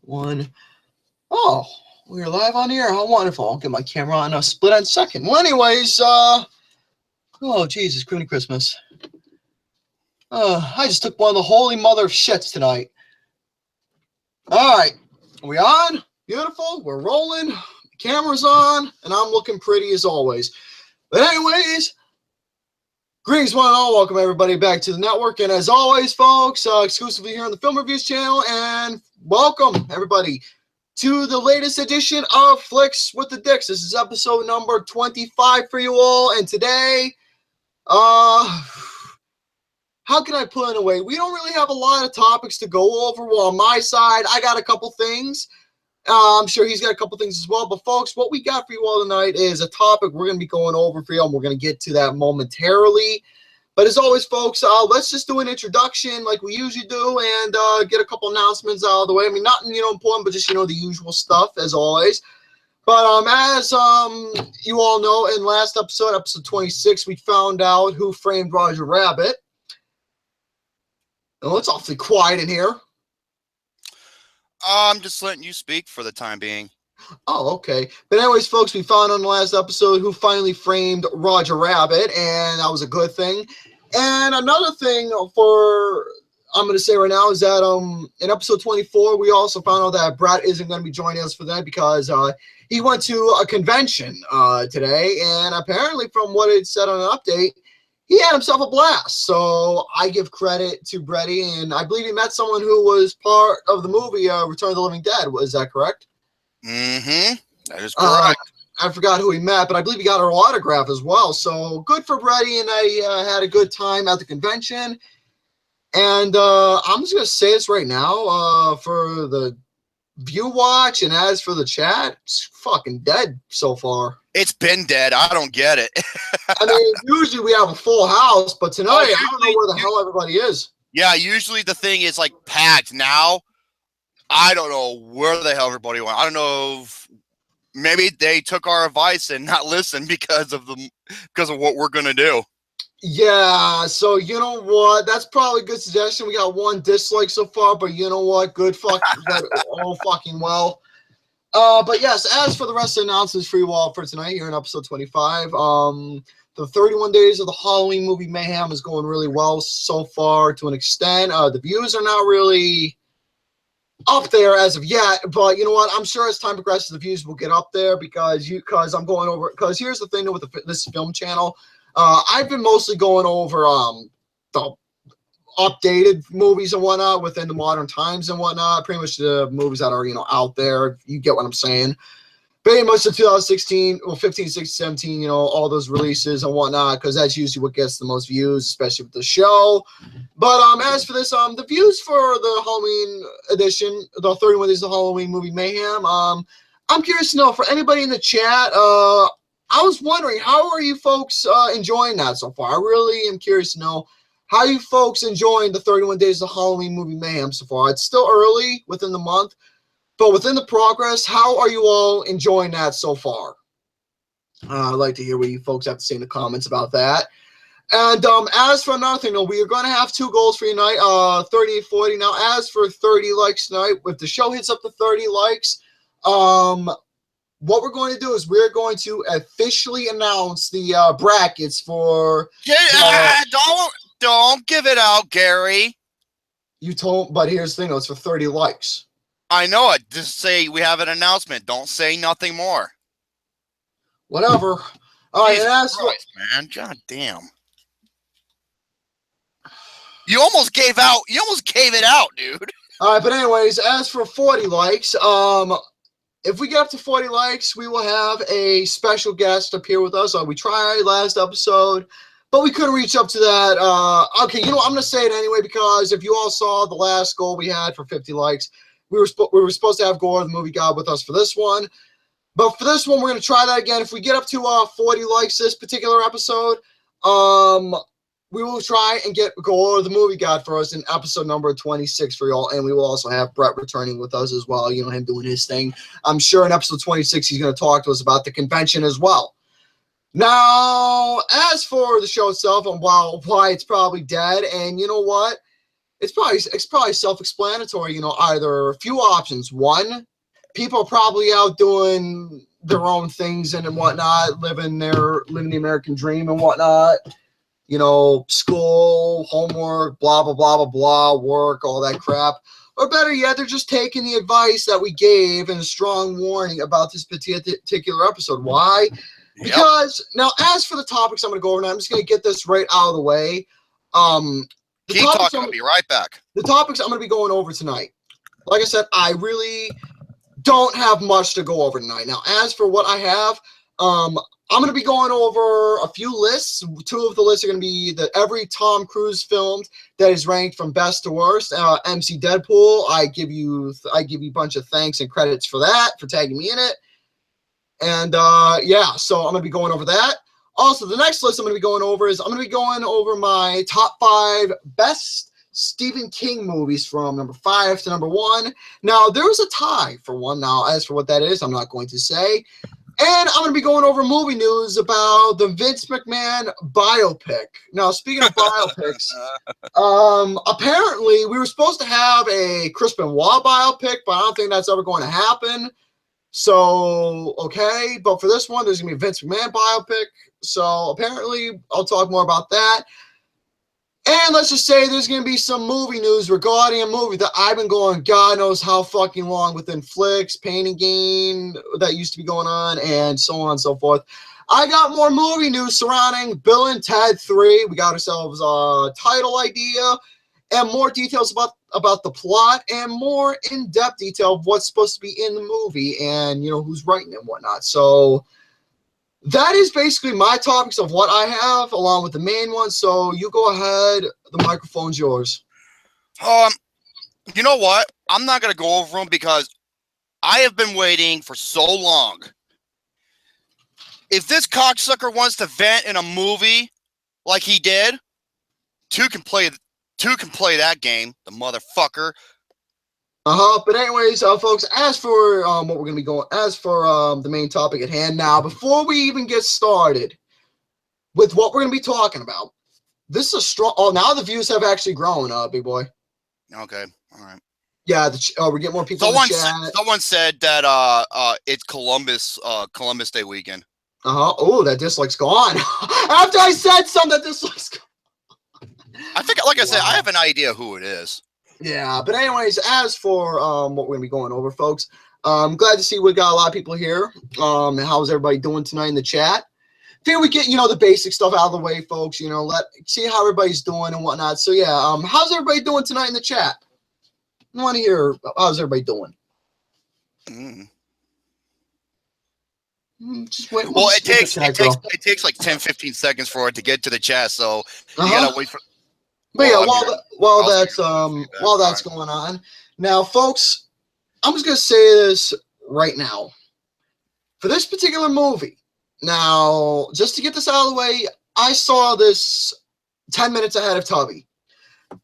One. Oh, we're live on here. How wonderful. I'll get my camera on a split on second. Well, anyways, oh, Jesus, Croony Christmas. I just took one of the holy mother of shits tonight. All right. Are we on? Beautiful. We're rolling. The camera's on, and I'm looking pretty as always. But anyways, greetings, one and all. Welcome everybody back to the network. And as always, folks, exclusively here on the Film Reviews channel, and welcome everybody to the latest edition of Flicks with the Dicks. This is episode number 25 for you all. And today, how can I put it away? We don't really have a lot of topics to go over. Well, on my side, I got a couple things. I'm sure he's got a couple things as well. But, folks, what we got for you all tonight is a topic we're going to be going over for you, and we're going to get to that momentarily. But as always, folks, let's just do an introduction like we usually do and get a couple announcements out of the way. I mean, nothing, important, but just, the usual stuff, as always. But as you all know, in last episode, episode 26, we found out who framed Roger Rabbit. Oh, it's awfully quiet in here. I'm just letting you speak for the time being. Oh, okay. But anyways, folks, we found on the last episode who finally framed Roger Rabbit, and that was a good thing. And another thing I'm going to say right now is that in episode 24, we also found out that Brett isn't going to be joining us for that because he went to a convention today, and apparently from what it said on an update, he had himself a blast. So I give credit to Bretty, and I believe he met someone who was part of the movie Return of the Living Dead. Was that correct? Mm-hmm. That is correct. I forgot who he met, but I believe he got her autograph as well. So good for Bretty, and I had a good time at the convention. And I'm just going to say this right now for the view watch, and as for the chat, it's fucking dead so far. It's been dead. I don't get it. I mean, usually we have a full house, but tonight I don't know where the hell everybody is. Yeah, usually the thing is like packed. Now, I don't know where the hell everybody went. I don't know if maybe they took our advice and not listened because of what we're gonna do. Yeah, so you know what? That's probably a good suggestion. We got one dislike so far, but you know what? Good fucking all fucking well. But yes, as for the rest of the announcements for you all for tonight here in episode 25, the 31 days of the Halloween movie Mayhem is going really well so far to an extent. The views are not really up there as of yet, but you know what? I'm sure as time progresses, the views will get up there because I'm going over. Because here's the thing with this film channel, I've been mostly going over the updated movies and whatnot within the modern times and whatnot. Pretty much the movies that are out there. You get what I'm saying. Pretty much the 2016, 15, 16, 17, all those releases and whatnot, because that's usually what gets the most views, especially with the show. But as for this, the views for the Halloween edition, the 31 Days of Halloween movie Mayhem, I'm curious to know, for anybody in the chat, I was wondering, how are you folks enjoying that so far? I really am curious to know how you folks enjoying the 31 Days of Halloween movie Mayhem so far. It's still early within the month, but within the progress, how are you all enjoying that so far? I'd like to hear what you folks have to say in the comments about that. And as for another thing, we are going to have two goals for you tonight, 30 and 40. Now, as for 30 likes tonight, if the show hits up to 30 likes, what we're going to do is we're going to officially announce the brackets for... Don't give it out, Gary. But here's the thing, it's for 30 likes. I know it. Just say we have an announcement. Don't say nothing more. Whatever. All right, Jesus Christ, man. God damn. You almost gave out. You almost gave it out, dude. All right, but anyways, as for 40 likes, if we get up to 40 likes, we will have a special guest appear with us. We tried last episode, but we couldn't reach up to that. Okay, I'm going to say it anyway, because if you all saw the last goal we had for 50 likes, we were supposed to have Gore, the movie god, with us for this one. But for this one, we're going to try that again. If we get up to 40 likes this particular episode, we will try and get Gore, the movie god, for us in episode number 26 for y'all. And we will also have Brett returning with us as well, him doing his thing. I'm sure in episode 26, he's going to talk to us about the convention as well. Now, as for the show itself and why it's probably dead, and you know what? it's probably self-explanatory. Either a few options. One, people are probably out doing their own things and whatnot, living the American dream and whatnot. School, homework, blah blah blah blah blah, work, all that crap. Or better yet, they're just taking the advice that we gave and a strong warning about this particular episode. Why? Yep. Because now, as for the topics I'm going to go over now, I'm just going to get this right out of the way. Keep talking. I'll be right back. The topics I'm going to be going over tonight. Like I said, I really don't have much to go over tonight. Now, as for what I have, I'm going to be going over a few lists. Two of the lists are going to be every Tom Cruise film that is ranked from best to worst. MC Deadpool, I give you a bunch of thanks and credits for that, for tagging me in it. And yeah, so I'm going to be going over that. Also, the next list I'm going to be going over is I'm going to be going over my top 5 best Stephen King movies from number 5 to number 1. Now, there is a tie for one. Now, as for what that is, I'm not going to say. And I'm going to be going over movie news about the Vince McMahon biopic. Now, speaking of biopics, apparently we were supposed to have a Chris Benoit biopic, but I don't think that's ever going to happen. So, okay. But for this one, there's going to be a Vince McMahon biopic. So, apparently, I'll talk more about that. And let's just say there's going to be some movie news regarding a movie that I've been going God knows how fucking long within Flicks, Pain and Gain that used to be going on, and so on and so forth. I got more movie news surrounding Bill and Ted 3. We got ourselves a title idea and more details about the plot and more in-depth detail of what's supposed to be in the movie and, who's writing and whatnot. So that is basically my topics of what I have, along with the main one. So you go ahead. The microphone's yours. You know what? I'm not going to go over them because I have been waiting for so long. If this cocksucker wants to vent in a movie like he did, two can play that game, the motherfucker. But anyways, folks, as for what we're going to be going, as for the main topic at hand now, before we even get started with what we're going to be talking about, this is a strong, now the views have actually grown, big boy. Okay, all right. Yeah, we're getting more people in the chat. Someone said that it's Columbus Day weekend. Oh, that dislike's gone. After I said something, that dislike's gone. I think, like I said, I have an idea who it is. Yeah, but anyways, as for what we're going to be going over, folks, I'm glad to see we got a lot of people here. And how's everybody doing tonight in the chat? Feel we get, the basic stuff out of the way, folks, see how everybody's doing and whatnot. So, yeah, how's everybody doing tonight in the chat? I want to hear, how's everybody doing? Just wait. Well, it takes like 10, 15 seconds for it to get to the chat, so you got to wait for... But yeah, while that's going on, now, folks, I'm just gonna say this right now. For this particular movie, now, just to get this out of the way, I saw this 10 minutes ahead of Tubby.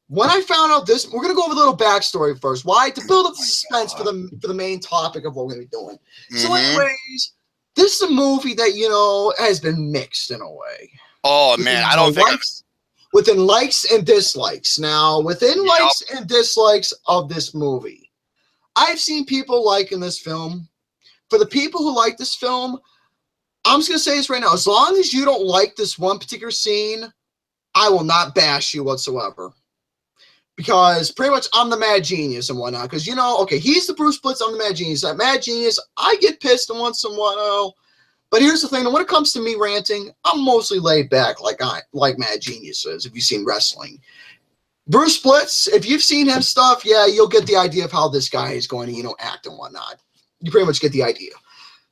When I found out this, we're gonna go over a little backstory first. Why? To build up the suspense for the main topic of what we're gonna be doing. So, anyways, this is a movie that has been mixed in a way. Oh man, I don't think. Within likes and dislikes. Now, within likes and dislikes of this movie, I've seen people liking this film. For the people who like this film, I'm just going to say this right now. As long as you don't like this one particular scene, I will not bash you whatsoever. Because pretty much I'm the mad genius and whatnot. Because, okay, he's the Bruce Blitz, I'm the mad genius. That mad genius, I get pissed and once in a while. But here's the thing, when it comes to me ranting, I'm mostly laid back like Mad Genius is, if you've seen wrestling. Bruce Blitz, if you've seen him stuff, yeah, you'll get the idea of how this guy is going to, act and whatnot. You pretty much get the idea.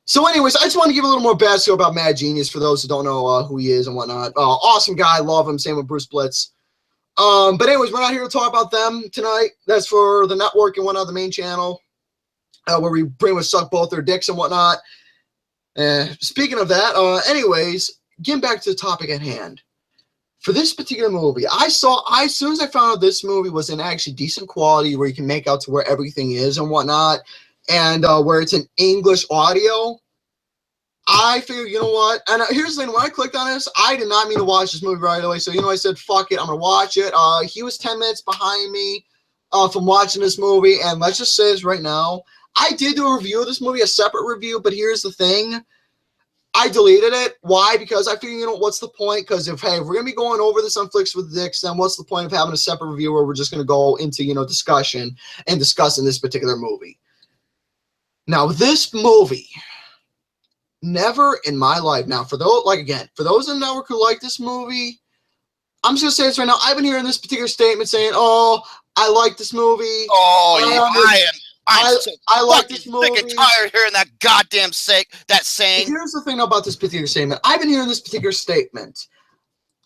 So anyways, I just want to give a little more backstory about Mad Genius for those who don't know who he is and whatnot. Awesome guy, love him, same with Bruce Blitz. But anyways, we're not here to talk about them tonight. That's for the network and whatnot, the main channel, where we pretty much suck both their dicks and whatnot. Speaking of that, anyways, getting back to the topic at hand. For this particular movie, as soon as I found out this movie was in actually decent quality where you can make out to where everything is and whatnot, and where it's in English audio, I figured, you know what? And here's the thing: when I clicked on this, I did not mean to watch this movie right away. So I said, "Fuck it, I'm gonna watch it." He was 10 minutes behind me from watching this movie, and let's just say this right now: I did do a review of this movie, a separate review. But here's the thing: I deleted it. Why? Because I figured, what's the point? Because if we're gonna be going over this on Flicks with Dicks, then what's the point of having a separate review where we're just gonna go into discussion and discussing this particular movie? Now, this movie. Never in my life. Now, for those in the network who like this movie, I'm just gonna say this right now. I've been hearing this particular statement saying, "Oh, I like this movie." Oh, I like this movie. Sick and tired of hearing that goddamn saying. Here's the thing about this particular statement. I've been hearing this particular statement.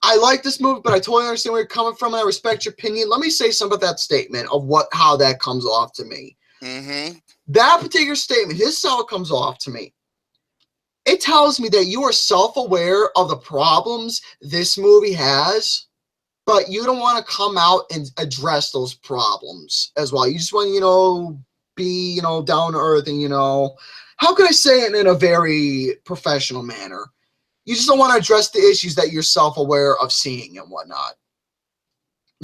I like this movie, but I totally understand where you're coming from, and I respect your opinion. Let me say something about that statement of how that comes off to me. Mm-hmm. That particular statement, here's how it comes off to me. It tells me that you are self-aware of the problems this movie has, but you don't want to come out and address those problems as well. You just want to, be, down to earth and, how can I say it in a very professional manner? You just don't want to address the issues that you're self-aware of seeing and whatnot.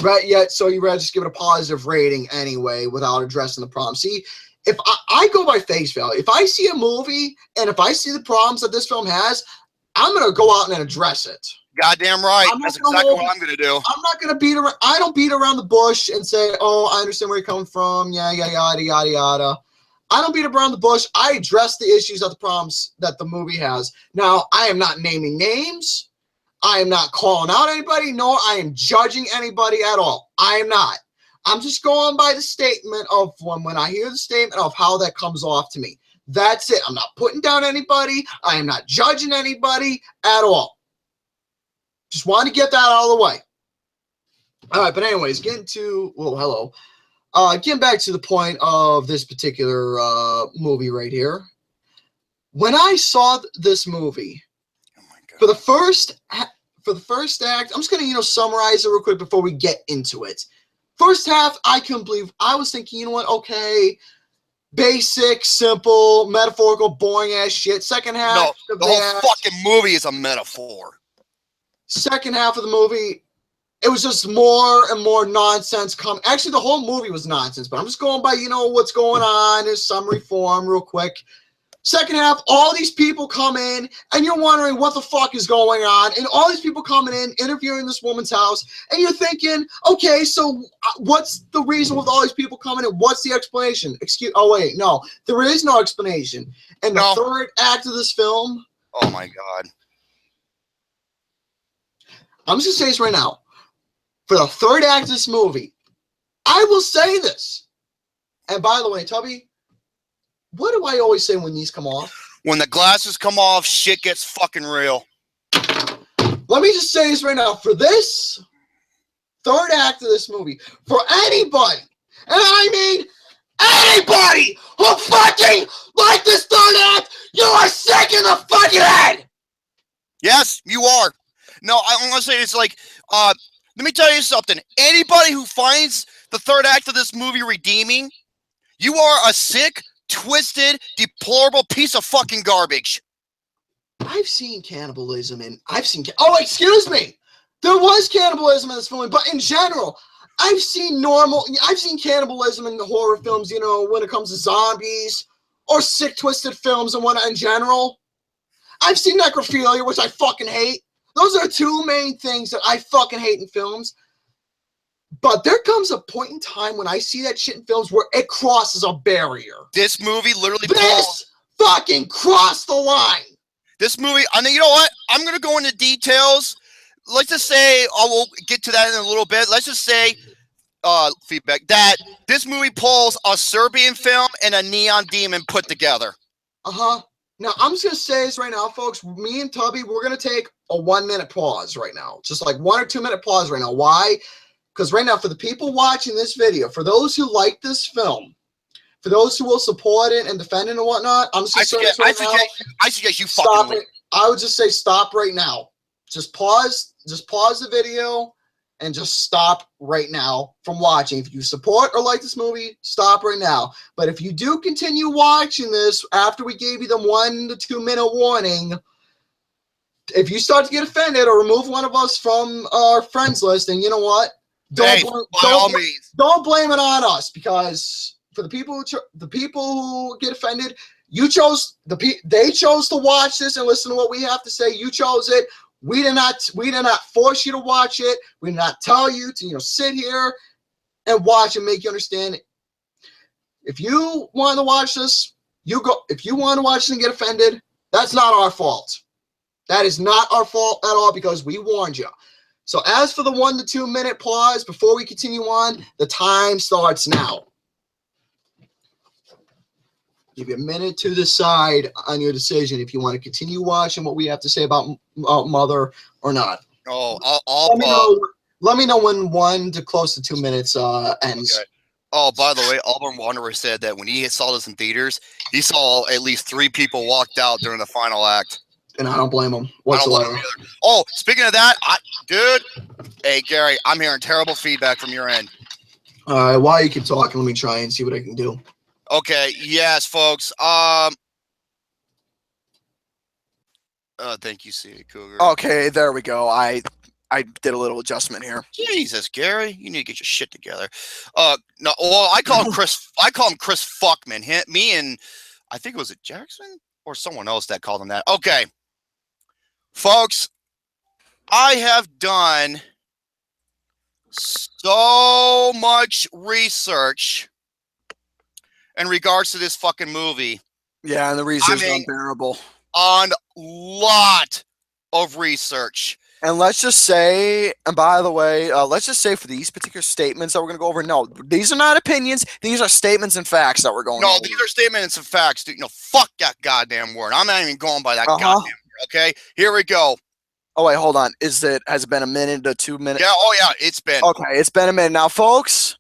Right? Yet, so you rather just give it a positive rating anyway without addressing the problem. See, if I go by face value, if I see a movie and if I see the problems that this film has, I'm going to go out and address it. Goddamn right. That's exactly what I'm going to do. I'm not going to beat around. I don't beat around the bush and say, "Oh, I understand where you're coming from." Yada, yada, yada. I don't beat around the bush. I address the issues of the problems that the movie has. Now, I am not naming names. I am not calling out anybody. No, I am judging anybody at all. I am not. I'm just going by the statement of when I hear the statement of how that comes off to me. That's it. I'm not putting down anybody. I am not judging anybody at all. Just wanted to get that out of the way. All right, but anyways, getting back to the point of this particular movie right here. When I saw this movie, for the first act, I'm just gonna summarize it real quick before we get into it. First half, I couldn't believe. I was thinking, okay, basic, simple, metaphorical, boring ass shit. Second half, the whole fucking movie is a metaphor. Second half of the movie, it was just more and more nonsense. Actually, the whole movie was nonsense, but I'm just going by what's going on in summary form, real quick. Second half, all these people come in, and you're wondering what the fuck is going on, and all these people coming in, interviewing this woman's house, and you're thinking, okay, so what's the reason with all these people coming in? What's the explanation? No, there is no explanation. And the third act of this film, oh my God. I'm just gonna say this right now. For the third act of this movie, I will say this. And by the way, Tubby, what do I always say when these come off? When the glasses come off, shit gets fucking real. Let me just say this right now. For this third act of this movie, for anybody, and I mean anybody who fucking like this third act, you are sick in the fucking head! Yes, you are. No, I'm going to say it's like, let me tell you something. Anybody who finds the third act of this movie redeeming, you are a sick, twisted, deplorable piece of fucking garbage. I've seen cannibalism excuse me. There was cannibalism in this film, but in general, I've seen cannibalism in the horror films, when it comes to zombies or sick, twisted films and whatnot in general. I've seen necrophilia, which I fucking hate. Those are two main things that I fucking hate in films. But there comes a point in time when I see that shit in films where it crosses a barrier. This movie literally fucking crossed the line. This movie, I mean, you know what? I'm going to go into details. Let's just say, we'll get to that in a little bit. Let's just say, feedback, that this movie pulls a Serbian film and a Neon Demon put together. Uh-huh. Now, I'm just going to say this right now, folks. Me and Tubby, we're going to take a 1 minute pause right now. Just like 1 or 2 minute pause right now. Why? Because right now, for the people watching this video, for those who like this film, for those who will support it and defend it and whatnot, I'm just going to say this right now. I suggest you stop it. I would just say stop right now. Just pause the video and just stop right now from watching. If you support or like this movie, stop right now. But if you do continue watching this after we gave you the 1 to 2 minute warning, if you start to get offended or remove one of us from our friends list, then you know what? Don't blame it on us, because for the people who get offended, they chose to watch this and listen to what we have to say. You chose it. We did not force you to watch it. We did not tell you to sit here and watch and make you understand it. If you want to watch this, you go. If you want to watch it and get offended, that's not our fault. That is not our fault at all, because we warned you. So as for the 1 to 2 minute pause before we continue on, the time starts now. Give you a minute to decide on your decision if you want to continue watching what we have to say about Mother or not. Oh, let me know when 1 to close to 2 minutes ends. Okay. Oh, by the way, Auburn Wanderer said that when he saw this in theaters, he saw at least 3 people walked out during the final act. And I don't blame him whatsoever. Oh, speaking of that, dude, hey, Gary, I'm hearing terrible feedback from your end. All right, while you keep talking, let me try and see what I can do. Okay, yes, folks. Thank you, Cougar. Okay, there we go. I did a little adjustment here. Jesus, Gary, you need to get your shit together. No, well, I call him Chris. I call him Chris Fuckman. Me and I think it was Jackson or someone else that called him that. Okay, folks, I have done so much research in regards to this fucking movie. Yeah, and the research is unbearable. On lot of research. And let's just say, and by the way, let's just say for these particular statements that we're going to go over, no, these are not opinions. These are statements and facts that we're going over. No, these are statements and facts, dude. No, fuck that goddamn word. I'm not even going by that goddamn word, okay? Here we go. Oh, wait, hold on. Has it been a minute to 2 minutes? Yeah, oh yeah, it's been. Okay, it's been a minute. Now, folks,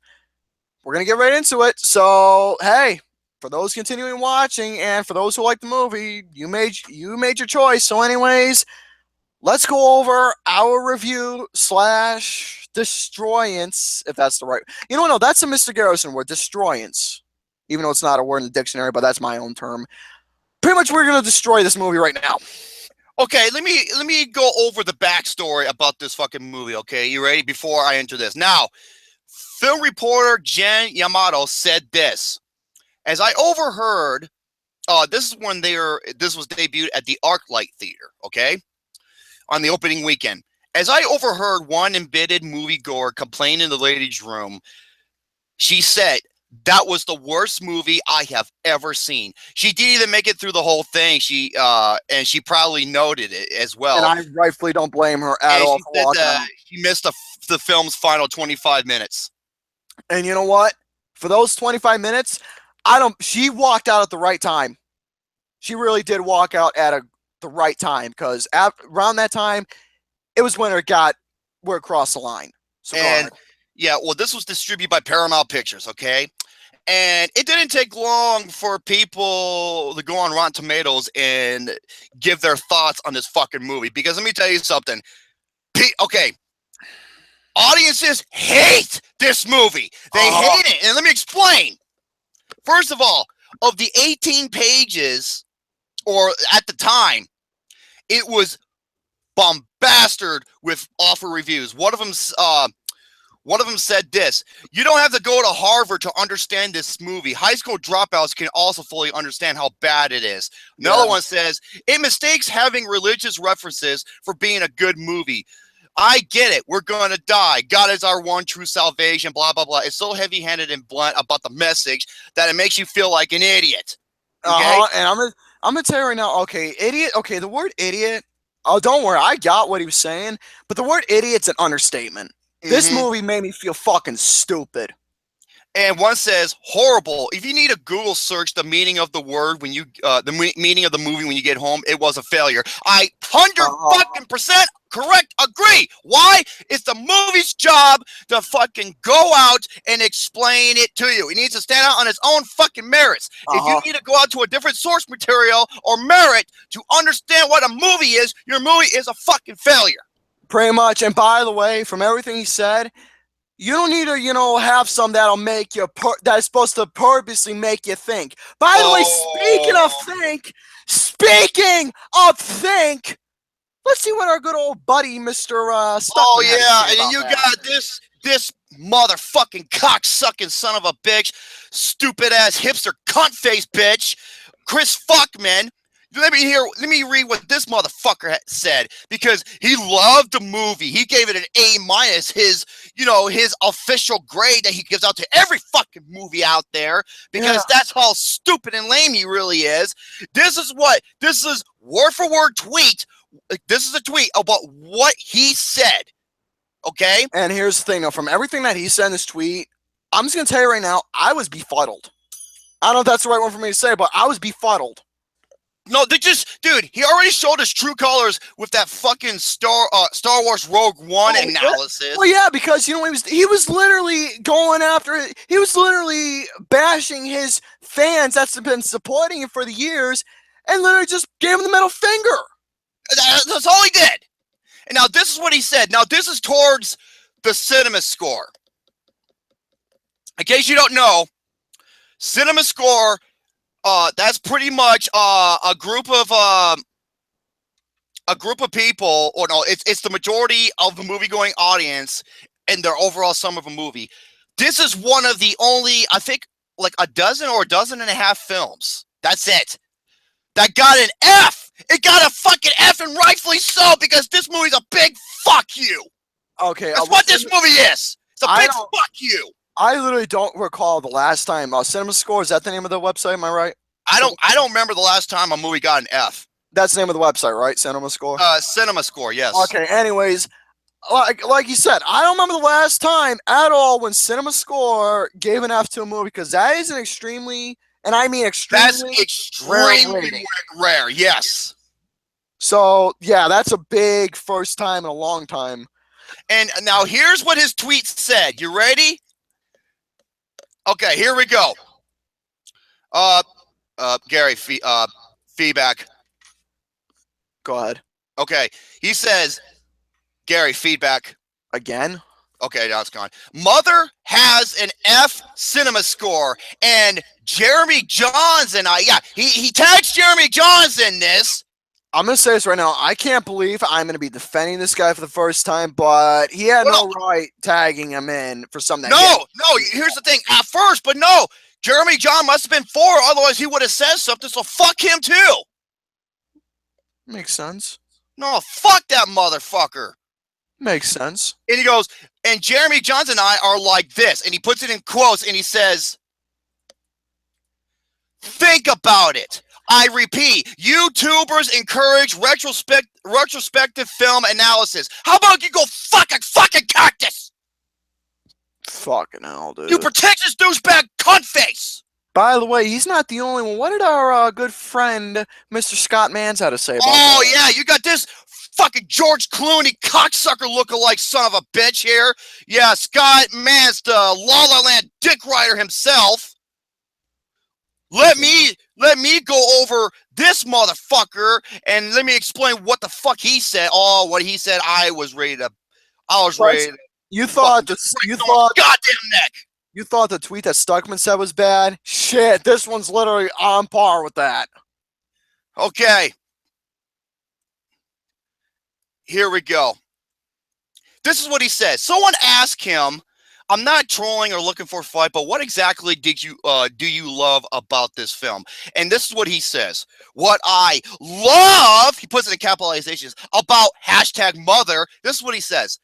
we're going to get right into it. So, hey, for those continuing watching and for those who like the movie, you made your choice. So anyways, let's go over our review / destroyance, if that's the right. No, that's a Mr. Garrison word, destroyance. Even though it's not a word in the dictionary, but that's my own term. Pretty much we're going to destroy this movie right now. Okay, let me go over the backstory about this fucking movie, okay? You ready? Before I enter this. Now, film reporter Jen Yamato said this. As I overheard, this was debuted at the ArcLight Theater, okay? On the opening weekend. As I overheard one embittered moviegoer complain in the ladies' room, she said, that was the worst movie I have ever seen. She didn't even make it through the whole thing. She probably noted it as well. And I rightfully don't blame her at all. She said she missed the film's final 25 minutes. And you know what? For those 25 minutes, she walked out at the right time. She really did walk out at the right time, because around that time, it was when it crossed the line. So yeah, well, this was distributed by Paramount Pictures, okay? And it didn't take long for people to go on Rotten Tomatoes and give their thoughts on this fucking movie. Because let me tell you something. Okay, audiences hate this movie. They hate it. And let me explain. First of all, of the 18 pages, or at the time, it was bombasted with offer reviews. One of them said this: you don't have to go to Harvard to understand this movie. High school dropouts can also fully understand how bad it is. Another one says, it mistakes having religious references for being a good movie. I get it. We're going to die. God is our one true salvation, blah, blah, blah. It's so heavy-handed and blunt about the message that it makes you feel like an idiot. Okay? And I'm going to tell you right now, okay, idiot, okay, the word idiot, oh, don't worry, I got what he was saying, but the word idiot's an understatement. This movie made me feel fucking stupid. And one says horrible. If you need a Google search the meaning of the word when you meaning of the movie when you get home, it was a failure. I 100% correct agree. Why? It's the movie's job to fucking go out and explain it to you. It needs to stand out on its own fucking merits. If you need to go out to a different source material or merit to understand what a movie is, your movie is a fucking failure. Pretty much. And by the way, from everything he said, you don't need to, have some that'll make you, that's supposed to purposely make you think. By the way, speaking of think, let's see what our good old buddy, Mr. Stuckman Oh had to yeah, say and then about you that. got this motherfucking cocksucking son of a bitch, stupid ass hipster cunt face bitch, Chris Fuckman. Let me read what this motherfucker said, because he loved the movie. He gave it an A-, his official grade that he gives out to every fucking movie out there, because that's how stupid and lame he really is. This is word for word tweet. This is a tweet about what he said. Okay? And here's the thing, though, from everything that he said in this tweet, I'm just gonna tell you right now, I was befuddled. I don't know if that's the right one for me to say, but I was befuddled. No, dude, he already showed his true colors with that fucking Star Wars Rogue One analysis. Well, yeah, because he was literally going after it. He was literally bashing his fans that's been supporting him for the years, and literally just gave him the middle finger. That's all he did. And now this is what he said. Now this is towards the cinema score. In case you don't know, cinema score. That's pretty much a group of people, or no, it's the majority of the movie-going audience and their overall sum of a movie. This is one of the only, I think, like a dozen or a dozen and a half films. That's it. That got an F. It got a fucking F, and rightfully so, because this movie's a big fuck you. Okay, that's what this movie is. It's a big fuck you. I literally don't recall the last time. Cinema Score, is that the name of the website? Am I right? I don't remember the last time a movie got an F. That's the name of the website, right? Cinema Score? Cinema Score, yes. Okay, anyways, like you said, I don't remember the last time at all when Cinema Score gave an F to a movie, because that is an extremely, and I mean extremely, rare, yes. So, yeah, that's a big first time in a long time. And now here's what his tweet said. You ready? Okay, here we go. Gary, feedback. Go ahead. Okay, he says, Gary, feedback. Again? Okay, now it's gone. Mother has an F cinema score, and Jeremy Johns and he tags Jeremy Johns in this. I'm going to say this right now. I can't believe I'm going to be defending this guy for the first time, but he had no right tagging him in for something. No, here's the thing. At first, but no. Jeremy John must have been 4, otherwise he would have said something, so fuck him too. Makes sense. No, fuck that motherfucker. Makes sense. And he goes, and Jeremy Johns and I are like this, and he puts it in quotes, and he says, think about it. I repeat, YouTubers encourage retrospective film analysis. How about you go fucking cactus? Fucking hell, dude. You pretentious douchebag cunt face. By the way, he's not the only one. What did our good friend, Mr. Scott Mans, have to say about that? Oh, yeah, you got this fucking George Clooney cocksucker lookalike son of a bitch here. Yeah, Scott Mans, the La La Land dick rider himself. Let me go over this motherfucker and let me explain what the fuck he said. Oh, what he said. I was ready. You thought goddamn neck. You thought the tweet that Stuckman said was bad? Shit, this one's literally on par with that. Okay. Here we go. This is what he says. Someone asked him, I'm not trolling or looking for a fight, but what exactly do you love about this film? And this is what he says. What I love, he puts it in capitalizations, about #mother. This is what he says.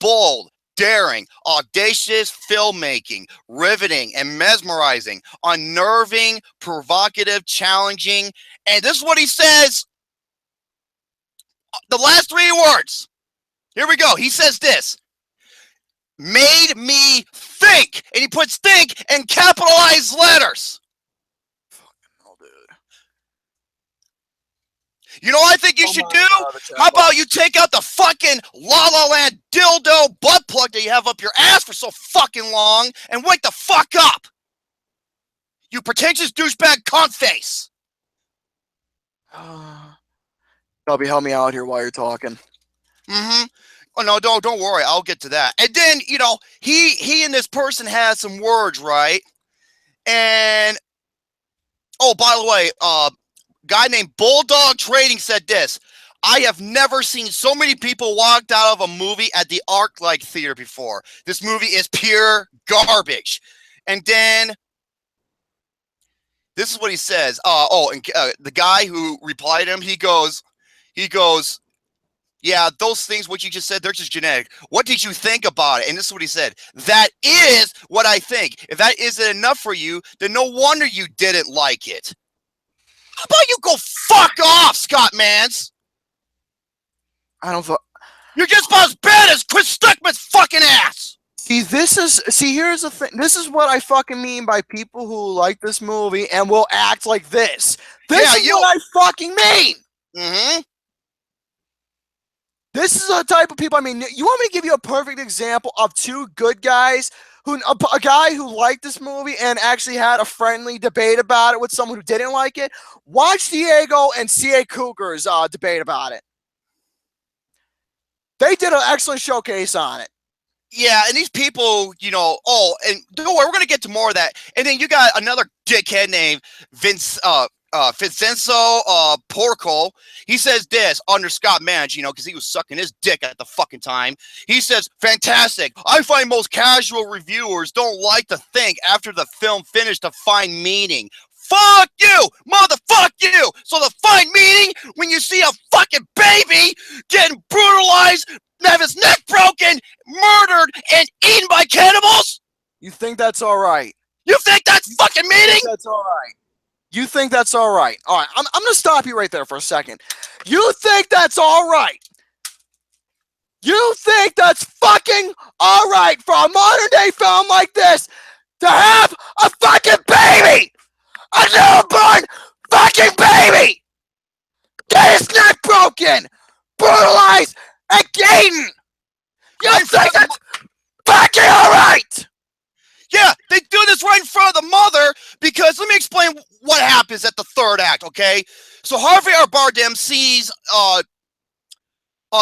Bold, daring, audacious filmmaking, riveting and mesmerizing, unnerving, provocative, challenging. And this is what he says. The last 3 words. Here we go. He says this. Made me think. And he puts think in capitalized letters. Fucking hell, dude. You know what I think you should do? How about you take out the fucking La La Land dildo butt plug that you have up your ass for so fucking long and wake the fuck up. You pretentious douchebag cunt face. Help me out here while you're talking. Oh no, don't worry. I'll get to that. And then, you know, he and this person has some words, right? And oh, by the way, guy named Bulldog Trading said this. I have never seen so many people walked out of a movie at the ArcLight Theater before. This movie is pure garbage. And then this is what he says. The guy who replied to him, he goes, yeah, those things, what you just said, they're just genetic. What did you think about it? And this is what he said. That is what I think. If that isn't enough for you, then no wonder you didn't like it. How about you go fuck off, Scott Mans? I don't. You're just about as bad as Chris Stuckman's fucking ass. Here's the thing. This is what I fucking mean by people who like this movie and will act like this. This is what I fucking mean. Mm-hmm. This is the type of people. I mean, you want me to give you a perfect example of two good guys a guy who liked this movie and actually had a friendly debate about it with someone who didn't like it? Watch Diego and CA Cougar's debate about it. They did an excellent showcase on it. Yeah, and these people, you know, and don't worry, we're going to get to more of that. And then you got another dickhead named Vincenzo Porco. He says this under Scott Mans, you know, because he was sucking his dick at the fucking time. He says, fantastic. I find most casual reviewers don't like to think after the film finished to find meaning. Fuck you, motherfuck you. So the find meaning when you see a fucking baby getting brutalized, have his neck broken, murdered, and eaten by cannibals? You think that's all right? You think that's fucking meaning? That's all right. You think that's all right? All right, I'm going to stop you right there for a second. You think that's all right? You think that's fucking all right for a modern day film like this to have a fucking baby? A newborn fucking baby! Get his neck broken! Brutalized! And eaten! You think that's fucking all right? Yeah, they do this right in front of the mother because let me explain what happens at the third act, okay? So Harvey Bardem sees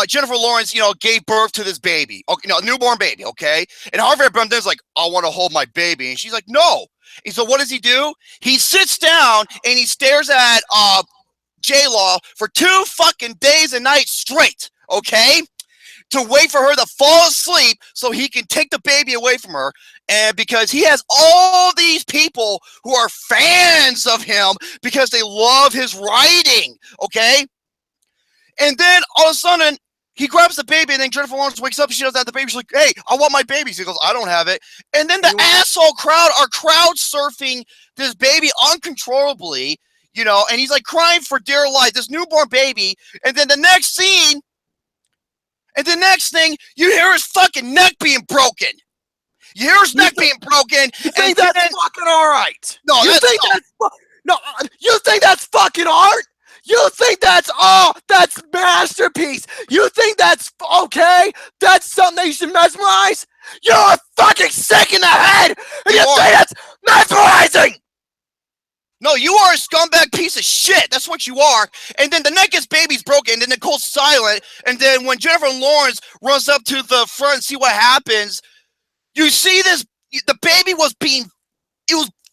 Jennifer Lawrence, you know, gave birth to this baby, okay, no, newborn baby, okay? And Harvey Bardem's like, I want to hold my baby. And she's like, no. And so what does he do? He sits down and he stares at J-Law for 2 fucking days and nights straight, okay? To wait for her to fall asleep so he can take the baby away from her. And because he has all these people who are fans of him because they love his writing, okay? And then all of a sudden, he grabs the baby, and then Jennifer Lawrence wakes up, and she doesn't have the baby. She's like, hey, I want my baby. He goes, I don't have it. And then the asshole crowd are crowd surfing this baby uncontrollably, you know, and he's like crying for dear life, this newborn baby. And then the next scene, and the next thing, you hear his fucking neck being broken. You hear his neck being broken. You think that's fucking all right? No, you think you think that's fucking art? You think that's masterpiece? You think that's okay? That's something that you should mesmerize? You're fucking sick in the head, and you think that's mesmerizing? No, you are a scumbag piece of shit. That's what you are. And then the neck gets baby's broken, and then Nicole's silent. And then when Jennifer Lawrence runs up to the front and see what happens, you see this, the baby was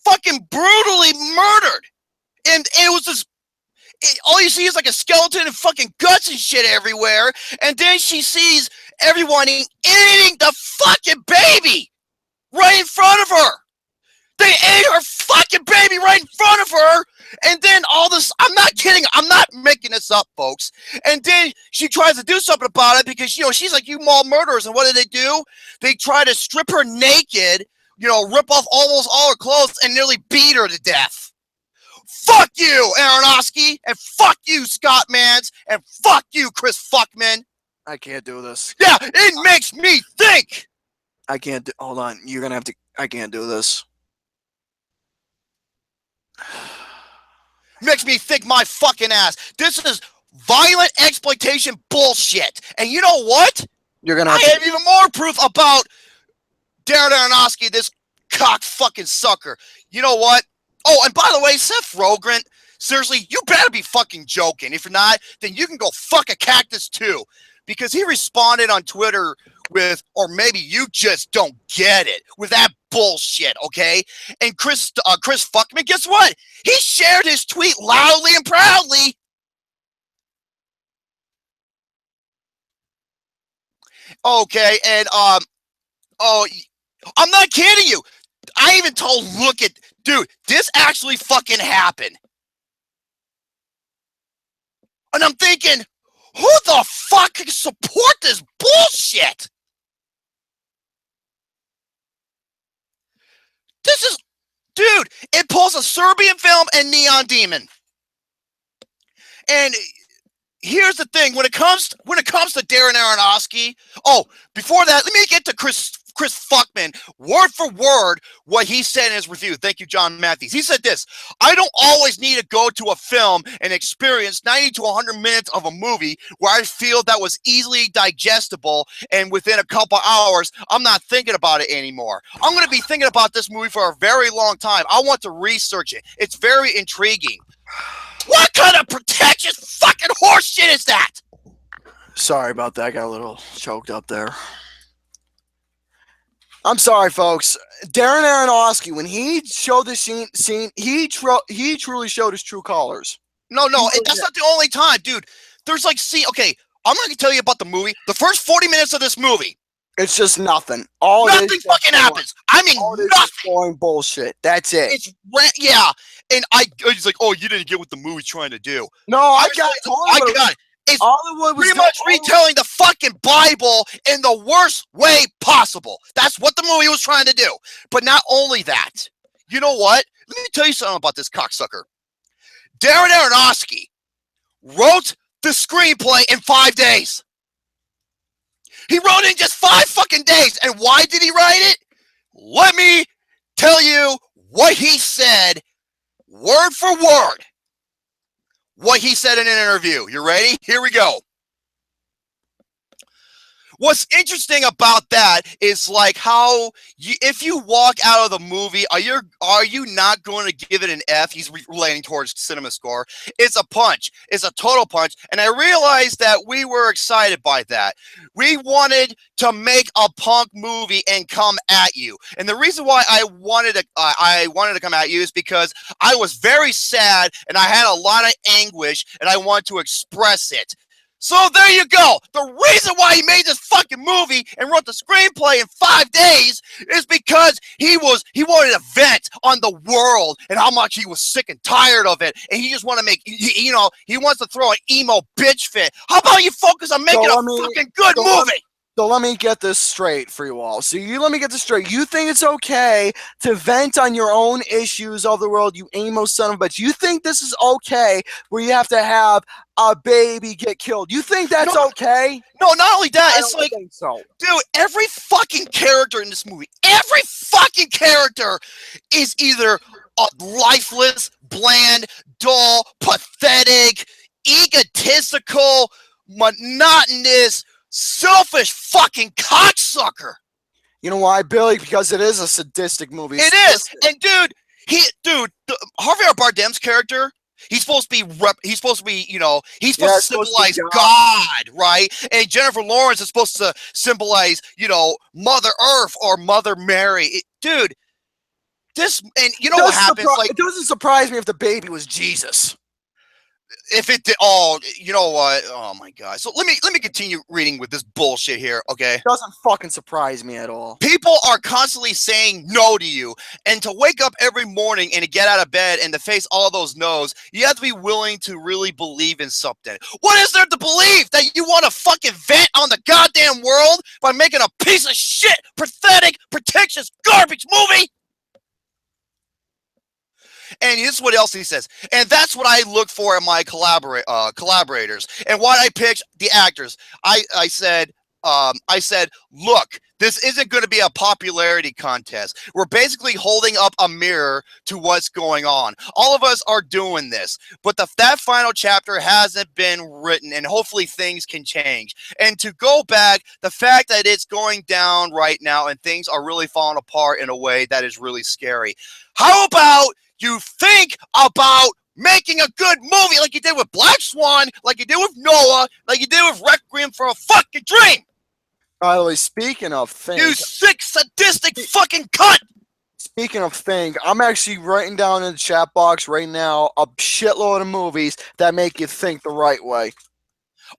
fucking brutally murdered. And it was just, all you see is like a skeleton and fucking guts and shit everywhere. And then she sees everyone eating the fucking baby right in front of her. They ate her fucking baby right in front of her. And then all this, I'm not kidding. I'm not making this up, folks. And then she tries to do something about it because, you know, she's like, you mall murderers. And what do? They try to strip her naked, you know, rip off almost all her clothes and nearly beat her to death. Fuck you, Aronofsky. And fuck you, Scott Mans. And fuck you, Chris Fuckman. I can't do this. Yeah, it makes me think. I can't do, hold on. You're going to have to, I can't do this. Makes me think my fucking ass. This is violent exploitation bullshit. And you know what? You're gonna I have even more proof about Darren Aronofsky, this cock fucking sucker. You know what? Oh, and by the way, Seth Rogen, seriously, you better be fucking joking. If you're not, then you can go fuck a cactus too. because he responded on Twitter with, or maybe you just don't get it, with that bullshit, okay? And Chris Fuckman, guess what? He shared his tweet loudly and proudly. Okay, and oh, I'm not kidding you. I even told, look at, dude, this actually fucking happened. And I'm thinking, who the fuck can support this bullshit? This is, dude, it pulls a Serbian film and Neon Demon. And here's the thing, when it comes to Darren Aronofsky, oh, before that, let me get to Chris Fuckman, word for word, what he said in his review. Thank you, John Matthews. He said this: I don't always need to go to a film and experience 90 to 100 minutes of a movie where I feel that was easily digestible, and within a couple hours, I'm not thinking about it anymore. I'm going to be thinking about this movie for a very long time. I want to research it. It's very intriguing. What kind of pretentious fucking horse shit is that? Sorry about that. I got a little choked up there. I'm sorry, folks. Darren Aronofsky, when he showed this scene, he truly showed his true colors. No, that's not the only time, dude. There's like, okay, I'm going to tell you about the movie. The first 40 minutes of this movie. It's just nothing. Nothing fucking happens. I mean, nothing. Boring bullshit. That's it. It's yeah. And he's like, oh, you didn't get what the movie's trying to do. No, I got it. It's pretty much retelling the fucking Bible in the worst way possible. That's what the movie was trying to do. But not only that, you know what? Let me tell you something about this cocksucker. Darren Aronofsky wrote the screenplay in 5 days. He wrote it in just 5 fucking days. And why did he write it? Let me tell you what he said, word for word. What he said in an interview. You ready? Here we go. What's interesting about that is like how if you walk out of the movie, are you not going to give it an F? He's relating towards cinema score. It's a punch. It's a total punch. And I realized that we were excited by that. We wanted to make a punk movie and come at you. And the reason why I wanted to come at you is because I was very sad and I had a lot of anguish and I wanted to express it. So there you go. The reason why he made this fucking movie and wrote the screenplay in 5 days is because he wanted to vent on the world and how much he was sick and tired of it, and he just want to make, he wants to throw an emo bitch fit. How about you focus on making a fucking good movie? So let me get this straight for you all. Let me get this straight. You think it's okay to vent on your own issues of the world, you emo son of a bitch. You think this is okay where you have to have a baby get killed? You think that's okay? No, not only that, I it's don't like, think so. dude, every fucking character in this movie, every fucking character is either lifeless, bland, dull, pathetic, egotistical, monotonous, selfish fucking cocksucker. You know why, Billy? Because it is a sadistic movie. It is. And dude, Harvey Bardem's character, he's supposed to be, he's supposed to symbolize God, right? And Jennifer Lawrence is supposed to symbolize, Mother Earth or Mother Mary. Dude, this, and you know what happens? It doesn't surprise me if the baby was Jesus. If it did, you know what? Oh my God! So let me continue reading with this bullshit here, okay? It doesn't fucking surprise me at all. People are constantly saying no to you, and to wake up every morning and to get out of bed and to face all those no's, you have to be willing to really believe in something. What is there to believe? That you want to fucking vent on the goddamn world by making a piece of shit, pathetic, pretentious garbage movie? And this is what else he says. And that's what I look for in my collaborators. And why I picked the actors. I said, look, this isn't going to be a popularity contest. We're basically holding up a mirror to what's going on. All of us are doing this. But that final chapter hasn't been written, and hopefully things can change. And to go back, the fact that it's going down right now and things are really falling apart in a way that is really scary. How about you think about making a good movie like you did with Black Swan, like you did with Noah, like you did with Requiem for a fucking Dream. By the way, speaking of things, You sick, sadistic fucking cunt. speaking of thing, I'm actually writing down in the chat box right now a shitload of movies that make you think the right way.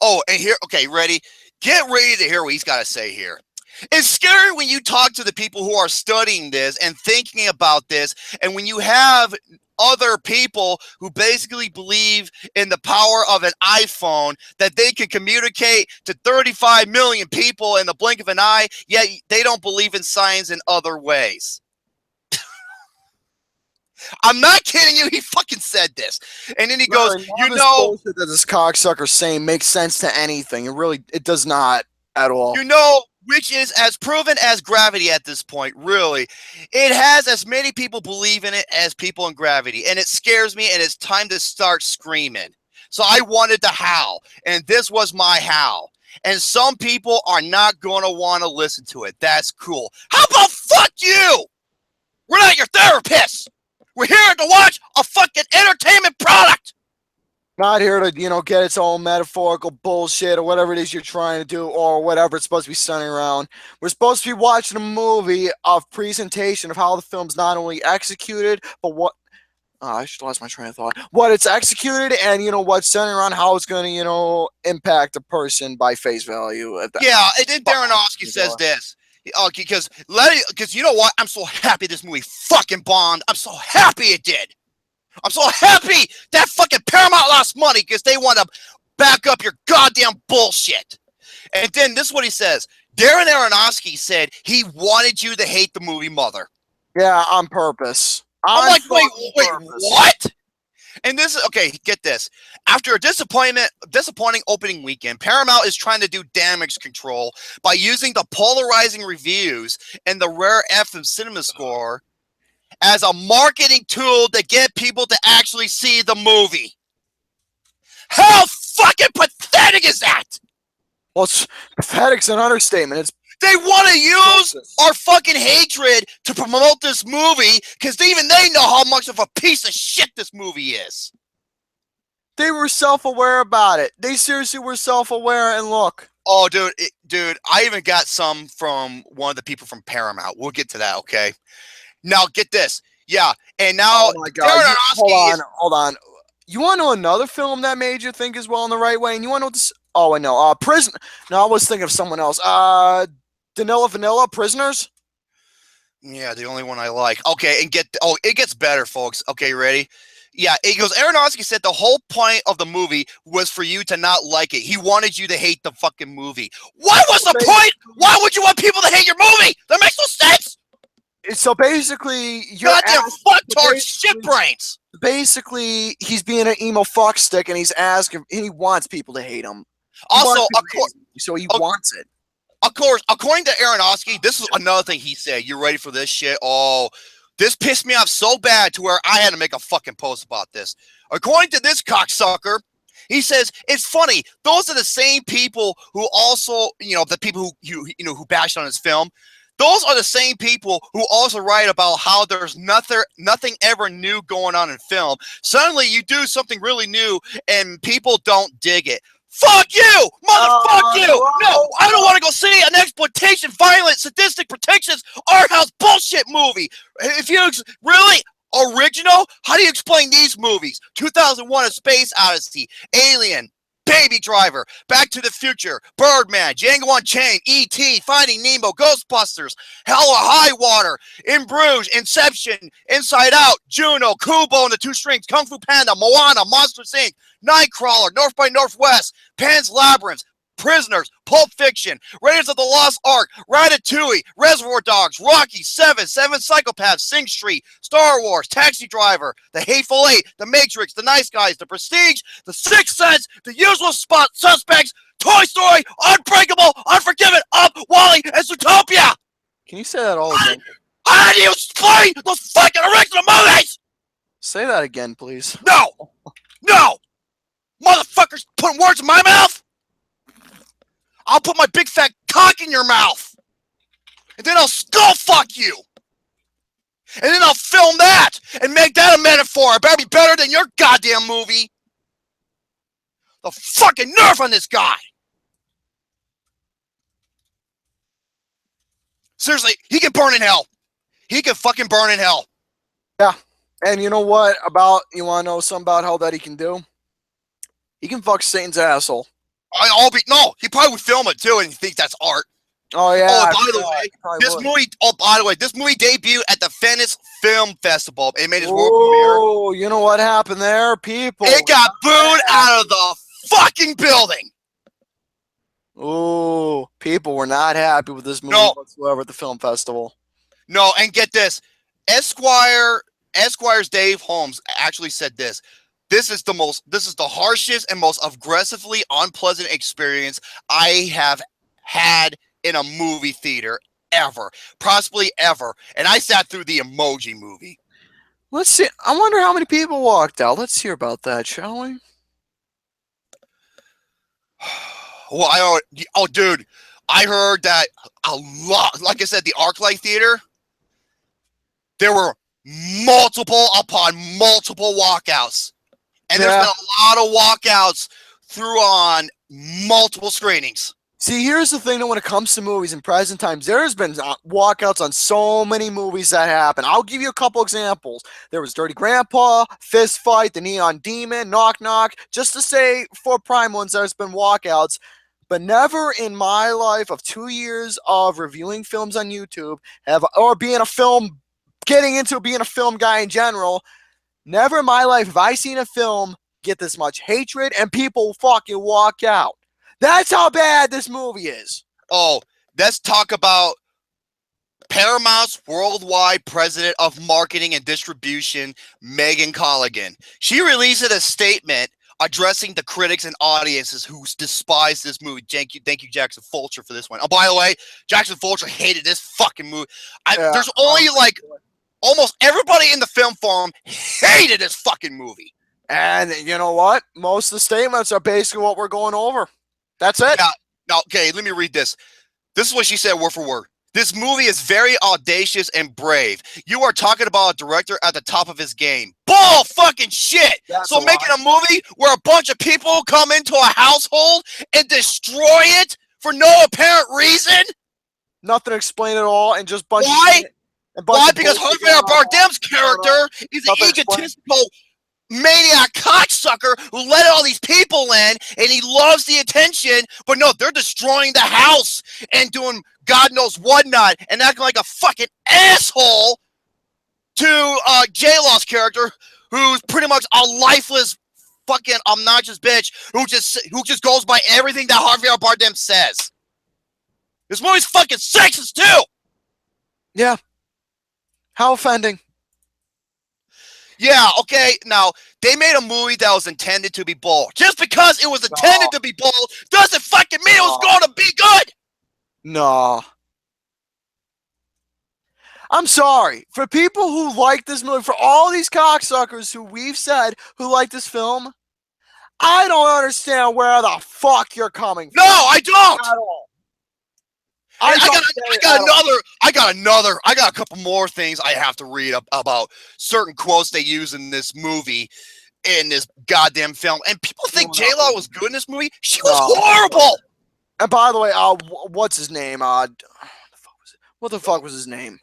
Oh, and here, okay, ready? Get ready to hear what he's got to say here. It's scary when you talk to the people who are studying this and thinking about this, and when you have other people who basically believe in the power of an iPhone, that they can communicate to 35 million people in the blink of an eye, yet they don't believe in science in other ways. I'm not kidding you. He fucking said this. And then he goes, you know, that this cocksucker's saying makes sense to anything. It does not at all. You know, which is as proven as gravity at this point, really. It has as many people believe in it as people in gravity. And it scares me, and it's time to start screaming. So I wanted to howl, and this was my howl. And some people are not going to want to listen to it. That's cool. How about fuck you? We're not your therapists. We're here to watch a fucking entertainment product. Not here to, get its own metaphorical bullshit or whatever it is you're trying to do or whatever it's supposed to be centering around. We're supposed to be watching a movie of presentation of how the film's not only executed, but what... I just lost my train of thought. What it's executed and, what's centering around how it's going to, impact a person by face value. Yeah, and then Darrenowski says this. Because you know what? I'm so happy this movie fucking bombed. I'm so happy it did. I'm so happy that fucking Paramount lost money because they want to back up your goddamn bullshit. And then this is what he says. Darren Aronofsky said he wanted you to hate the movie Mother. Yeah, on purpose. I'm like, wait, what? And this is, okay, get this. After a disappointing opening weekend, Paramount is trying to do damage control by using the polarizing reviews and the rare F in cinema score as a marketing tool to get people to actually see the movie. How fucking pathetic is that? Well, pathetic's an understatement. They want to use our fucking hatred to promote this movie because even they know how much of a piece of shit this movie is. They were self-aware about it. They seriously were self-aware, and look. Oh, dude, I even got some from one of the people from Paramount. We'll get to that, okay? Now, get this. Yeah, and now... Oh, my God. Hold on. You want to know another film that made you think as well in the right way? And you want to know what this... Oh, I know. Prison... No, I was thinking of someone else. Vanilla Prisoners? Yeah, the only one I like. Okay, and it gets better, folks. Okay, ready? Yeah, it goes, Aronofsky said the whole point of the movie was for you to not like it. He wanted you to hate the fucking movie. What was the point? Why would you want people to hate your movie? That makes no sense! So basically, goddamn fucktard shit brains! Basically, he's being an emo fuckstick, and he's asking, and he wants people to hate him. Also, so he wants it. Of course, according to Aronofsky, this is another thing he said. You ready for this shit? Oh, this pissed me off so bad to where I had to make a fucking post about this. According to this cocksucker, he says, it's funny. Those are the same people who also, the people who bashed on his film. Those are the same people who also write about how there's nothing ever new going on in film. Suddenly you do something really new and people don't dig it. Fuck you! Motherfuck you! No, I don't want to go see an exploitation, violent, sadistic, pretentious, art house bullshit movie. If you really original, how do you explain these movies? 2001: A Space Odyssey, Alien, Baby Driver, Back to the Future, Birdman, Django Unchained, E.T., Finding Nemo, Ghostbusters, Hell or High Water, In Bruges, Inception, Inside Out, Juno, Kubo and the Two Strings, Kung Fu Panda, Moana, Monsters Inc., Nightcrawler, North by Northwest, Pan's Labyrinth, Prisoners, Pulp Fiction, Raiders of the Lost Ark, Ratatouille, Reservoir Dogs, Rocky, Seven Psychopaths, Sing Street, Star Wars, Taxi Driver, The Hateful Eight, The Matrix, The Nice Guys, The Prestige, The Sixth Sense, The Usual Suspects, Toy Story, Unbreakable, Unforgiven, Up, Wall-E, and Zootopia! Can you say that all again? How do you explain those fucking original movies? Say that again, please. No! Motherfuckers putting words in my mouth? I'll put my big fat cock in your mouth. And then I'll skull fuck you. And then I'll film that and make that a metaphor. It better be better than your goddamn movie. The fucking nerve on this guy. Seriously, he can burn in hell. He can fucking burn in hell. Yeah. And you know what about, you want to know something about how that he can do? He can fuck Satan's asshole. No, he probably would film it too, and he thinks that's art. Oh yeah. Oh, by the way, this movie debuted at the Venice Film Festival. It made its world premiere. Oh, you know what happened there, people? It got booed out of the fucking building. Oh, people were not happy with this movie whatsoever at the film festival. No, and get this, Esquire's Dave Holmes actually said this. This is the harshest and most aggressively unpleasant experience I have had in a movie theater ever, possibly ever. And I sat through the Emoji Movie. Let's see. I wonder how many people walked out. Let's hear about that, shall we? Well, dude, I heard that a lot. Like I said, the ArcLight Theater, there were multiple upon multiple walkouts. And there's been a lot of walkouts through on multiple screenings. See, here's the thing that when it comes to movies in present times, there's been walkouts on so many movies that happen. I'll give you a couple examples. There was Dirty Grandpa, Fist Fight, The Neon Demon, Knock Knock, just to say for prime ones, there's been walkouts. But never in my life of 2 years of reviewing films on YouTube getting into being a film guy in general, never in my life have I seen a film get this much hatred and people fucking walk out. That's how bad this movie is. Oh, let's talk about Paramount's worldwide president of marketing and distribution, Megan Colligan. She released a statement addressing the critics and audiences who despise this movie. Thank you, Jackson Fulcher, for this one. Oh, by the way, Jackson Fulcher hated this fucking movie. There's only almost everybody in the film forum hated this fucking movie. And you know what? Most of the statements are basically what we're going over. That's it. Yeah. Now, okay, let me read this. This is what she said word for word. This movie is very audacious and brave. You are talking about a director at the top of his game. Bull fucking shit. So making a movie where a bunch of people come into a household and destroy it for no apparent reason? Nothing to explain at all, and just bunch Why? Of Why? Because Harvey Bardem's character is an egotistical maniac cocksucker who let all these people in, and he loves the attention, but no, they're destroying the house and doing God knows what not, and acting like a fucking asshole to J-Law's character, who's pretty much a lifeless fucking obnoxious bitch who just goes by everything that Harvey Bardem says. This movie's fucking sexist too. Yeah. How offending. Yeah, okay, now, they made a movie that was intended to be bold. Just because it was intended to be bold doesn't fucking mean it was going to be good! No. I'm sorry. For people who like this movie, for all these cocksuckers who we've said who like this film, I don't understand where the fuck you're coming from. No, I don't! At all. I got a couple more things I have to read about certain quotes they use in this movie, in this goddamn film. And people think J-Law was good in this movie. She was horrible. And by the way, what's his name? What the fuck was his name?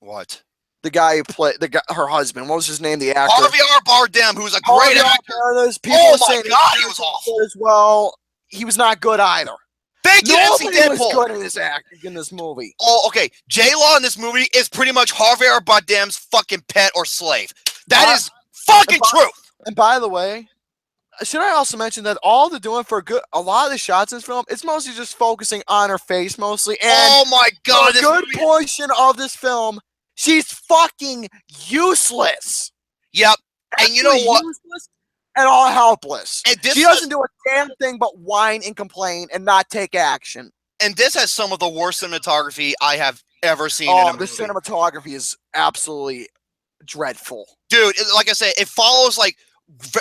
What? The guy who played her husband. What was his name? The actor. Harvey Bardem, who's a great actor. Oh my God, he was awful as well. He was not good either. Thank you, MC Nobody Deadpool. was good in this acting in this movie. Oh, okay. J-Law in this movie is pretty much Harvey Bardem's fucking pet or slave. That is fucking truth. And by the way, should I also mention that all they're doing for a lot of the shots in this film, it's mostly just focusing on her face mostly. And oh my God, a good portion of this film, she's fucking useless. Yep. And you know what? Useless and all helpless. And she doesn't do a damn thing but whine and complain and not take action. And this has some of the worst cinematography I have ever seen in a movie. The cinematography is absolutely dreadful. Dude, like I said, it follows like,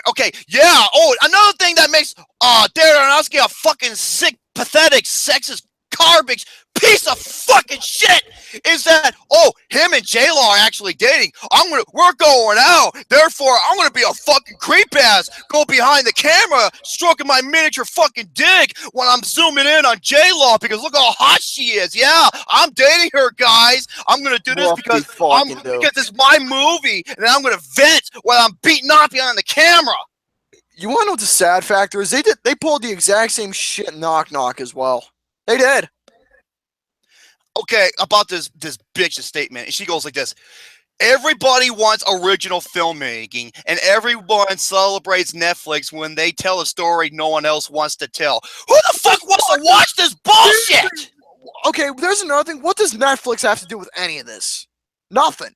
okay, yeah. Oh, another thing that makes Darren Aronofsky a fucking sick, pathetic, sexist garbage piece of fucking shit is that, oh, him and J-Law are actually dating. We're going out. Therefore, I'm gonna be a fucking creep ass. Go behind the camera, stroking my miniature fucking dick when I'm zooming in on J-Law because look how hot she is. Yeah, I'm dating her, guys. I'm gonna do this because it's my movie, and I'm gonna vent while I'm beating up behind the camera. You want to know what the sad factor is? They pulled the exact same shit in Knock Knock as well. They did. Okay, about this bitch's statement. She goes like this. Everybody wants original filmmaking, and everyone celebrates Netflix when they tell a story no one else wants to tell. Who the fuck wants to watch this bullshit? Okay, there's another thing. What does Netflix have to do with any of this? Nothing.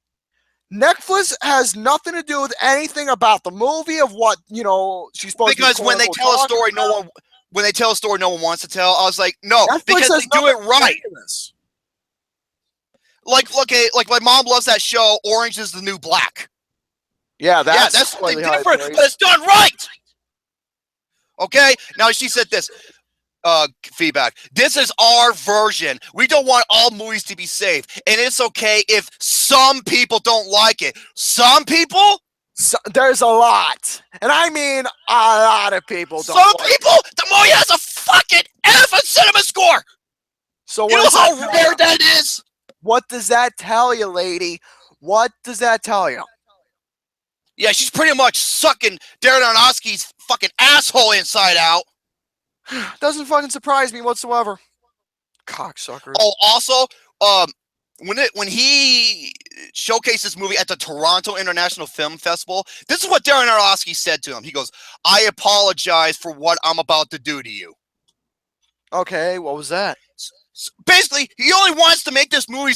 Netflix has nothing to do with anything about the movie of what, you know, she's supposed to be. Because when they tell a story no one wants to tell, I was like, no, Netflix because they do it right. Like my mom loves that show, Orange is the New Black. Yeah, that's different, but it's done right. Okay, now she said this. Feedback. This is our version. We don't want all movies to be safe, and it's okay if some people don't like it. Some people? There's a lot, and I mean a lot of people. Some people? The movie has a fucking F on Cinema Score. So you know how rare that is? What does that tell you, lady? What does that tell you? Yeah, she's pretty much sucking Darren Aronofsky's fucking asshole inside out. Doesn't fucking surprise me whatsoever. Cocksucker. Oh, also, when he showcased this movie at the Toronto International Film Festival, this is what Darren Aronofsky said to him. He goes, "I apologize for what I'm about to do to you." Okay, what was that? So basically, he only wants to make this movie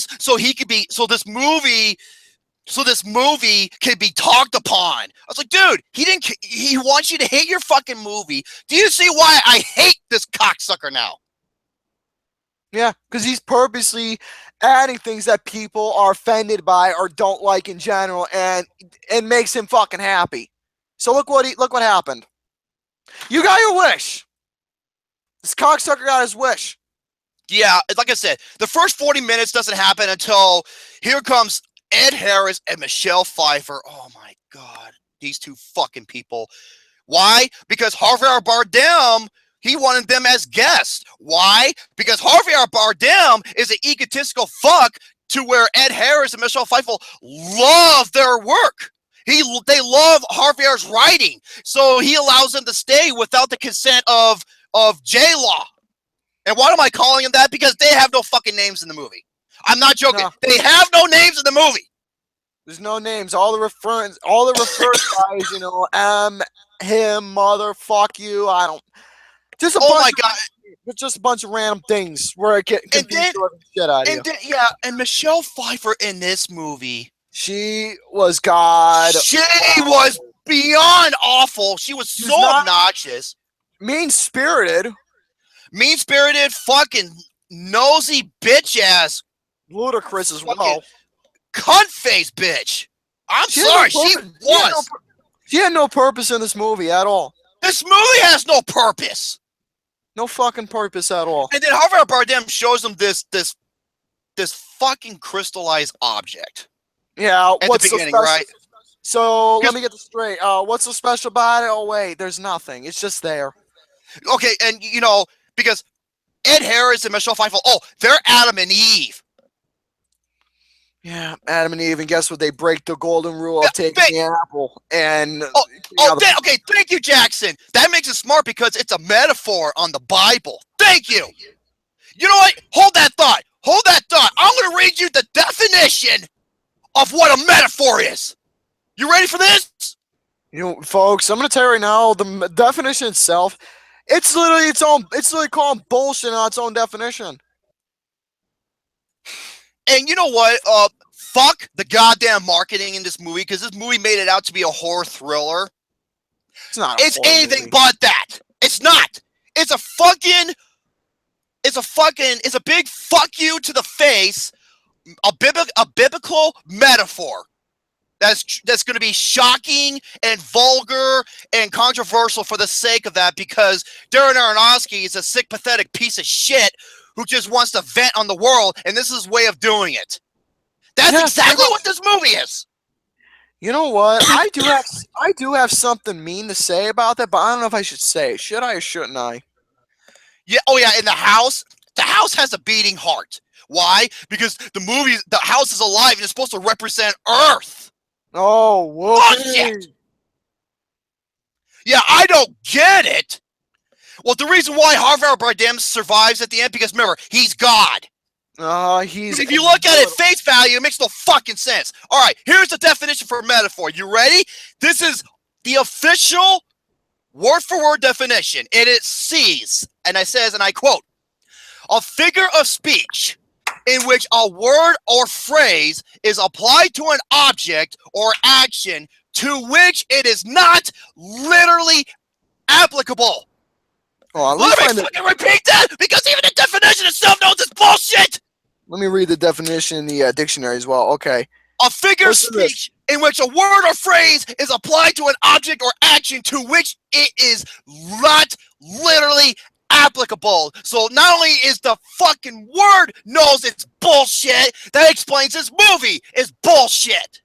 so this movie can be talked upon. I was like, dude, he wants you to hate your fucking movie. Do you see why I hate this cocksucker now? Yeah, because he's purposely adding things that people are offended by or don't like in general, and it makes him fucking happy. So look what happened. You got your wish. This cocksucker got his wish. Yeah, like I said, the first 40 minutes doesn't happen until here comes Ed Harris and Michelle Pfeiffer. Oh my God, these two fucking people. Why? Because Harvey Bardem, he wanted them as guests. Why? Because Harvey Bardem is an egotistical fuck to where Ed Harris and Michelle Pfeiffer love their work. They love Harvey's writing, so he allows them to stay without the consent of J-Law. And why am I calling them that? Because they have no fucking names in the movie. I'm not joking. No. They have no names in the movie. There's no names. All the referred guys, you know, him, mother, fuck you. I don't. Just a bunch. My God. It's just a bunch of random things where I get confused with the shit out of you. And Michelle Pfeiffer in this movie. She was God. She was beyond awful. She was so obnoxious. Mean-spirited, fucking nosy bitch ass. Ludicrous as well. Cunt face bitch. I'm sorry, she was. She had no purpose in this movie at all. This movie has no purpose. No fucking purpose at all. And then Harvey Bardem shows them this fucking crystallized object. Yeah, at the beginning, right? So let me get this straight. What's so special about it? Oh wait, there's nothing. It's just there. Okay, and you know, because Ed Harris and Michelle Pfeiffer, they're Adam and Eve. Yeah, Adam and Eve, and guess what? They break the golden rule of taking the apple. And okay, thank you, Jackson. That makes it smart because it's a metaphor on the Bible. Thank you. You know what? Hold that thought. I'm going to read you the definition of what a metaphor is. You ready for this? You know, folks, I'm going to tell you right now, the definition itself, it's literally called bullshit on its own definition. And you know what? Fuck the goddamn marketing in this movie, because this movie made it out to be a horror thriller. It's not. It's anything but that. It's not. It's a big fuck you to the face. A biblical metaphor. That's going to be shocking and vulgar and controversial for the sake of that, because Darren Aronofsky is a sick, pathetic piece of shit who just wants to vent on the world, and this is his way of doing it. That's exactly what this movie is. You know what? I do have something mean to say about that, but I don't know if I should say it. Should I or shouldn't I? Yeah. Oh yeah. In the house has a beating heart. Why? Because the house is alive and it's supposed to represent Earth. Oh, bullshit. Yeah, I don't get it. Well, the reason why Harvey Bardem survives at the end, because remember, he's God. If you look at it face value, it makes no fucking sense. All right, here's the definition for metaphor. You ready? This is the official word-for-word definition. It sees, and I says, and I quote, a figure of speech in which a word or phrase is applied to an object or action to which it is not literally applicable. Oh, let me fucking repeat that, because even the definition itself knows it's bullshit. Let me read the definition in the dictionary as well. Okay. A figure of speech in which a word or phrase is applied to an object or action to which it is not literally applicable. So not only is the fucking word knows it's bullshit, that explains this movie is bullshit.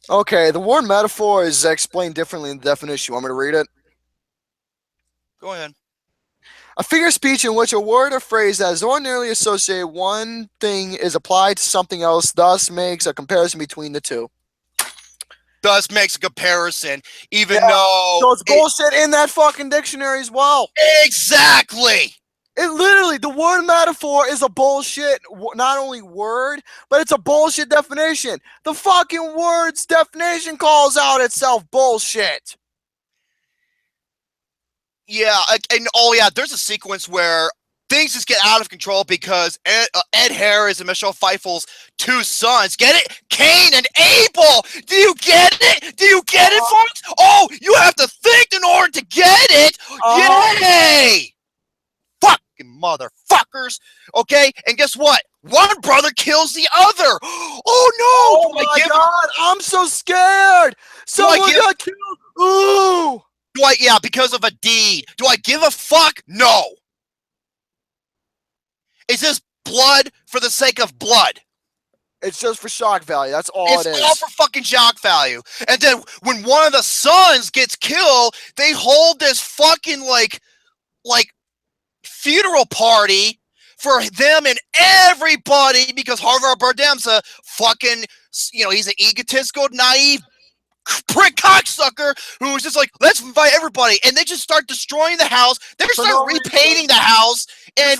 Okay, the word metaphor is explained differently in the definition. You want me to read it? Go ahead. A figure of speech in which a word or phrase that is ordinarily associated one thing is applied to something else, thus makes a comparison between the two. Thus makes a comparison, even though... So it's bullshit in that fucking dictionary as well. Exactly! It literally, the word metaphor is a bullshit, not only word, but it's a bullshit definition. The fucking word's definition calls out itself bullshit. Yeah, and oh yeah, there's a sequence where things just get out of control because Ed Harris and Michelle Pfeiffer's two sons, get it? Cain and Abel! Do you get it? Do you get it, folks? Oh, you have to think in order to get it! Yay! Fucking motherfuckers! Okay, and guess what? One brother kills the other! Oh no! Oh my god, I'm so scared! Someone got killed! Ooh! Yeah, because of a deed. Do I give a fuck? No. Is this blood for the sake of blood? It's just for shock value. That's all it is. It's all for fucking shock value. And then when one of the sons gets killed, they hold this fucking like funeral party for them and everybody because Harvey Bardem's a fucking, he's an egotistical, naive prick cocksucker who's just like, let's invite everybody, and they just start destroying the house. They just start repainting the house, and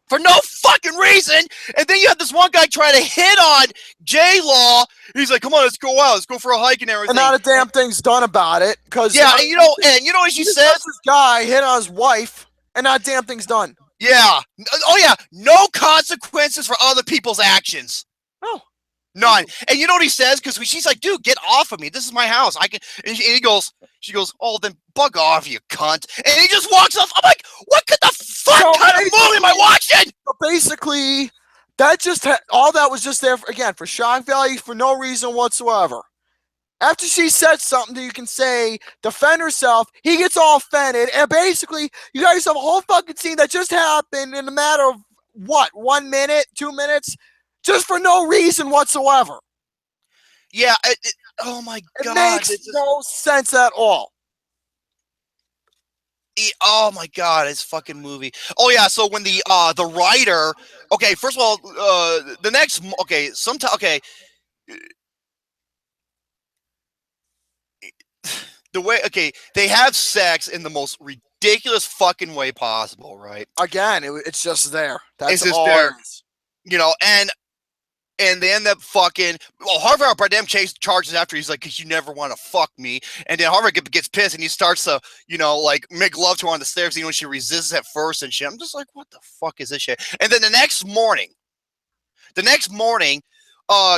for no fucking reason. And then you have this one guy trying to hit on J-Law. He's like, come on, let's go out, let's go for a hike and everything. And not a damn thing's done about it. Cause and you know what she says? This guy hit on his wife, and not a damn thing's done. Yeah. Oh yeah. No consequences for other people's actions. Oh. None. And you know what he says? Because she's like, dude, get off of me. This is my house. I can. And she goes, oh, then bug off, you cunt. And he just walks off. I'm like, what kind of fuck kind of movie am I watching? So basically, that just all that was just there for shock value for no reason whatsoever. After she said something that you can say, defend herself, he gets all offended, and basically, you got yourself a whole fucking scene that just happened in a matter of what, 1 minute, 2 minutes? Just for no reason whatsoever. Yeah. Oh my god. It makes no sense at all. Oh my god, it's fucking movie. Oh yeah. So when the writer, okay, first of all, the next, okay, sometime, okay. The way, okay, they have sex in the most ridiculous fucking way possible, right? Again, it's just there. That's it's just all there. it is. And they end up fucking. Well, Harvey Bardem charges after. He's like, "Cause you never want to fuck me." And then Harvey gets pissed and he starts to, make love to her on the stairs. She resists at first and shit. I'm just like, what the fuck is this shit? And then the next morning,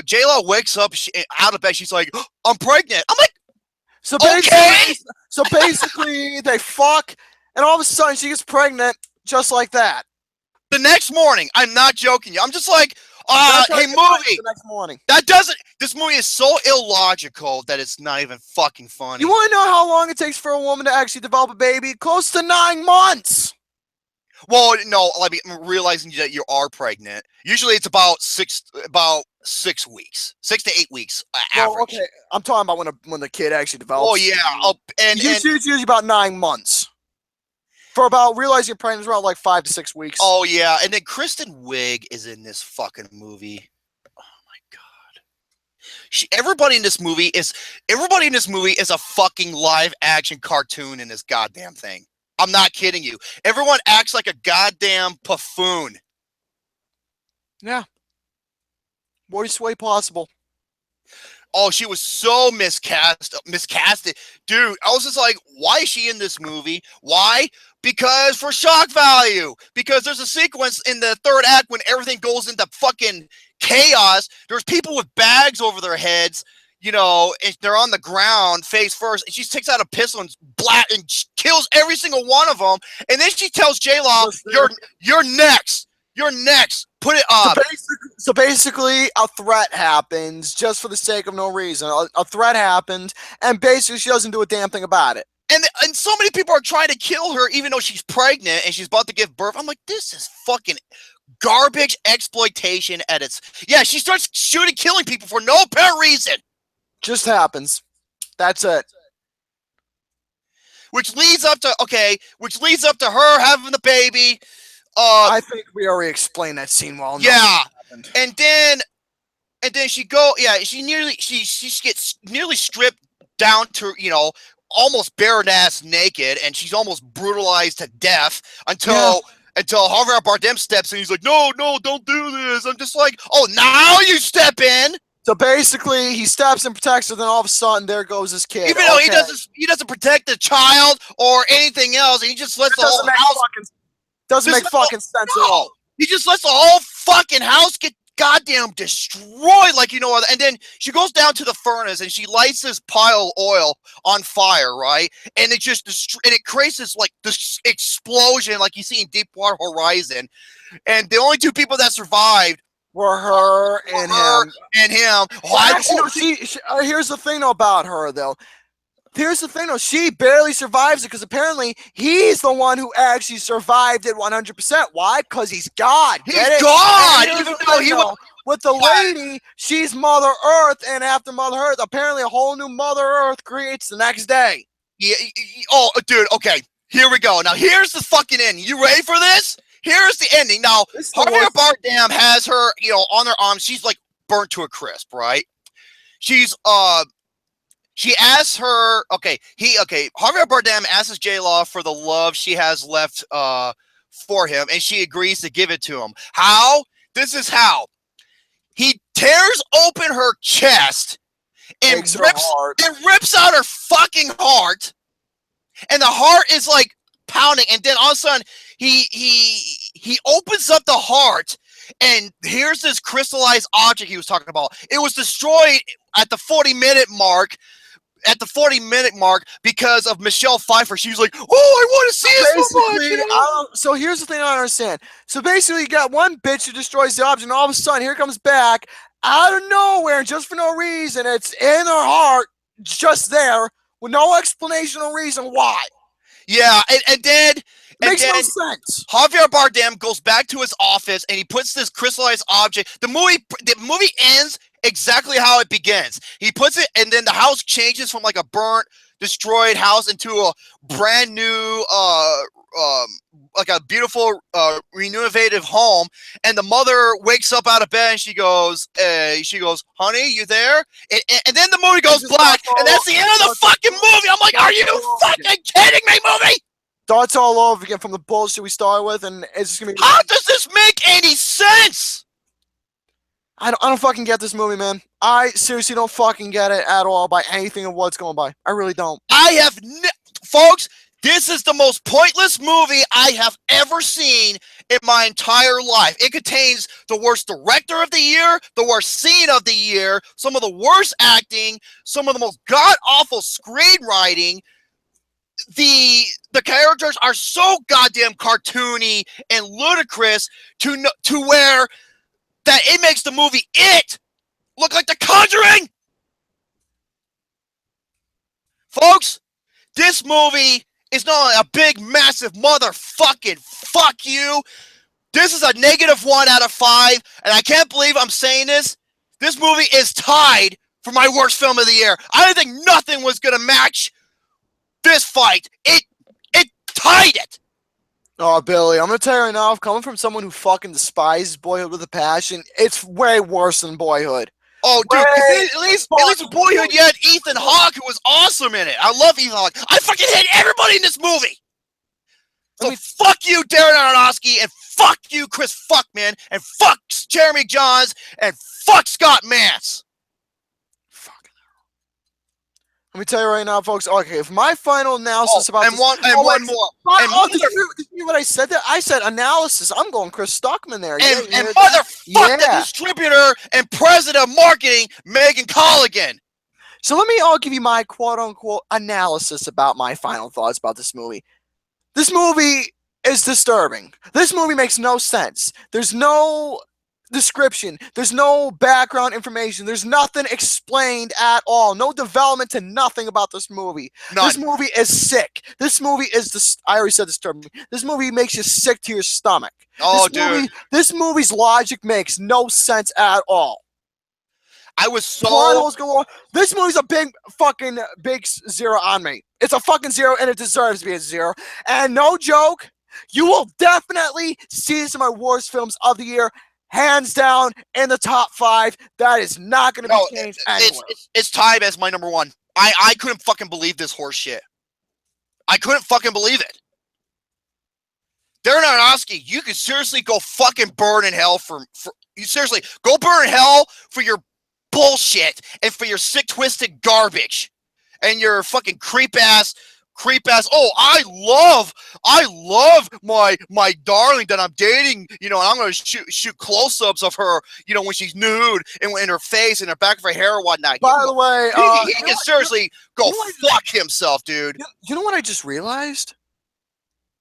J-Lo wakes up out of bed. She's like, "I'm pregnant." I'm like, so okay. Basically, they fuck, and all of a sudden she gets pregnant just like that. The next morning, I'm not joking you. I'm just like, hey, movie. The next morning. This movie is so illogical that it's not even fucking funny. You want to know how long it takes for a woman to actually develop a baby? Close to 9 months. Well, no, like realizing that you are pregnant. Usually, it's about 6 weeks, 6 to 8 weeks Well, average. okay, I'm talking about when the kid actually develops. Oh yeah, and It's usually about 9 months. For about realizing you're pregnant is around like 5 to 6 weeks. oh yeah, and then Kristen Wiig is in this fucking movie. Oh my god, everybody in this movie is a fucking live action cartoon in this goddamn thing. I'm not kidding you. Everyone acts like a goddamn buffoon. Yeah. Worst way possible. Oh, she was so miscasted. Dude, I was just like, why is she in this movie? Why? Because for shock value. Because there's a sequence in the third act when everything goes into fucking chaos. There's people with bags over their heads, you know, and they're on the ground face first. And she takes out a pistol and kills every single one of them. And then she tells J-Law, you're next. You're next. Put it up. So basically, a threat happens just for the sake of no reason. A threat happens, and basically she doesn't do a damn thing about it. And so many people are trying to kill her, even though she's pregnant and she's about to give birth. I'm like, this is fucking garbage exploitation at its. Yeah, she starts killing people for no apparent reason. Just happens. That's it. Which leads up to her having the baby. I think we already explained that scene well enough. Yeah, and then she gets nearly stripped down to, you know, almost bare ass naked, and she's almost brutalized to death until Harvey Bardem steps in. He's like, no, don't do this. I'm just like, oh, now you step in. So basically, he steps and protects her. Then all of a sudden, there goes his kid. Even though he doesn't protect the child or anything else, and he just lets the whole house. Doesn't make fucking sense at all. He just lets the whole fucking house get goddamn destroyed, like, you know. And then she goes down to the furnace and she lights this pile of oil on fire, right? And it just and it creates this explosion, like you see in Deepwater Horizon. And the only two people that survived were her and him. Here's the thing about her, though. She barely survives it because apparently he's the one who actually survived it 100%. Why? Because he's God. He's God! Even though he was with the lady, she's Mother Earth, and after Mother Earth, apparently a whole new Mother Earth creates the next day. Yeah. Oh, dude, okay. Here we go. Now, here's the fucking ending. You ready for this? Here's the ending. Now, Harvey Bardem has her, you know, on their arms. She's like burnt to a crisp, right? She asks her, Harvey Bardem asks J-Law for the love she has left for him, and she agrees to give it to him. How? This is how. He tears open her chest and rips out her fucking heart, and the heart is like pounding, and then all of a sudden he opens up the heart, and here's this crystallized object he was talking about. It was destroyed at the 40-minute mark. Because of Michelle Pfeiffer. She was like, oh, I want to see it so much. You know? So here's the thing I don't understand. So basically, you got one bitch who destroys the object, and all of a sudden, here comes back out of nowhere, just for no reason. It's in her heart, just there, with no explanation or reason why. Yeah, and then... Makes no sense. Javier Bardem goes back to his office and he puts this crystallized object. The movie ends exactly how it begins. He puts it, and then the house changes from like a burnt, destroyed house into a brand new, like a beautiful, renovated home. And the mother wakes up out of bed and she goes, honey, you there? And then the movie goes black, and that's the end of the fucking movie. I'm like, are you fucking kidding me, movie? Starts all over again from the bullshit we started with, and it's just gonna be. How does this make any sense? I don't fucking get this movie, man. I seriously don't fucking get it at all by anything of what's going by. I really don't. Folks, this is the most pointless movie I have ever seen in my entire life. It contains the worst director of the year, the worst scene of the year, some of the worst acting, some of the most god-awful screenwriting. The characters are so goddamn cartoony and ludicrous to where that it makes the movie It look like The Conjuring. Folks, this movie is not a big, massive motherfucking fuck you. This is a -1 out of 5, and I can't believe I'm saying this. This movie is tied for my worst film of the year. I didn't think nothing was gonna match this fight. It tied it. Oh, Billy, I'm gonna tell you right now, coming from someone who fucking despises Boyhood with a passion, it's way worse than Boyhood. Oh, dude, at least with Boyhood, you had Ethan Hawke, who was awesome in it. I love Ethan Hawke. I fucking hate everybody in this movie. So fuck you, Darren Aronofsky, and fuck you, Chris Fuckman, and fuck Jeremy Johns, and fuck Scott Mance. Let me tell you right now, folks. Okay, for my final analysis about this, one more. Did you hear what I said there? I said analysis. I'm going Chris Stockman there. And motherfuck the distributor and president of marketing, Megan Colligan. So let me give you my quote-unquote analysis about my final thoughts about this movie. This movie is disturbing. This movie makes no sense. There's no description. There's no background information. There's nothing explained at all. No development to nothing about this movie. None. This movie is sick. This movie is I already said disturbing. This movie makes you sick to your stomach. Oh, dude. This movie's logic makes no sense at all. I was so... This movie's a big zero on me. It's a fucking zero, and it deserves to be a zero. And no joke, you will definitely see this in my worst films of the year. Hands down in the top 5. That is not going to be changed anywhere. It's tied as my #1. I couldn't fucking believe this horse shit. I couldn't fucking believe it. Darren Aronofsky, you could seriously go fucking burn in hell you seriously go burn in hell for your bullshit and for your sick, twisted garbage and your fucking creep ass. Oh, I love my darling that I'm dating, and I'm gonna shoot close-ups of her, when she's nude and in her face and the back of her hair and whatnot. By the way, he can seriously go fuck himself, dude. You know what I just realized?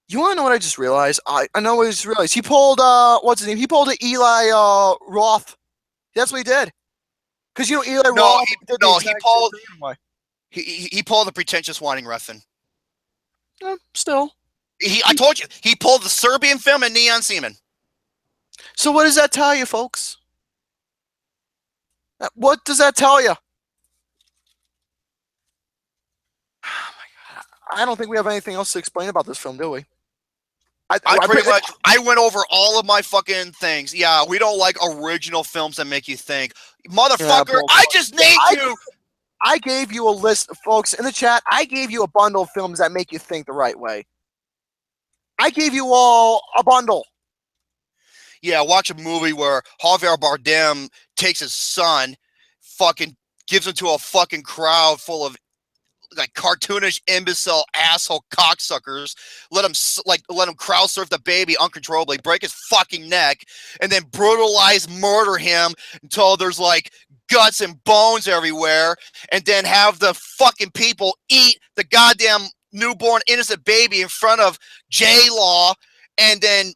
You want to know what I just realized? I know what I just realized. He pulled what's his name? He pulled an Eli Roth. That's what he did. Because Eli Roth. He pulled the pretentious whining Refn. Still. I told you, he pulled the Serbian film and Neon Seaman. So what does that tell you, folks? What does that tell you? Oh my God. I don't think we have anything else to explain about this film, do we? I went over all of my fucking things. Yeah, we don't like original films that make you think. Motherfucker, I just named you. I gave you a list, folks, in the chat. I gave you a bundle of films that make you think the right way. I gave you all a bundle. Yeah, watch a movie where Javier Bardem takes his son, fucking gives him to a fucking crowd full of like cartoonish, imbecile, asshole cocksuckers. Let him crowd surf the baby uncontrollably, break his fucking neck, and then brutalize, murder him until there's like guts and bones everywhere, and then have the fucking people eat the goddamn newborn innocent baby in front of J-Law, and then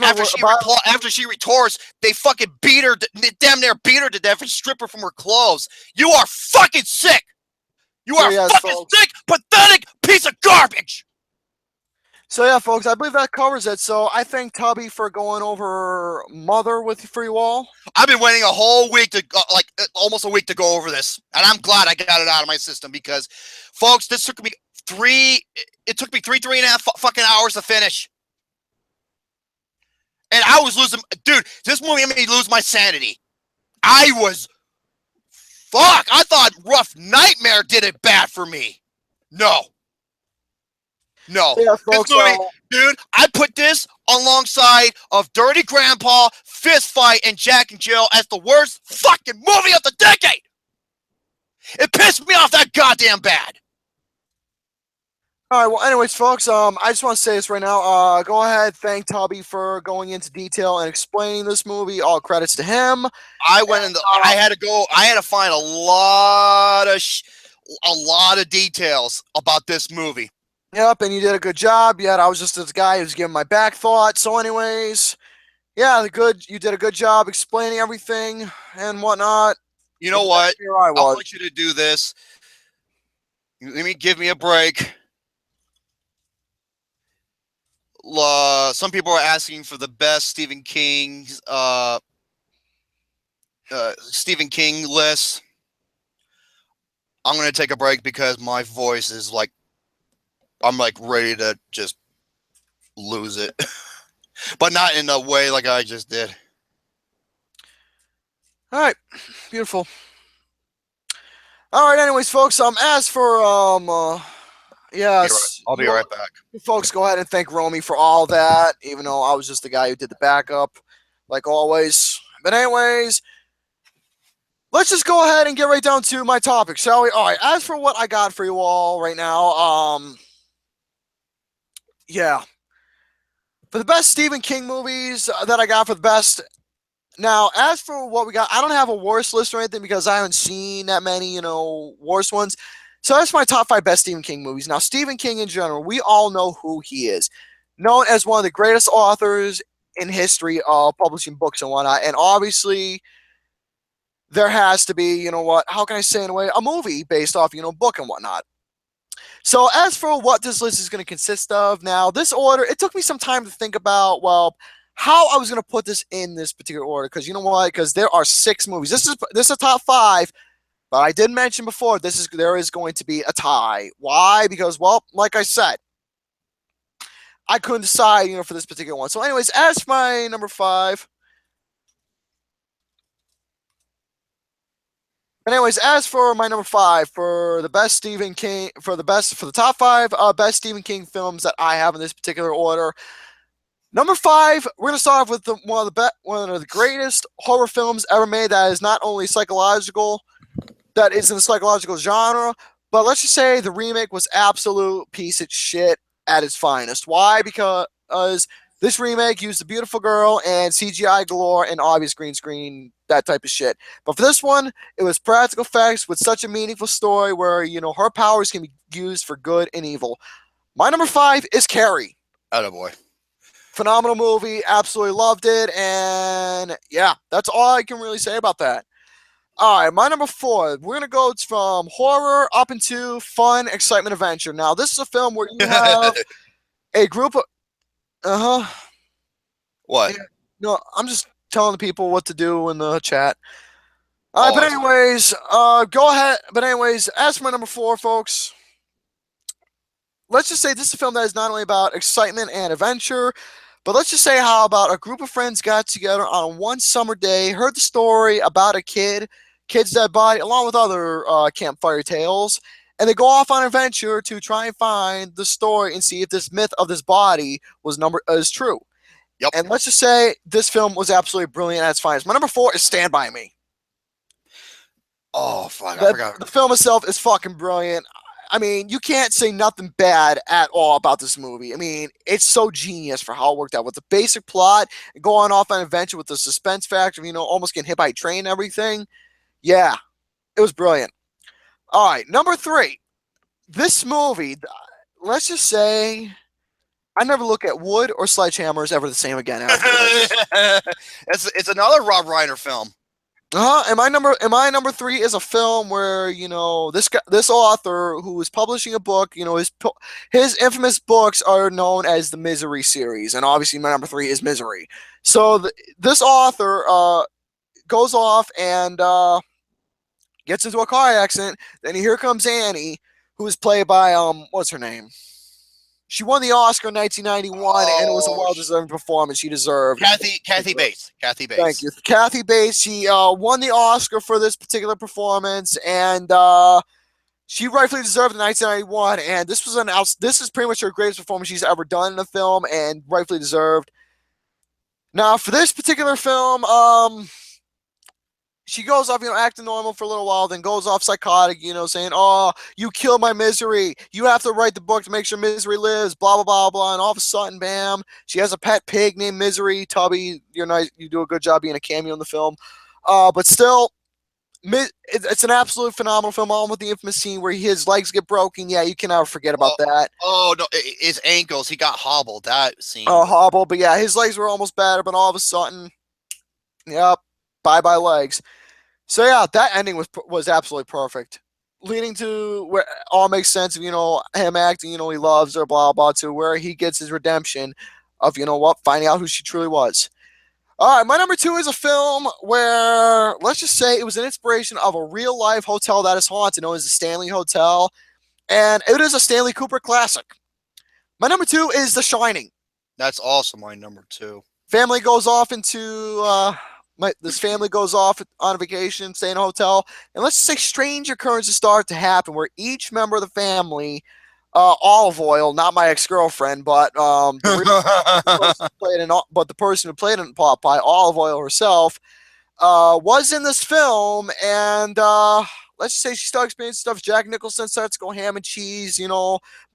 after she retorts, they fucking damn near beat her to death and strip her from her clothes. You are fucking sick. You are fucking sick, pathetic piece of garbage. So yeah, folks, I believe that covers it. So I thank Tubby for going over Mother for you all. I've been waiting a whole week almost a week to go over this, and I'm glad I got it out of my system because, folks, this took me three and a half fucking hours to finish, and I was losing. Dude, this movie made me lose my sanity. I thought Rough Nightmare did it bad for me. No. Yeah, folks, this movie, dude, I put this alongside of Dirty Grandpa, Fist Fight, and Jack and Jill as the worst fucking movie of the decade. It pissed me off that goddamn bad. All right, well, anyways, folks, I just want to say this right now. Go ahead, thank Tubby for going into detail and explaining this movie. All credits to him. I had to find a lot of details about this movie. Yep, and you did a good job. Yet I was just this guy who's giving my back thought. So, anyways, yeah, you did a good job explaining everything and whatnot. You know what? I want you to do this. Give me a break. some people are asking for the best Stephen King list. I'm gonna take a break because my voice is like, I'm like ready to just lose it, but not in a way like I just did. All right, beautiful. All right, anyways, folks. As for yes, I'll be right back. Folks, go ahead and thank Romy for all that. Even though I was just the guy who did the backup, like always. But anyways, let's just go ahead and get right down to my topic, shall we? All right. As for what I got for you all right now, yeah, for the best Stephen King movies that I got for the best. Now, as for what we got, I don't have a worst list or anything because I haven't seen that many, worst ones. So that's my top 5 best Stephen King movies. Now, Stephen King in general, we all know who he is. Known as one of the greatest authors in history of publishing books and whatnot. And obviously, there has to be, how can I say in a way, a movie based off, book and whatnot. So as for what this list is going to consist of, now, this order, it took me some time to think about, well, how I was going to put this in this particular order, because you know what? Because there are 6 movies. This is a top 5, but I did mention before there is going to be a tie. Why? Because, well, like I said, I couldn't decide, for this particular one. So, anyways, as my number 5. Anyways, as for my number 5 for the best Stephen King for the top 5 best Stephen King films that I have in this particular order. Number 5, we're going to start off with one of the greatest horror films ever made that is not only psychological, that is in the psychological genre, but let's just say the remake was absolute piece of shit at its finest. Why? Because this remake used a beautiful girl and CGI galore and obvious green screen, that type of shit. But for this one, it was practical effects with such a meaningful story where, her powers can be used for good and evil. My number 5 is Carrie. Attaboy. Phenomenal movie, absolutely loved it, and yeah, that's all I can really say about that. All right, my number 4, we're gonna go from horror up into fun, excitement, adventure. Now, this is a film where you have a group of, What? No, I'm just telling the people what to do in the chat. All right, but anyways, go ahead. But anyways, as for my number 4, folks, let's just say this is a film that is not only about excitement and adventure, but let's just say how about a group of friends got together on one summer day, heard the story about a kid's dead body, along with other campfire tales, and they go off on an adventure to try and find the story and see if this myth of this body is true. Yep. And let's just say this film was absolutely brilliant at its finest. My number 4 is Stand By Me. Oh, fuck, I forgot. The film itself is fucking brilliant. I mean, you can't say nothing bad at all about this movie. I mean, it's so genius for how it worked out with the basic plot, going off on an adventure with the suspense factor, almost getting hit by a train and everything. Yeah, it was brilliant. All right, number 3. This movie, let's just say, I never look at wood or sledgehammers ever the same again after this. It's another Rob Reiner film. And my number 3 is a film where this author who is publishing a book, his infamous books are known as the Misery series, and obviously my number 3 is Misery. So this author goes off and gets into a car accident. Then here comes Annie, who is played by what's her name? She won the Oscar in 1991, and it was a well-deserved performance. She deserved. Kathy Bates. Thank you, Kathy Bates. She won the Oscar for this particular performance, and she rightfully deserved it in 1991. And this is pretty much her greatest performance she's ever done in a film, and rightfully deserved. Now, for this particular film, she goes off, acting normal for a little while, then goes off psychotic, saying, "Oh, you killed my misery. You have to write the book to make sure misery lives, blah, blah, blah, blah." And all of a sudden, bam, she has a pet pig named Misery. Tubby, you're nice. You do a good job being a cameo in the film. But still, it's an absolute phenomenal film, along with the infamous scene where his legs get broken. Yeah, you can never forget about that. Oh, no, his ankles. He got hobbled, that scene. Oh, hobbled. But yeah, his legs were almost better, but all of a sudden, yep, bye-bye legs. So yeah, that ending was absolutely perfect. leading to where all makes sense of, him acting, he loves her, blah, blah, to where he gets his redemption of, finding out who she truly was. All right, my number 2 is a film where, let's just say it was an inspiration of a real-life hotel that is haunted, known as the Stanley Hotel, and it is a Stanley Kubrick classic. My number 2 is The Shining. That's also my number 2. Family goes off this family goes off on vacation, stay in a hotel, and let's just say strange occurrences start to happen where each member of the family, Olive Oil, not my ex-girlfriend, but the person who played in Popeye, Olive Oil herself, was in this film, and let's just say she started experiencing stuff. Jack Nicholson starts to go ham and cheese,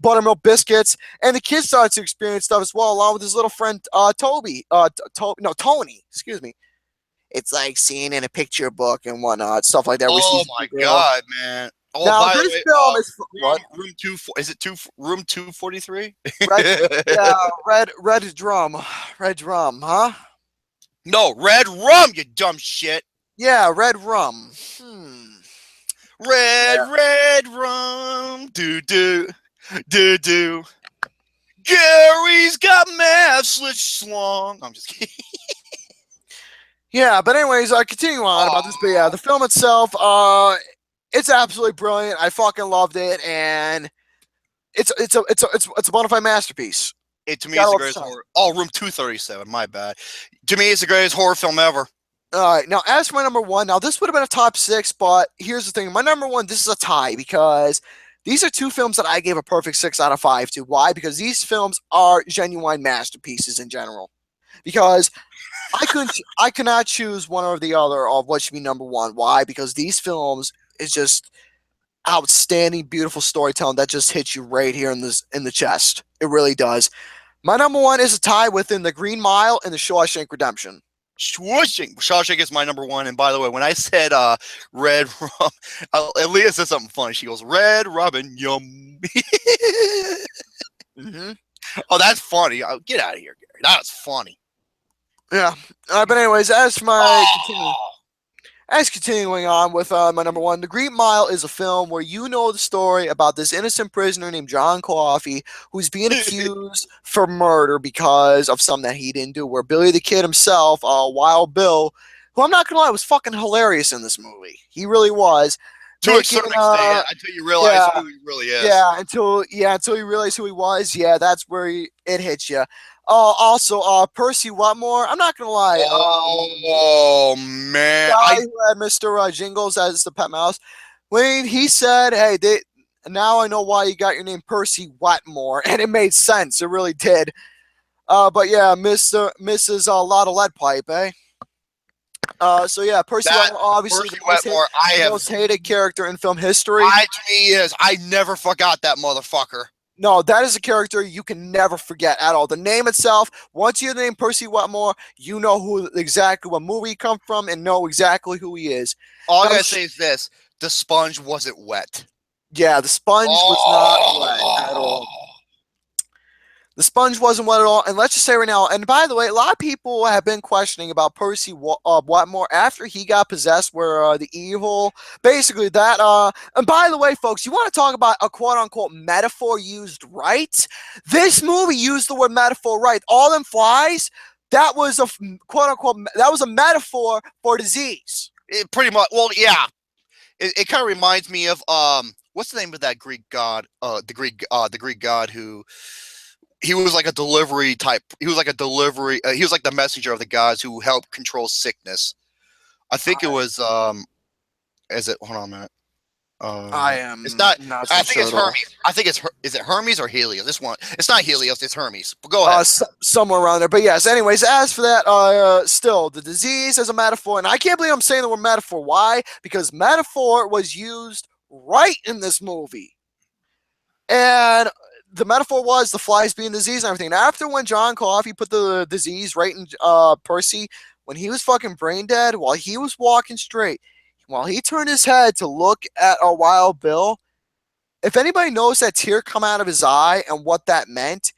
buttermilk biscuits, and the kids start to experience stuff as well, along with his little friend Tony. Excuse me. It's like seeing in a picture book and whatnot, stuff like that. Oh my god, man! Oh, now this film is what? Room 2. Is it room 243? Red drum, huh? No, red rum. You dumb shit. Yeah, red rum. Red rum. Do. Gary's got math slitch slong. I'm just kidding. Yeah, but anyways, continue on about this. But yeah, the film itself, it's absolutely brilliant. I fucking loved it, and it's a bona fide masterpiece. To me, it's the greatest horror. Oh, room 237. My bad. To me, it's the greatest horror film ever. All right, now as for my number 1, now this would have been a top 6, but here's the thing: my number 1, this is a tie because these are 2 films that I gave a perfect 6 out of 5 to. Why? Because these films are genuine masterpieces in general. Because I cannot choose one or the other of what should be number 1. Why? Because these films is just outstanding, beautiful storytelling that just hits you right here in the chest. It really does. My number 1 is a tie within The Green Mile and The Shawshank Redemption. Shawshank is my number 1. And by the way, when I said red rum, Aaliyah said something funny. She goes, "Red Robin, yum." Mm-hmm. Oh, that's funny. Get out of here, Gary. That's funny. Yeah. But anyways, continuing on with my number 1, The Green Mile is a film where you know the story about this innocent prisoner named John Coffey who's being accused for murder because of something that he didn't do. Where Billy the Kid himself, Wild Bill, who I'm not gonna lie was fucking hilarious in this movie. He really was. To a certain extent, until you realize who he really is. Yeah, until you realize who he was. Yeah, that's where it hits you. Also, Percy Wetmore. I'm not gonna lie. Oh man! The guy who had Mr. Jingles as the pet mouse. When he said, "Hey, now I know why you got your name Percy Wetmore," and it made sense. It really did. But yeah, Mrs. Lotta Lead Pipe, eh? So yeah, Percy Wetmore, obviously the most hated character in film history. To me is. I never forgot that motherfucker. No, that is a character you can never forget at all. The name itself, once you hear the name Percy Wetmore, you know exactly what movie he comes from and know exactly who he is. All I gotta say is this: the sponge wasn't wet. Yeah, the sponge was not wet at all. The sponge wasn't wet at all. And let's just say right now, and by the way, a lot of people have been questioning about Percy Wetmore after he got possessed, where the evil, basically that, and by the way, folks, you want to talk about a quote-unquote metaphor used right? This movie used the word metaphor right. All them flies, that was a quote-unquote, that was a metaphor for disease. It pretty much, well, yeah. It kind of reminds me of, what's the name of that Greek god? The Greek god who... He was like a delivery type. He was like the messenger of the gods who helped control sickness. I think it was. Is it? Hold on a minute. I am. It's not. not I think sure it's Hermes. I think it's. Is it Hermes or Helios? This one. It's not Helios. It's Hermes. But go ahead. Somewhere around there. But yes. Anyways, as for that, still the disease as a metaphor, and I can't believe I'm saying the word metaphor. Why? Because metaphor was used right in this movie, and. The metaphor was the flies being disease and everything. And after when John Coffey put the disease right in Percy, when he was fucking brain dead, while he was walking straight, while he turned his head to look at a Wild Bill, if anybody knows that tear come out of his eye and what that meant,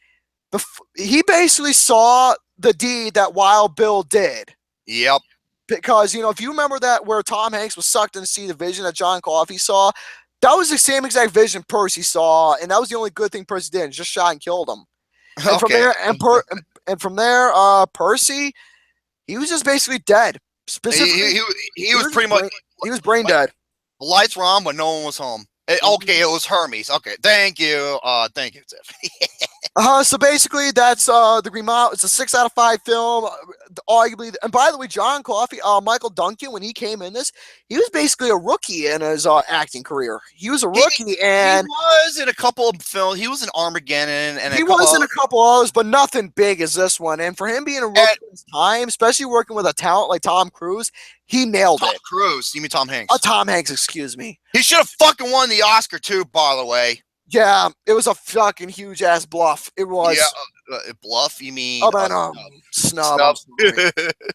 he basically saw the deed that Wild Bill did. Yep. Because, if you remember that where Tom Hanks was sucked in to see the vision that John Coffey saw, That was the same exact vision Percy saw, and that was the only good thing Percy did. Just shot and killed him. And from there, and from there, Percy, he was just basically dead. Specifically, he was pretty much he was brain dead. The lights were on, but no one was home. Okay, it was Hermes. Okay, thank you, Tiff. So basically, that's the remodel. It's a 6 out of 5 film. Arguably, and by the way, John Coffey, Michael Duncan, when he came in this, he was basically a rookie in his acting career. He was a rookie, and he was in a couple of films. He was in Armageddon, and he was in a couple others, but nothing big as this one. And for him being a rookie at his time, especially working with a talent like Tom Cruise, he nailed it. Tom Cruise? You mean Tom Hanks? Tom Hanks, excuse me. He should have fucking won the Oscar too, by the way. Yeah, it was a fucking huge ass bluff. It was. Yeah, bluff? You mean? Oh man, snub.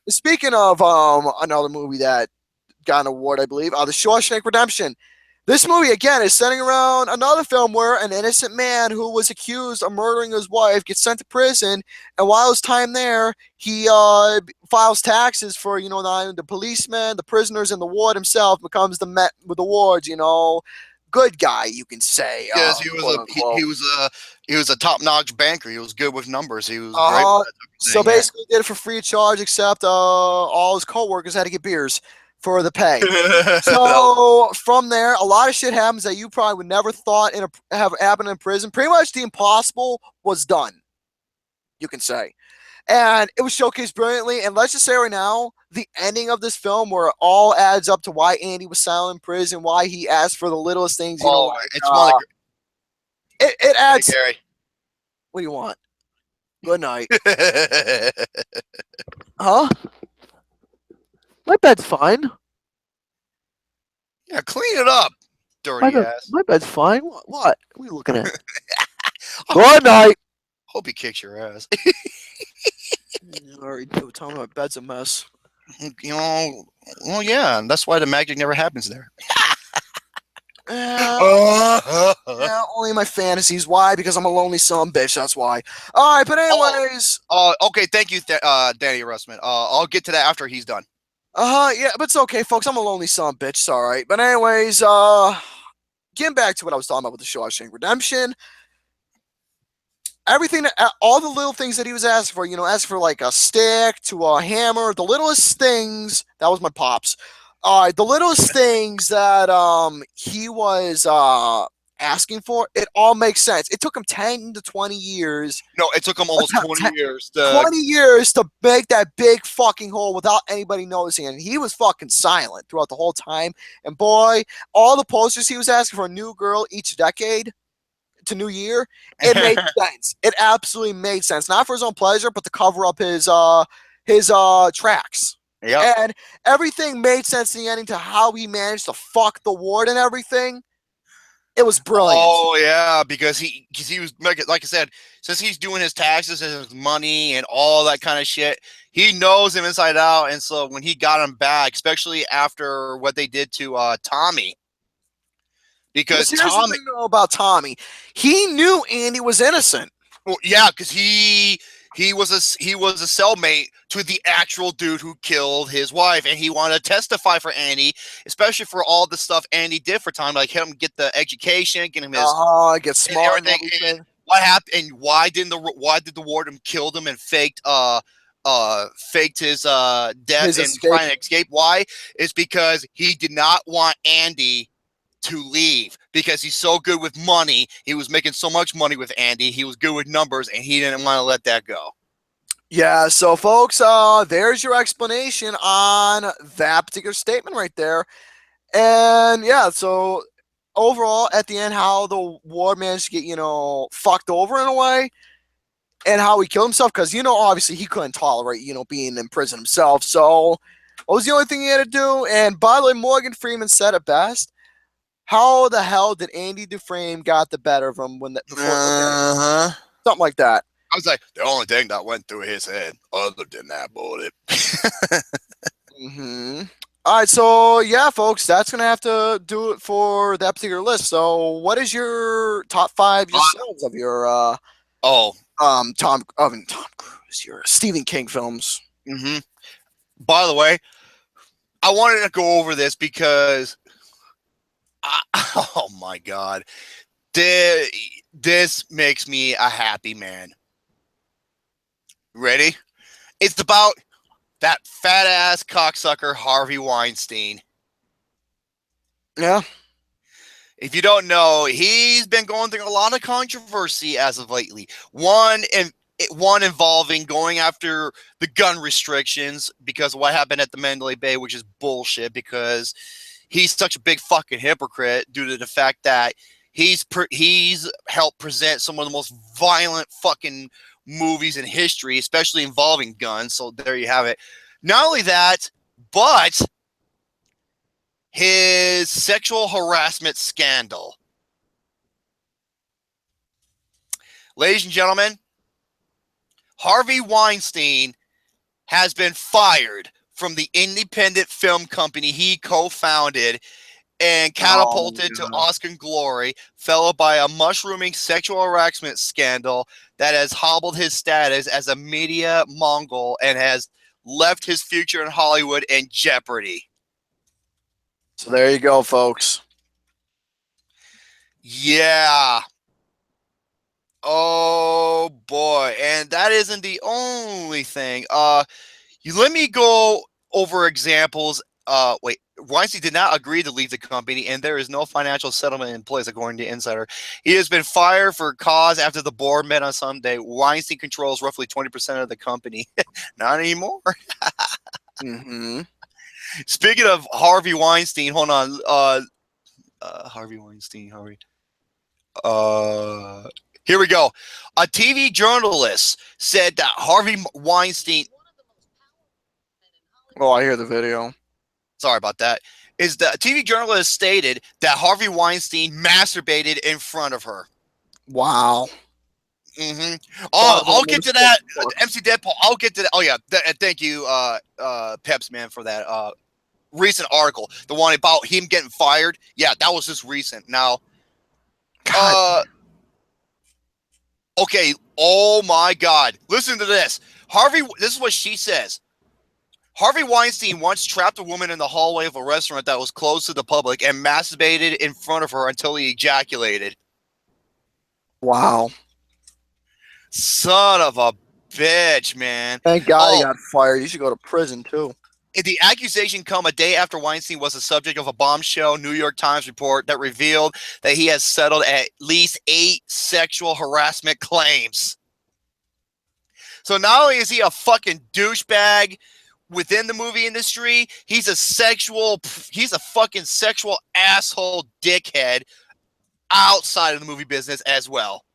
Speaking of another movie that got an award, I believe, The Shawshank Redemption. This movie again is centering around another film where an innocent man who was accused of murdering his wife gets sent to prison, and while his time there, he files taxes for the policemen, the prisoners, and the ward himself. Becomes the Met with awards, good guy, you can say. Yes, he was a top-notch banker. He was good with numbers. He was great. So basically, did it for free of charge, except all his co-workers had to get beers for the pay. So from there, a lot of shit happens that you probably would never thought have happened in prison. Pretty much the impossible was done, you can say. And it was showcased brilliantly. And let's just say right now, the ending of this film, where it all adds up to why Andy was silent in prison, why he asked for the littlest things. It's one of it adds. Hey, Gary. What do you want? Good night. Huh? My bed's fine. Yeah, clean it up, dirty ass. My bed's fine. What? What are we looking at? Good night. Hope he kicks your ass. Alright, dude, tell me my bed's a mess. Well, yeah, and that's why the magic never happens there. Yeah, only in my fantasies. Why? Because I'm a lonely son bitch. That's why. All right, but anyways. Okay, thank you, Danny Russman. I'll get to that after he's done. Yeah, but it's okay, folks. I'm a lonely son bitch. It's all right. But anyways, getting back to what I was talking about with the Shawshank Redemption. Everything, all the little things that he was asking for, asking for like a stick to a hammer, the littlest things. That was my pops. The littlest things that he was asking for, it all makes sense. It took him 10 to 20 years. No, it took him almost 20 years. 20 years to make that big fucking hole without anybody noticing. And he was fucking silent throughout the whole time. And boy, all the posters he was asking for a new girl each decade to New Year, it made sense. It absolutely made sense. Not for his own pleasure, but to cover up his tracks. Yeah. And everything made sense in the ending to how he managed to fuck the ward and everything. It was brilliant. Oh yeah, because he was like I said, since he's doing his taxes and his money and all that kind of shit, he knows him inside out. And so when he got him back, especially after what they did to Tommy, because Tommy know about Tommy, he knew Andy was innocent. Well, yeah, because he was a cellmate to the actual dude who killed his wife, and he wanted to testify for Andy, especially for all the stuff Andy did for Tommy, like him get the education, get him his get smart and everything. And what happened? And why did the warden kill him and faked his death and trying to escape? Why? It's because he did not want Andy to leave, because he's so good with money. He was making so much money with Andy. He was good with numbers, and he didn't want to let that go. Yeah, so folks, there's your explanation on that particular statement right there. And yeah, so overall, at the end, how the ward managed to get, fucked over in a way, and how he killed himself, because, obviously he couldn't tolerate, being in prison himself. So it was the only thing he had to do. And by the way, Morgan Freeman said it best. How the hell did Andy Dufresne got the better of him something like that? I was like, the only thing that went through his head, other than that bullet. All right, so yeah, folks, that's gonna have to do it for that particular list. So, what is your top 5 yourselves of your Tom Cruise, your Stephen King films? By the way, I wanted to go over this because Oh my God. This makes me a happy man. Ready? It's about that fat ass cocksucker Harvey Weinstein. Yeah. If you don't know, he's been going through a lot of controversy as of lately. One involving going after the gun restrictions because of what happened at the Mandalay Bay, which is bullshit because he's such a big fucking hypocrite due to the fact that he's helped present some of the most violent fucking movies in history, especially involving guns. So there you have it. Not only that, but his sexual harassment scandal. Ladies and gentlemen, Harvey Weinstein has been fired from the independent film company he co-founded and catapulted to Oscar glory, followed by a mushrooming sexual harassment scandal that has hobbled his status as a media mogul and has left his future in Hollywood in jeopardy. So there you go, folks. Yeah. Oh boy. And that isn't the only thing. You let me go over examples. Wait, Weinstein did not agree to leave the company, and there is no financial settlement in place, according to Insider. He has been fired for cause after the board met on Sunday. Weinstein controls roughly 20% of the company. Not anymore. Mm-hmm. Speaking of Harvey Weinstein, hold on. Harvey Weinstein, Harvey. Here we go. A TV journalist said that Harvey Weinstein. Oh, I hear the video. Sorry about that. Is the TV journalist stated that Harvey Weinstein masturbated in front of her. Wow. Mm-hmm. Oh, I'll get to that. MC Deadpool. I'll get to that. Oh yeah. Thank you, Peps man, for that recent article. The one about him getting fired. Yeah, that was just recent. Now, okay. Oh my God. Listen to this. Harvey. This is what she says. Harvey Weinstein once trapped a woman in the hallway of a restaurant that was closed to the public and masturbated in front of her until he ejaculated. Wow. Son of a bitch, man. Thank God he got fired. You should go to prison, too. The accusation come a day after Weinstein was the subject of a bombshell New York Times report that revealed that he has settled at least 8 sexual harassment claims. So not only is he a fucking douchebag within the movie industry, he's a fucking sexual asshole dickhead outside of the movie business as well.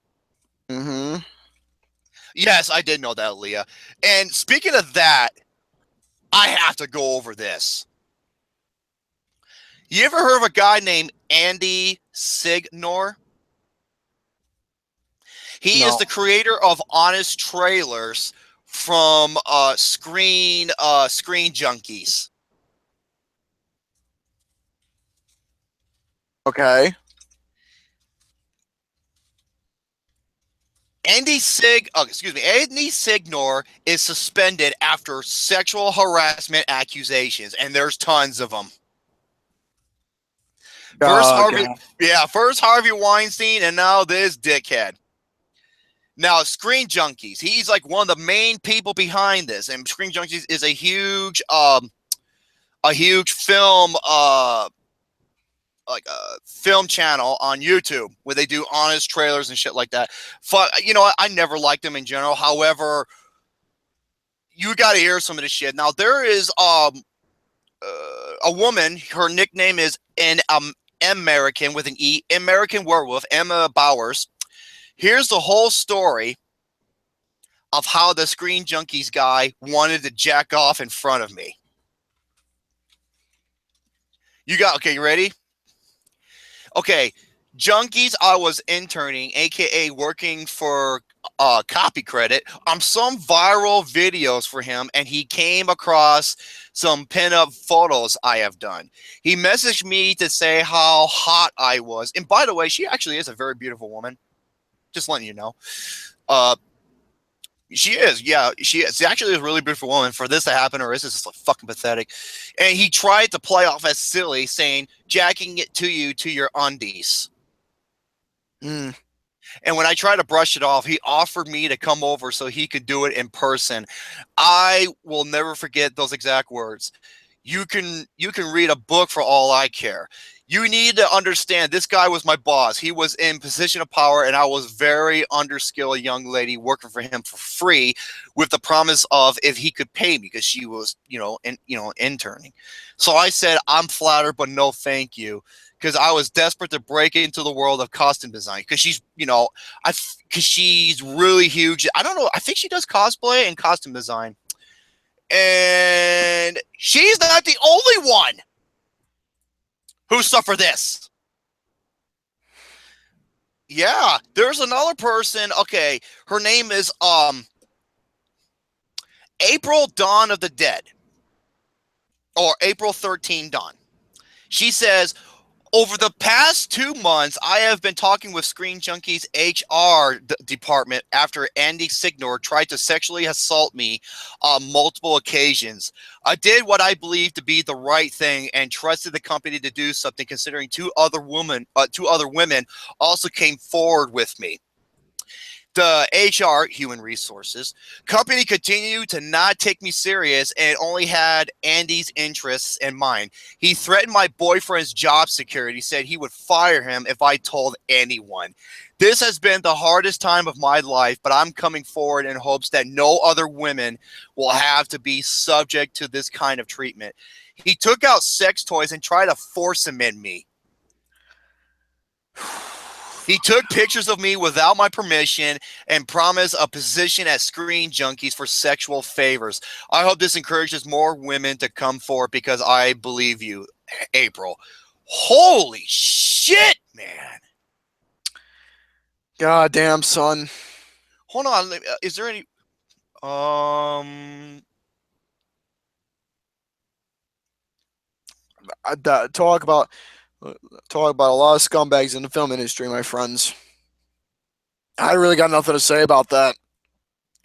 Mm-hmm. Yes, I did know that, Leah. And speaking of that, I have to go over this. You ever heard of a guy named Andy Signore? He is the creator of Honest Trailers from Screen Junkies. Okay. Andy Signore is suspended after sexual harassment accusations, and there's tons of them. First Harvey Weinstein, and now this dickhead. Now, Screen Junkies, he's like one of the main people behind this, and Screen Junkies is a huge film film channel on YouTube where they do honest trailers and shit like that. You know, I never liked them in general. However, you got to hear some of this shit. Now, there is a woman. Her nickname is an American with an E, American Werewolf, Emma Bowers. Here's the whole story of how the Screen Junkies guy wanted to jack off in front of me. Okay, you ready? Okay, Junkies, I was interning, aka working for copy credit on some viral videos for him, and he came across some pinup photos I have done. He messaged me to say how hot I was. And by the way, she actually is a very beautiful woman. Just letting you know. She is, yeah, she is. She actually is a really beautiful woman. For this to happen, or is this like fucking pathetic? And he tried to play off as silly, saying, "Jacking it to you to your undies." Mm. And when I tried to brush it off, he offered me to come over so he could do it in person. I will never forget those exact words. You can read a book for all I care. You need to understand this guy was my boss. He was in position of power, and I was very underskilled young lady working for him for free with the promise of if he could pay me because she was, interning. So I said, I'm flattered, but no thank you. Because I was desperate to break into the world of costume design. Because she's, because she's really huge. I don't know. I think she does cosplay and costume design. And she's not the only one who suffered this. Yeah, there's another person. Okay, her name is April Dawn of the Dead, or April 13 Dawn. She says, over the past 2 months, I have been talking with Screen Junkies HR department after Andy Signore tried to sexually assault me on multiple occasions. I did what I believed to be the right thing and trusted the company to do something, considering two other women also came forward with me. The HR, human resources, company continued to not take me serious and only had Andy's interests in mind. He threatened my boyfriend's job security, said he would fire him if I told anyone. This has been the hardest time of my life, but I'm coming forward in hopes that no other women will have to be subject to this kind of treatment. He took out sex toys and tried to force them in me. He took pictures of me without my permission and promised a position at Screen Junkies for sexual favors. I hope this encourages more women to come forward because I believe you, April. Holy shit, man. God damn, son. Hold on. Is there any... Talk about a lot of scumbags in the film industry, my friends. I really got nothing to say about that.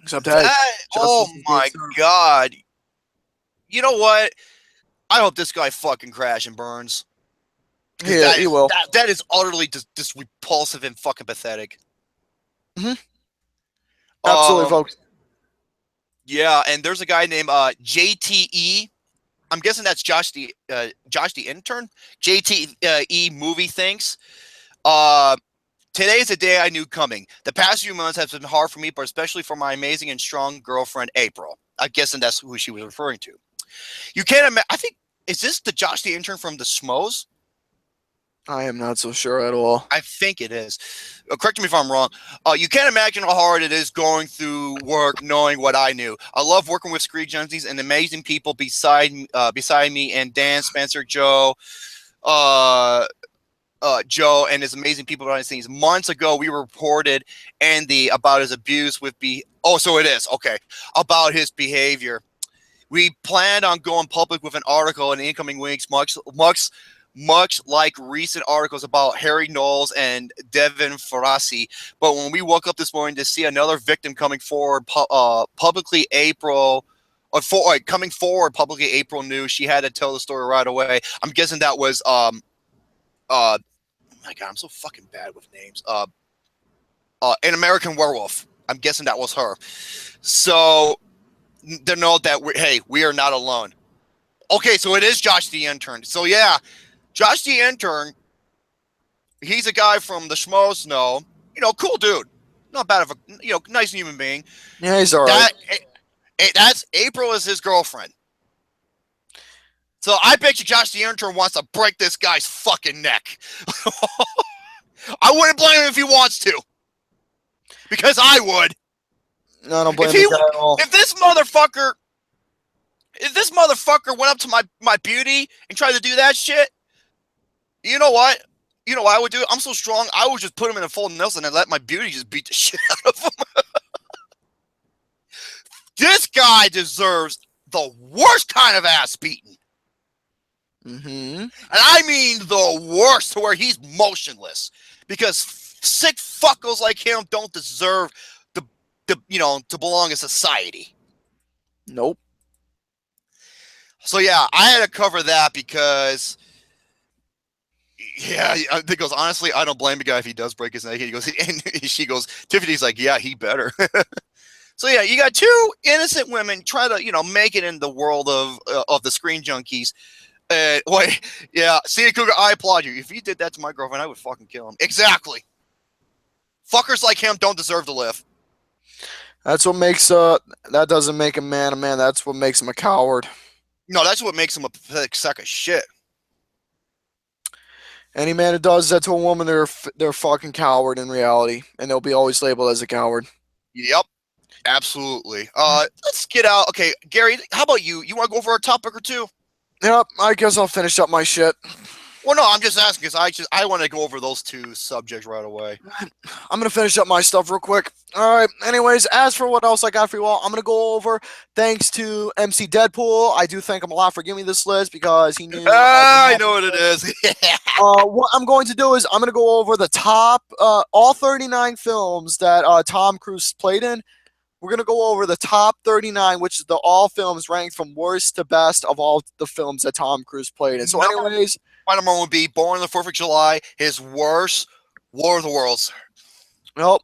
Except, hey, oh my God. You know what? I hope this guy fucking crash and burns. Yeah, he will. That is utterly just repulsive and fucking pathetic. Mm-hmm. Absolutely, folks. Yeah, and there's a guy named JTE. I'm guessing that's Josh the intern. JTE movie thinks. Today's a day I knew coming. The past few months have been hard for me, but especially for my amazing and strong girlfriend, April. I'm guessing that's who she was referring to. You can't imagine. I think, is this the Josh the intern from the Schmoes? I am not so sure at all. I think it is. Correct me if I'm wrong. You can't imagine how hard it is going through work knowing what I knew. I love working with Screen Junkies and amazing people beside me, and Dan, Spencer, Joe, Joe, and his amazing people behind the scenes. Months ago, we reported Andy about his abuse with so it is okay about his behavior. We planned on going public with an article in the incoming weeks, much like recent articles about Harry Knowles and Devin Farasi. But when we woke up this morning to see another victim coming forward publicly, April knew she had to tell the story right away. I'm guessing that was oh my God, I'm so fucking bad with names. An American Werewolf. I'm guessing that was her. So to know that we are not alone. Okay, so it is Josh the intern. So yeah. Josh the intern, he's a guy from the Schmoes, cool dude. Not bad of a, nice human being. Yeah, he's all right. That's April is his girlfriend. So I bet you Josh the intern wants to break this guy's fucking neck. I wouldn't blame him if he wants to. Because I would. No, I don't blame him at all. If this motherfucker went up to my beauty and tried to do that shit, you know what? You know what I would do? I'm so strong, I would just put him in a full Nelson and let my beauty just beat the shit out of him. This guy deserves the worst kind of ass beating. Mm-hmm. And I mean the worst, to where he's motionless. Because sick fuckos like him don't deserve to belong in society. Nope. So yeah, I had to cover that because, yeah, I think goes honestly, I don't blame the guy if he does break his neck. He goes, and she goes, Tiffany's like, yeah, he better. So yeah, you got two innocent women try to make it in the world of the screen junkies. Wait, yeah, see, Cougar, I applaud you. If you did that to my girlfriend, I would fucking kill him. Exactly. Fuckers like him don't deserve to live. That's what makes that doesn't make a man a man. That's what makes him a coward. No, that's what makes him a pathetic sack of shit. Any man who does that to a woman, they're fucking coward in reality, and they'll be always labeled as a coward. Yep, absolutely. Let's get out. Okay, Gary, how about you? You want to go for a topic or two? Yep, I guess I'll finish up my shit. Well, no, I'm just asking because I want to go over those two subjects right away. I'm gonna finish up my stuff real quick. All right. Anyways, as for what else I got for you all, I'm gonna go over. Thanks to MC Deadpool, I do thank him a lot for giving me this list because he knew. I know what it is. What I'm going to do is I'm gonna go over the top, all 39 films that Tom Cruise played in. We're gonna go over the top 39, which is all films ranked from worst to best of all the films that Tom Cruise played in. So, anyways. My number one would be Born on the 4th of July, his worst, War of the Worlds. Nope.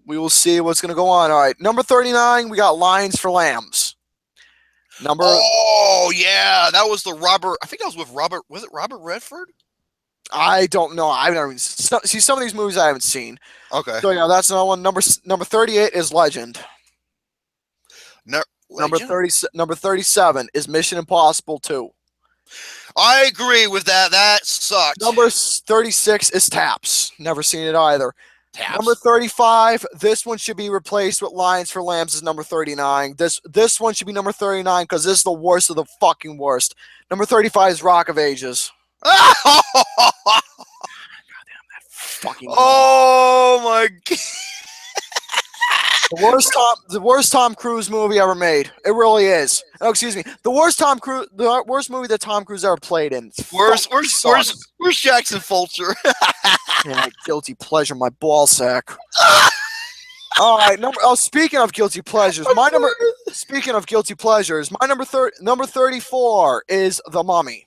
We will see what's going to go on. All right. Number 39, we got Lions for Lambs. Oh, yeah. That was the Robert. I think that was with Robert. Was it Robert Redford? I don't know. I've never even see some of these movies I haven't seen. Okay. So, yeah, that's another one. Number 38 is Legend. Legend? Number 37 is Mission Impossible 2. I agree with that. That sucked. Number 36 is Taps. Never seen it either. Taps. Number 35, this one should be replaced with Lions for Lambs is number 39. This one should be number 39 because this is the worst of the fucking worst. Number 35 is Rock of Ages. Goddamn that fucking oh my god. The worst Tom Cruise movie ever made. It really is. Oh, excuse me. The worst movie that Tom Cruise ever played in. Where's Jackson Fulcher? Yeah, guilty pleasure, my ball sack. All right. Speaking of guilty pleasures, number 34 is The Mummy.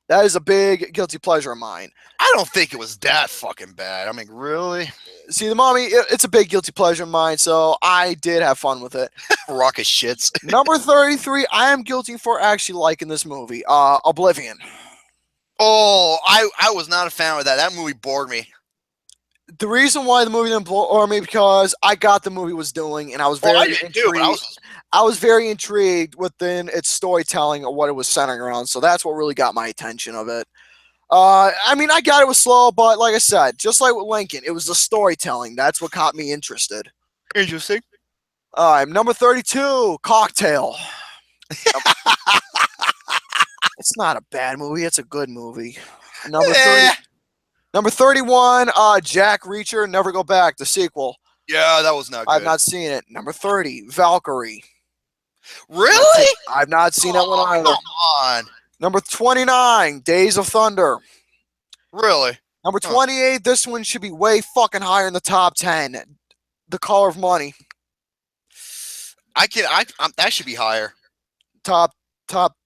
That is a big guilty pleasure of mine. I don't think it was that fucking bad. I mean, really? See, The Mummy, it's a big guilty pleasure of mine, so I did have fun with it. Rocket shits. Number 33, I am guilty for actually liking this movie, Oblivion. Oh, I was not a fan of that. That movie bored me. The reason why the movie didn't bore me because I got the movie was doing, and I was very intrigued. I was very intrigued within its storytelling of what it was centering around, so that's what really got my attention of it. I mean, I got it was slow, but like I said, just like with Lincoln, it was the storytelling. That's what caught me interested. Interesting. All right, number 32, Cocktail. It's not a bad movie. It's a good movie. Number 31, Jack Reacher, Never Go Back, the sequel. Yeah, that was not good. I've not seen it. Number 30, Valkyrie. Really? I've not seen that one either. Come on. Number 29, Days of Thunder. Really? Number 28, this one should be way fucking higher in the top 10. The Color of Money. That should be higher. Top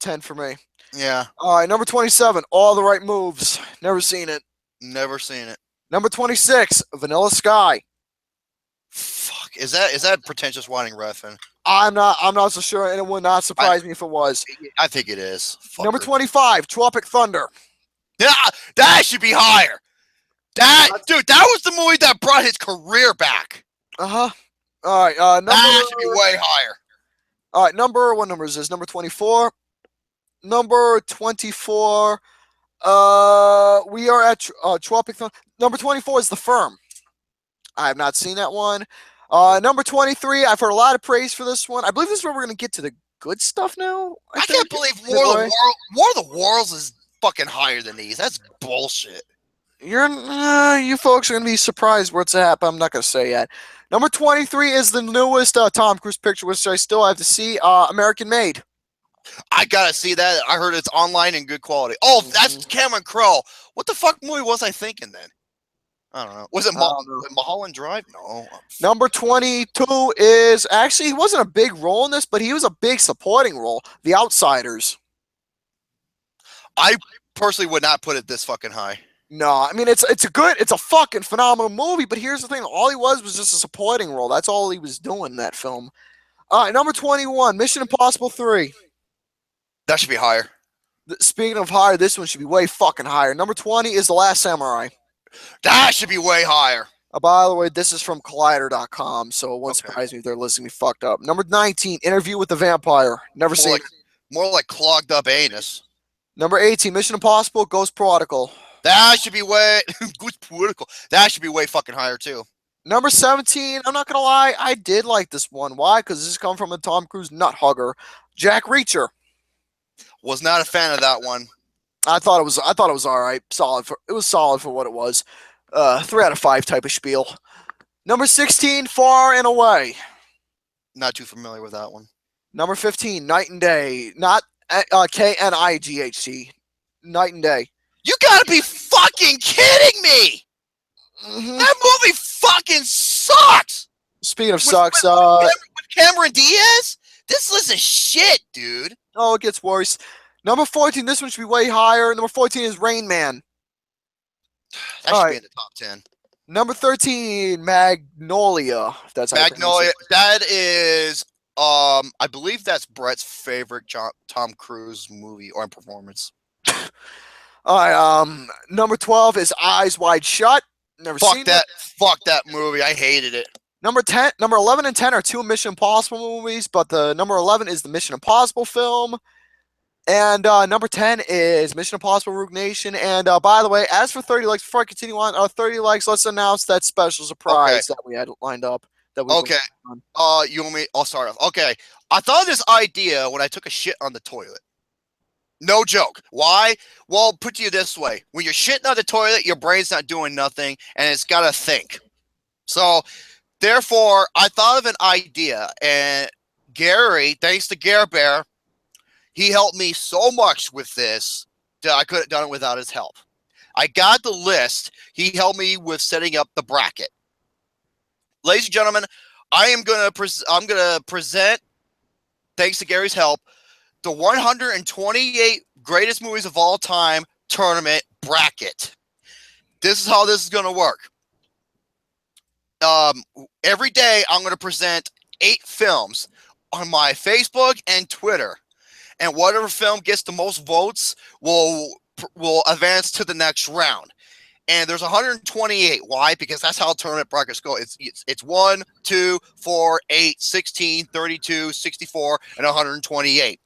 10 for me. Yeah. All right, number 27, All the Right Moves. Never seen it. Never seen it. Number 26, Vanilla Sky. Fuck. Is that pretentious whining reffing? I'm not so sure, and it would not surprise me if it was. I think it is. Fucker. Number 25, Tropic Thunder. Yeah, that should be higher. That was the movie that brought his career back. Uh-huh. All right, that should be way higher. All right, what number is this? Number 24. Number 24. We are at Tropic Thunder. Number 24 is The Firm. I have not seen that one. Number 23, I've heard a lot of praise for this one. I believe this is where we're going to get to the good stuff now. I can't believe War of the Worlds is fucking higher than these. That's bullshit. You folks are going to be surprised where it's at, but I'm not going to say yet. Number 23 is the newest Tom Cruise picture, which I still have to see, American Made. I got to see that. I heard it's online and good quality. Oh, that's Cameron Crowe. What the fuck movie was I thinking then? I don't know. Was it I don't know. Mulholland Drive? No. Number 22 is actually, he wasn't a big role in this, but he was a big supporting role. The Outsiders. I personally would not put it this fucking high. No, I mean it's a fucking phenomenal movie, but here's the thing: all he was just a supporting role. That's all he was doing in that film. All right, number 21, Mission Impossible 3. That should be higher. Speaking of higher, this one should be way fucking higher. Number 20 is The Last Samurai. That should be way higher. By the way, this is from Collider.com, so it won't surprise me if they're listening to me fucked up. Number 19, Interview with the Vampire. Never seen it. More like clogged up anus. Number 18, Mission Impossible, Ghost Prodigal. That should be way Ghost Prodigal. That should be way fucking higher too. Number 17, I'm not gonna lie, I did like this one. Why? Because this is coming from a Tom Cruise nut hugger, Jack Reacher. Was not a fan of that one. I thought it was all right. It was solid for what it was. 3 out of 5 type of spiel. Number 16, Far and Away. Not too familiar with that one. Number 15, Night and Day. Not Knight. Night and Day. You gotta be fucking kidding me! Mm-hmm. That movie fucking sucks! Speaking of sucks, with Cameron Diaz? This list is shit, dude. Oh, it gets worse. Number 14, this one should be way higher. Number 14 is Rain Man. That should be in the top 10. Number 13, Magnolia. If that's how Magnolia. That is, I believe that's Brett's favorite Tom Cruise movie or performance. All right. Number 12 is Eyes Wide Shut. Never seen that. it. Fuck that movie. I hated it. Number 11 and 10 are 2 Mission Impossible movies, but the number 11 is the Mission Impossible film. And number 10 is Mission Impossible Rogue Nation. And by the way, as for 30 likes, before I continue on, 30 likes, let's announce that special surprise that we had lined up. You want me? I'll start off. Okay. I thought of this idea when I took a shit on the toilet. No joke. Why? Well, put to you this way. When you're shitting on the toilet, your brain's not doing nothing, and it's got to think. So, therefore, I thought of an idea, and Gary, thanks to Gare Bear, he helped me so much with this that I could have done it without his help. I got the list. He helped me with setting up the bracket. Ladies and gentlemen, I'm gonna present, thanks to Gary's help, the 128 greatest movies of all time tournament bracket. This is how this is gonna work. Every day I'm gonna present 8 films on my Facebook and Twitter. And whatever film gets the most votes will advance to the next round. And there's 128. Why? Because that's how tournament brackets go. It's 1, 2, 4, 8, 16, 32, 64, and 128.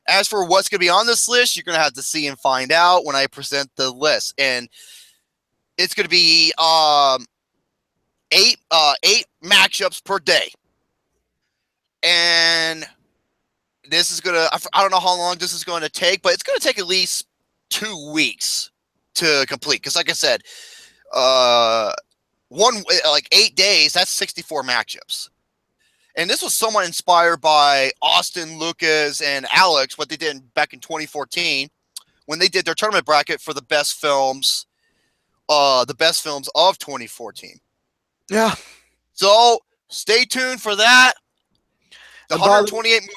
As for what's going to be on this list, you're going to have to see and find out when I present the list. And it's going to be 8 matchups per day. And this is going to, I don't know how long this is going to take, but it's going to take at least 2 weeks to complete. Because like I said, 8 days, that's 64 matchups. And this was somewhat inspired by Austin, Lucas, and Alex, what they did back in 2014 when they did their tournament bracket for the best films of 2014. Yeah. So stay tuned for that. The 128 movie.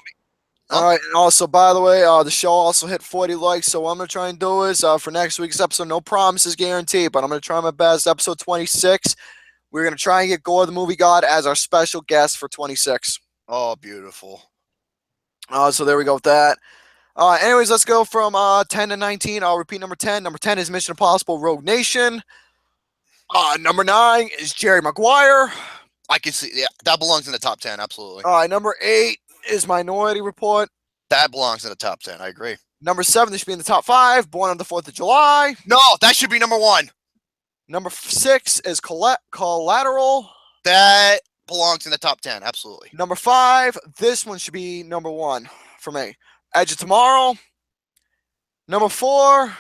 All right, and also, by the way, the show also hit 40 likes, so what I'm going to try and do is, for next week's episode, no promises guaranteed, but I'm going to try my best. Episode 26, we're going to try and get Gore the Movie God as our special guest for 26. Oh, beautiful. So there we go with that. Anyways, let's go from 10 to 19. I'll repeat number 10. Number 10 is Mission Impossible Rogue Nation. Number 9 is Jerry Maguire. I can see, yeah, that belongs in the top 10, absolutely. Number 8 is Minority Report. That belongs in the top 10, I agree. Number 7, this should be in the top 5, Born on the 4th of July. No, that should be number 1. Number 6 is Collateral. That belongs in the top 10, absolutely. Number 5, this one should be number 1 for me. Edge of Tomorrow. Number 4,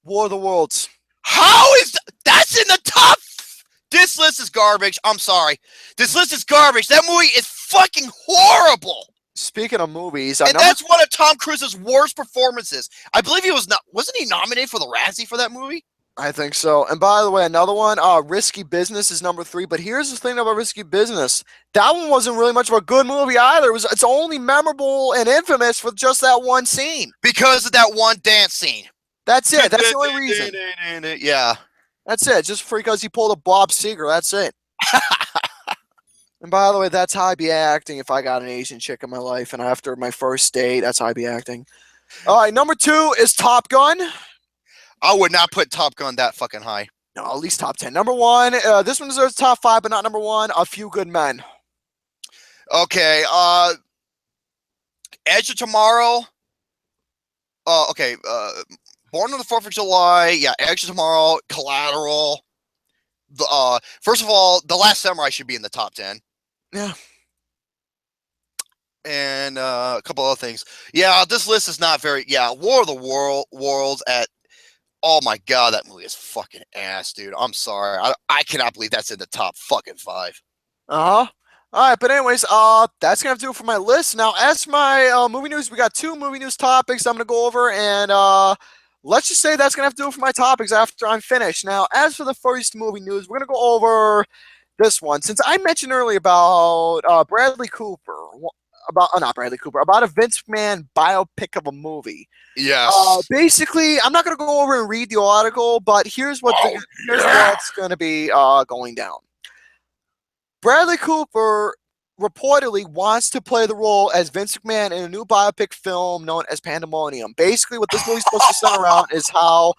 War of the Worlds. How is that's in the top? This list is garbage. I'm sorry. This list is garbage. That movie is fucking horrible. Speaking of movies, and that's one of Tom Cruise's worst performances. I believe he wasn't he nominated for the Razzie for that movie? I think so. And by the way, another one, Risky Business is number 3. But here's the thing about Risky Business. That one wasn't really much of a good movie either. It's only memorable and infamous for just that one scene. Because of that one dance scene. That's it. That's the only reason. Yeah. That's it. Just because he pulled a Bob Seger. That's it. And by the way, that's how I'd be acting if I got an Asian chick in my life. And after my first date, that's how I'd be acting. All right, number 2 is Top Gun. I would not put Top Gun that fucking high. No, at least top 10. Number 1, this one deserves top 5, but not number 1. A Few Good Men. Okay, Edge of Tomorrow. Okay, Born on the 4th of July. Yeah, Edge of Tomorrow. Collateral. First of all, The Last Samurai should be in the top 10. Yeah. And a couple other things. Yeah, this list is not very. Yeah, War of the Worlds at. Oh my god, that movie is fucking ass, dude. I'm sorry. I cannot believe that's in the top fucking 5. All right, but anyways, that's gonna have to do it for my list. Now, as my movie news, we got 2 movie news topics I'm gonna go over, and let's just say that's gonna have to do it for my topics after I'm finished. Now, as for the first movie news, we're gonna go over this one. Since I mentioned earlier about Bradley Cooper, not Bradley Cooper, about a Vince McMahon biopic of a movie. Yes. Basically, I'm not gonna go over and read the article, but here's what's gonna be going down. Bradley Cooper reportedly wants to play the role as Vince McMahon in a new biopic film known as Pandemonium. Basically, what this movie's supposed to center around is how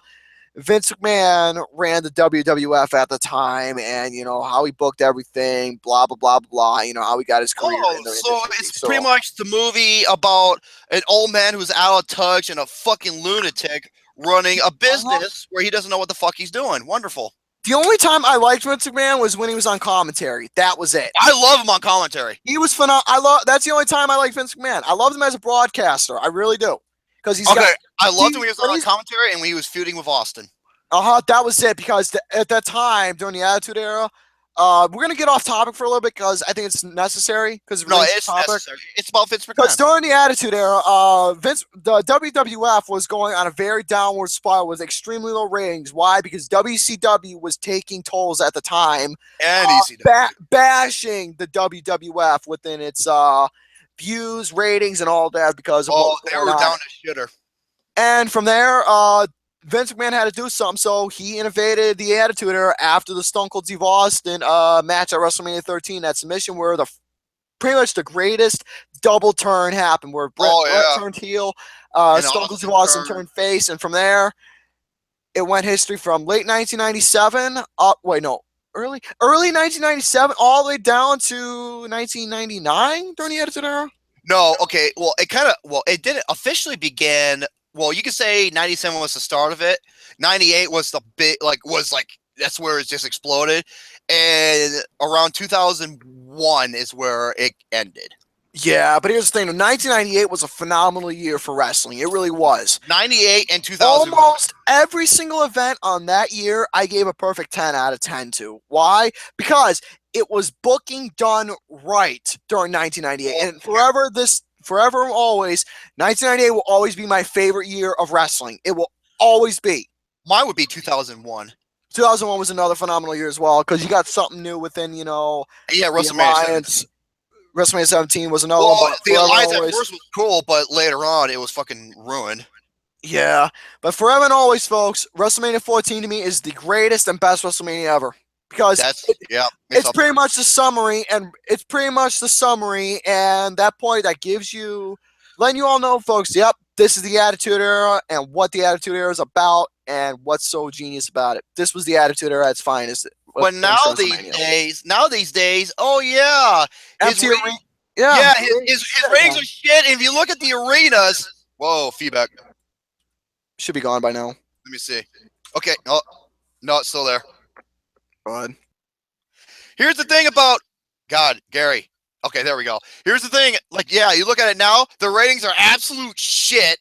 Vince McMahon ran the WWF at the time, and how he booked everything, blah blah blah blah. How he got his career. So it's pretty much the movie about an old man who's out of touch and a fucking lunatic running a business where he doesn't know what the fuck he's doing. Wonderful. The only time I liked Vince McMahon was when he was on commentary. That was it. I love him on commentary. He was phenomenal. That's the only time I liked Vince McMahon. I loved him as a broadcaster. I really do. Because he's I loved him when he was on commentary and when he was feuding with Austin. That was it. Because at that time, during the Attitude Era, we're gonna get off topic for a little bit because I think it's necessary. Because it's necessary. It's about Vince McMahon. Because during the Attitude Era, the WWF was going on a very downward spiral with extremely low ratings. Why? Because WCW was taking tolls at the time, and ECW bashing the WWF within its views, ratings, and all that because of they were down a shitter. And from there, Vince McMahon had to do something, so he innovated the Attitude Era after the Stone Cold Steve Austin match at WrestleMania 13. That submission where pretty much the greatest double turn happened, where Bret turned heel, Stone Cold Steve Austin turned face, and from there, it went history from late 1997 early 1997 all the way down to 1999 during the Attitude Era. No, okay, well, it didn't officially begin. Well, you could say 97 was the start of it. 98 was the big, that's where it just exploded. And around 2001 is where it ended. Yeah, but here's the thing. 1998 was a phenomenal year for wrestling. It really was. 98 and 2000. Almost every single event on that year, I gave a perfect 10 out of 10 to. Why? Because it was booking done right during 1998. And forever and always, 1998 will always be my favorite year of wrestling. It will always be. Mine would be 2001. 2001 was another phenomenal year as well because you got something new within, WrestleMania. WrestleMania 17 was another one. But the Alliance at first was cool, but later on it was fucking ruined. Yeah, but forever and always, folks, WrestleMania 14 to me is the greatest and best WrestleMania ever. Because it's pretty much the summary, and that point that gives you, letting you all know, folks, yep, this is the Attitude Era, and what the Attitude Era is about, and what's so genius about it. This was the Attitude Era at its finest. But these days, oh yeah, his ratings are shit. And if you look at the arenas, whoa, feedback should be gone by now. Let me see. Okay, no, it's still there. Go ahead. Here's the thing about Gary. Okay, there we go. Here's the thing. You look at it now, the ratings are absolute shit.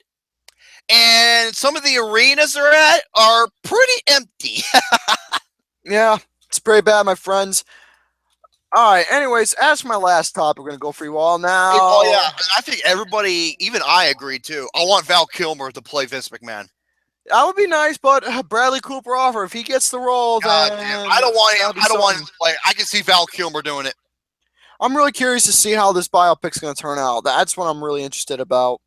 And some of the arenas they're at are pretty empty. Yeah, it's pretty bad, my friends. All right, anyways, as for my last topic, we're going to go for you all now. Oh, yeah, and I think everybody, even I agree, too. I want Val Kilmer to play Vince McMahon. That would be nice, but Bradley Cooper offer if he gets the role, God then damn, I don't want him. that'll be I don't want him something. to play. I can see Val Kilmer doing it. I'm really curious to see how this biopic's going to turn out. That's what I'm really interested about.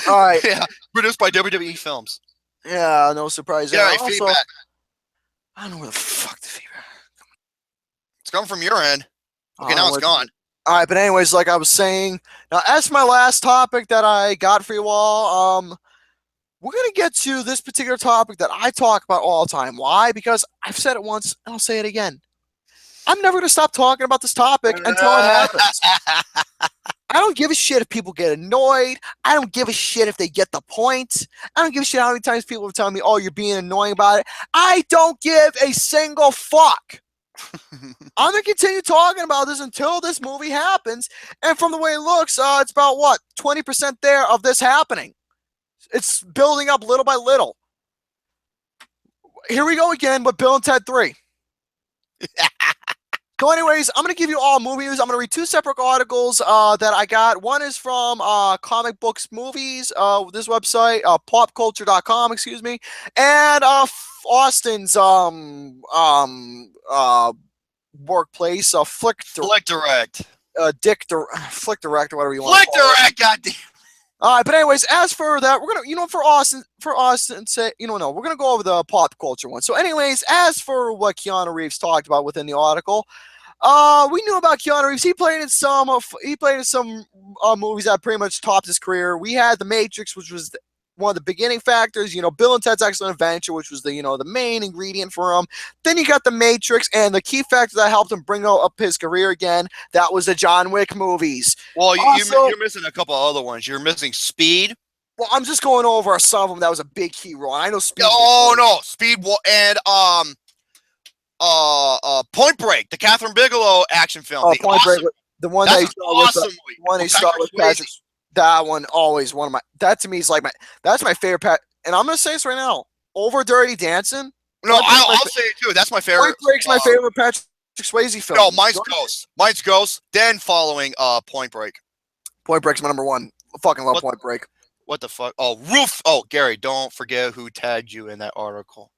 All right. Yeah, produced by WWE Films. Yeah, no surprise there. Yeah, Also, feedback. I don't know where the fuck the feedback. It's coming from your end. Okay, now it's gone. All right, but anyways, like I was saying, now as my last topic that I got for you all, we're gonna get to this particular topic that I talk about all the time. Why? Because I've said it once and I'll say it again. I'm never gonna stop talking about this topic until it happens. I don't give a shit if people get annoyed. I don't give a shit if they get the point. I don't give a shit how many times people are telling me, "Oh, you're being annoying about it." I don't give a single fuck. I'm gonna continue talking about this until this movie happens. And from the way it looks, it's about what 20% there of this happening. It's building up little by little. Here we go again with Bill and Ted 3. So anyways, I'm going to give you all movie news. I'm going to read two separate articles that I got. One is from Comic Books Movies, this website, popculture.com, excuse me, and Austin's workplace, Flick Direct. Flick Direct, or whatever you want. Flick Direct, goddamn. All right, but anyways, as for that, we're gonna, for Austin, say, we're gonna go over the pop culture one. So, anyways, as for what Keanu Reeves talked about within the article, we knew about Keanu Reeves. He played in some movies that pretty much topped his career. We had The Matrix, which was one of the beginning factors. Bill and Ted's Excellent Adventure, which was the main ingredient for him. Then you got The Matrix, and the key factor that helped him bring up his career again, that was the John Wick movies. Well, you're missing a couple other ones. You're missing Speed. Well, I'm just going over some of them that was a big key role. I know Speed. Oh no, Speed and Point Break, the Catherine Bigelow action film. Oh, Point Break, the one that he saw with Patrick. That one always one of my. That to me is like that's my favorite. And I'm gonna say this right now. Over Dirty Dancing. No, I'll say it too. That's my favorite. Point Break's my favorite Patrick Swayze film. No, mine's Ghost. Mine's Ghost. Then following Point Break. Point Break's my number one. I fucking love Point Break. What the fuck? Oh, Gary, don't forget who tagged you in that article.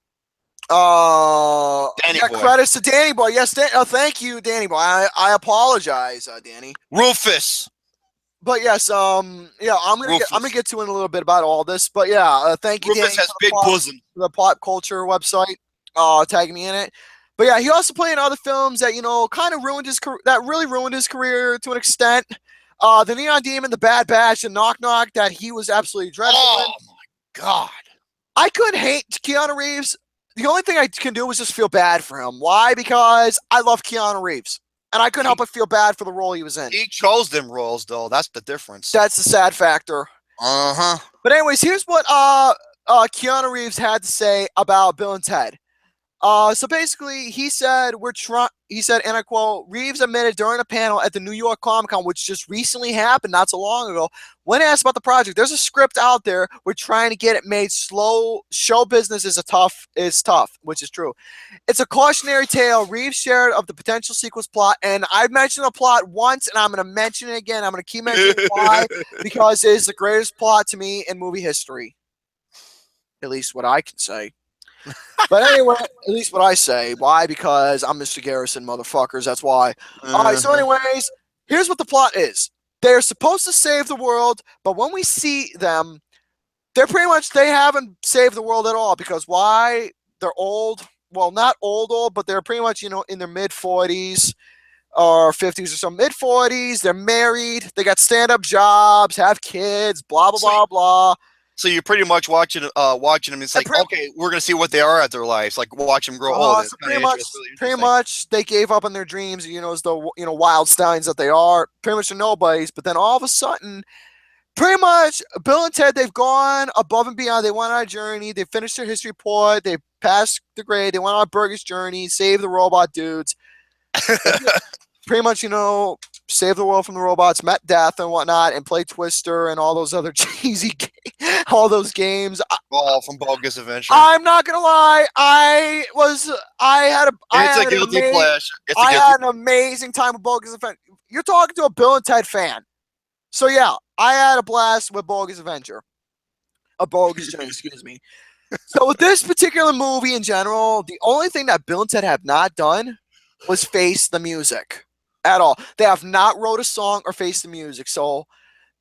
Danny Boy. Credits to Danny Boy. Yes, thank you, Danny Boy. I apologize, Danny. Rufus. But yes, I'm gonna get to in a little bit about all this. But yeah, thank you, Rufus Danny. Has big bosom. The pop culture website, tagging me in it. But yeah, he also played in other films that kind of ruined his career. That really ruined his career to an extent. The Neon Demon, The Bad Batch, and Knock Knock, that he was absolutely dreadful. Oh my god! I couldn't hate Keanu Reeves. The only thing I can do is just feel bad for him. Why? Because I love Keanu Reeves. And I couldn't help but feel bad for the role he was in. He chose them roles, though. That's the difference. That's the sad factor. Uh-huh. But anyways, here's what Keanu Reeves had to say about Bill and Ted. So basically, he said, and I quote, Reeves admitted during a panel at the New York Comic-Con, which just recently happened not so long ago, when asked about the project, there's a script out there, we're trying to get it made slow. Show business is tough, which is true. It's a cautionary tale Reeves shared of the potential sequel's plot, and I've mentioned the plot once, and I'm going to mention it again. I'm going to keep mentioning why, because it is the greatest plot to me in movie history. At least what I can say. But anyway, at least what I say. Why? Because I'm Mr. Garrison, motherfuckers. That's why. All right, so anyways, here's what the plot is. They're supposed to save the world, but when we see them, they haven't saved the world at all. Because why? They're old. Well, not old, but they're pretty much, in their mid-40s or 50s or some mid-40s. They're married. They got stand-up jobs, have kids, blah, blah, blah, blah. So you're pretty much watching them. It's like, okay, we're gonna see what they are at their lives. Like, watch them grow old. So pretty much, they gave up on their dreams. As the wild stallions that they are. Pretty much nobodies. But then all of a sudden, pretty much, Bill and Ted, they've gone above and beyond. They went on a journey. They finished their history report. They passed the grade. They went on a Burgess journey. Saved the robot dudes. Pretty much, save the world from the robots, met death and whatnot, and play Twister and all those other cheesy, all those games. All from Bogus Adventure. I'm not gonna lie, I had an amazing time with Bogus Adventure. You're talking to a Bill and Ted fan, so yeah, I had a blast with Bogus Adventure, a Bogus Journey, excuse me. So with this particular movie in general, the only thing that Bill and Ted have not done was face the music at all. They have not wrote a song or faced the music. So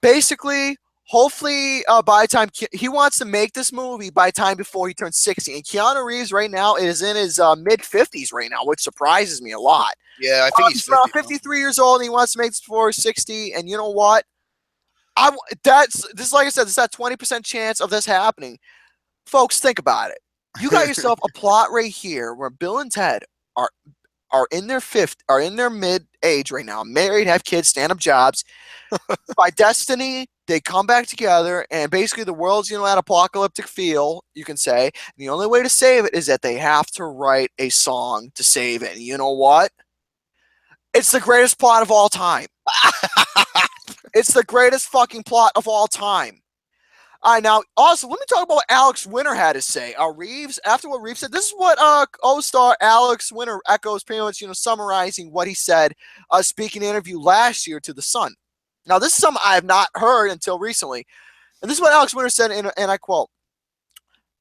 basically, hopefully, by the time he wants to make this movie by time before he turns 60, and Keanu Reeves right now is in his mid 50s right now, which surprises me a lot. Yeah, I think he's Around 50 now. 53 years old, and he wants to make this before 60. And you know what? This, like I said, this is that 20% chance of this happening. Folks, think about it. You got yourself a plot right here where Bill and Ted are in their mid age right now, married, have kids, stand up jobs. By destiny, they come back together, and basically the world's at apocalyptic feel, you can say. And the only way to save it is that they have to write a song to save it. And you know what? It's the greatest plot of all time. It's the greatest fucking plot of all time. All right, now, also, let me talk about what Alex Winter had to say. Reeves, after what Reeves said, this is what O-star Alex Winter echoes, pretty much, summarizing what he said, speaking in an interview last year to The Sun. Now, this is something I have not heard until recently. And this is what Alex Winter said, and I quote,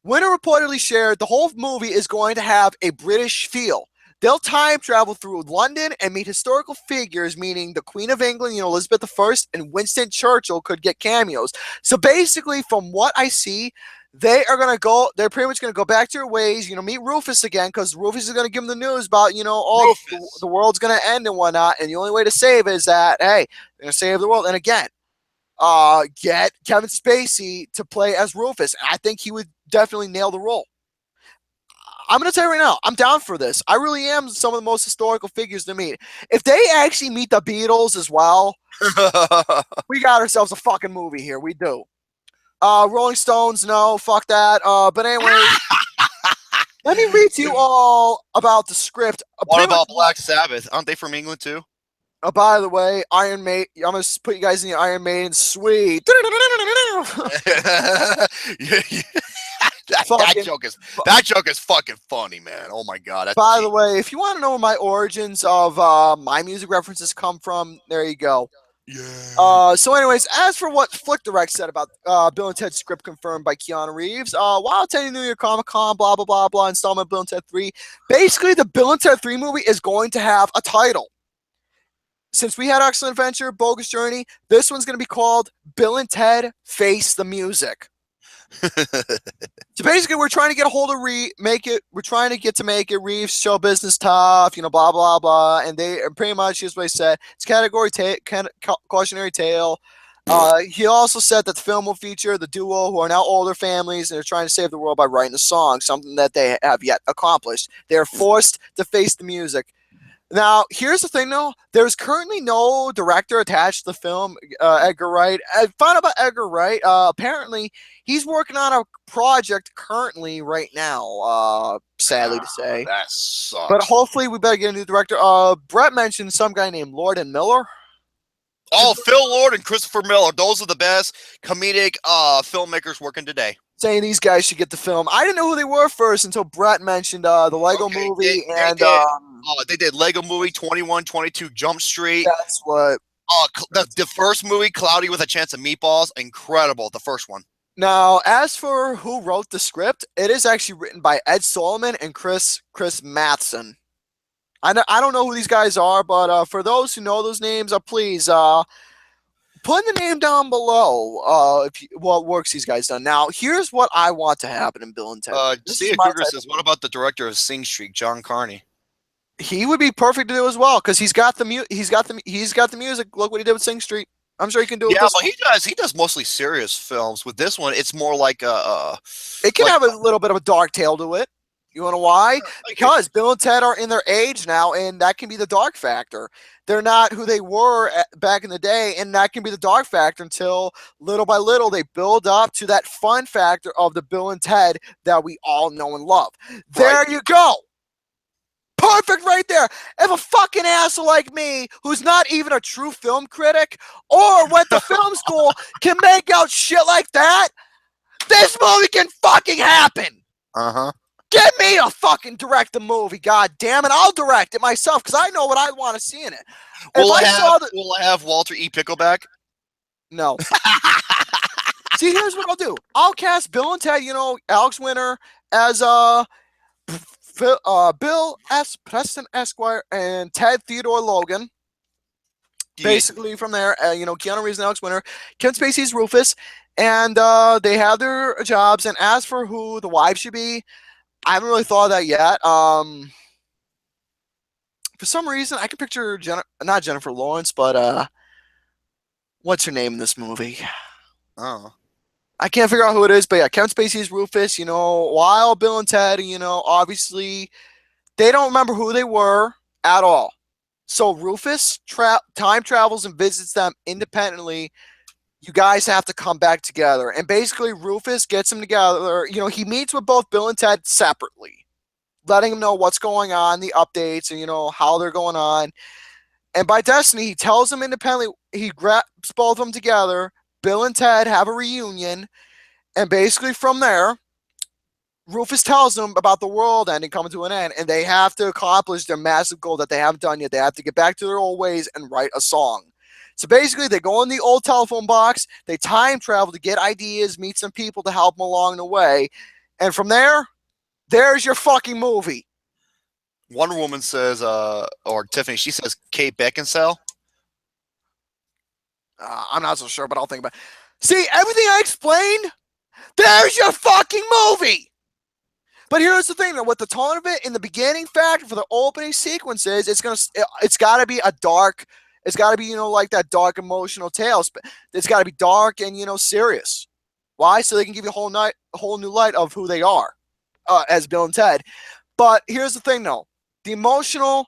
Winter reportedly shared the whole movie is going to have a British feel. They'll time travel through London and meet historical figures, meaning the Queen of England, Elizabeth I, and Winston Churchill could get cameos. So basically, from what I see, they're pretty much going to go back to their ways, meet Rufus again, because Rufus is going to give them the news about, the world's going to end and whatnot. And the only way to save it is that, hey, they're going to save the world. And again, get Kevin Spacey to play as Rufus. I think he would definitely nail the role. I'm going to tell you right now, I'm down for this. I really am some of the most historical figures to meet. If they actually meet the Beatles as well, we got ourselves a fucking movie here. We do. Rolling Stones, no, fuck that. But anyway, let me read to you all about the script. What about Black Sabbath? Aren't they from England too? By the way, Iron Maiden, I'm going to put you guys in the Iron Maiden suite. That joke is fucking funny, man. Oh my god. By the way, if you want to know where my origins of my music references come from, there you go. Yeah. So anyways, as for what Flick Direct said about Bill and Ted's script confirmed by Keanu Reeves, while attending New York Comic Con, blah, blah, blah, blah, installment Bill and Ted 3, basically the Bill and Ted 3 movie is going to have a title. Since we had Excellent Adventure, Bogus Journey, this one's going to be called Bill and Ted Face the Music. So basically, we're trying to get a hold of we're trying to get to make it Reeves show business tough, blah blah blah, and they pretty much here's what he said. It's cautionary tale. He also said that the film will feature the duo who are now older families and are trying to save the world by writing a song, something that they have yet accomplished. They are forced to face the music. Now, here's the thing, though. There's currently no director attached to the film, Edgar Wright. I found out about Edgar Wright. Apparently, he's working on a project currently right now, sadly to say. That sucks. But hopefully, we better get a new director. Brett mentioned some guy named Lord and Miller. Oh, Phil Lord and Christopher Miller. Those are the best comedic filmmakers working today. Saying these guys should get the film. I didn't know who they were first until Brett mentioned the Lego movie. They did Lego movie 21, 22 Jump Street. That's what. The first movie, Cloudy with a Chance of Meatballs, incredible. The first one. Now, as for who wrote the script, it is actually written by Ed Solomon and Chris Matheson. I don't know who these guys are, but for those who know those names, please put the name down below what works these guys done. Now, here's what I want to happen in Bill and Ted. Cougar says, what about the director of Sing Street, John Carney? He would be perfect to do as well because he's got the music. Look what he did with Sing Street. I'm sure he can do it. Yeah, but he does mostly serious films. With this one, it's more like it can have a little bit of a dark tale to it. You want to know why? Because Bill and Ted are in their age now, and that can be the dark factor. They're not who they were back in the day, and that can be the dark factor until little by little they build up to that fun factor of the Bill and Ted that we all know and love. There you go. Perfect right there. If a fucking asshole like me, who's not even a true film critic or went to film school, can make out shit like that, this movie can fucking happen. Uh-huh. Get me to fucking direct the movie, god damn it. I'll direct it myself because I know what I want to see in it. Will I have Walter E. Pickleback? No. See, here's what I'll do. I'll cast Bill and Ted, Alex Winter as Bill S. Preston Esquire and Ted Theodore Logan. Basically, from there, Keanu Reeves and Alex Winter, Kevin Spacey's Rufus, and they have their jobs. And as for who the wife should be, I haven't really thought of that yet. For some reason, I can picture not Jennifer Lawrence, but what's her name in this movie? Oh. I can't figure out who it is, but yeah, Kevin Spacey's Rufus, while Bill and Ted, obviously, they don't remember who they were at all. So Rufus time travels and visits them independently. You guys have to come back together. And basically, Rufus gets them together. He meets with both Bill and Ted separately, letting them know what's going on, the updates, and, how they're going on. And by destiny, he tells them independently, he grabs both of them together. Bill and Ted have a reunion. And basically from there, Rufus tells them about the world ending, coming to an end, and they have to accomplish their massive goal that they haven't done yet. They have to get back to their old ways and write a song. So basically, they go in the old telephone box, they time travel to get ideas, meet some people to help them along the way, and from there, there's your fucking movie. Wonder Woman says, or Tiffany, she says Kate Beckinsale. I'm not so sure, but I'll think about it. See, everything I explained, there's your fucking movie. But here's the thing, though, with the tone of it in the beginning factor for the opening sequences, it's got to be a dark, it's got to be, like that dark emotional tale. It's got to be dark and, serious. Why? So they can give you a whole new light of who they are as Bill and Ted. But here's the thing, though. The emotional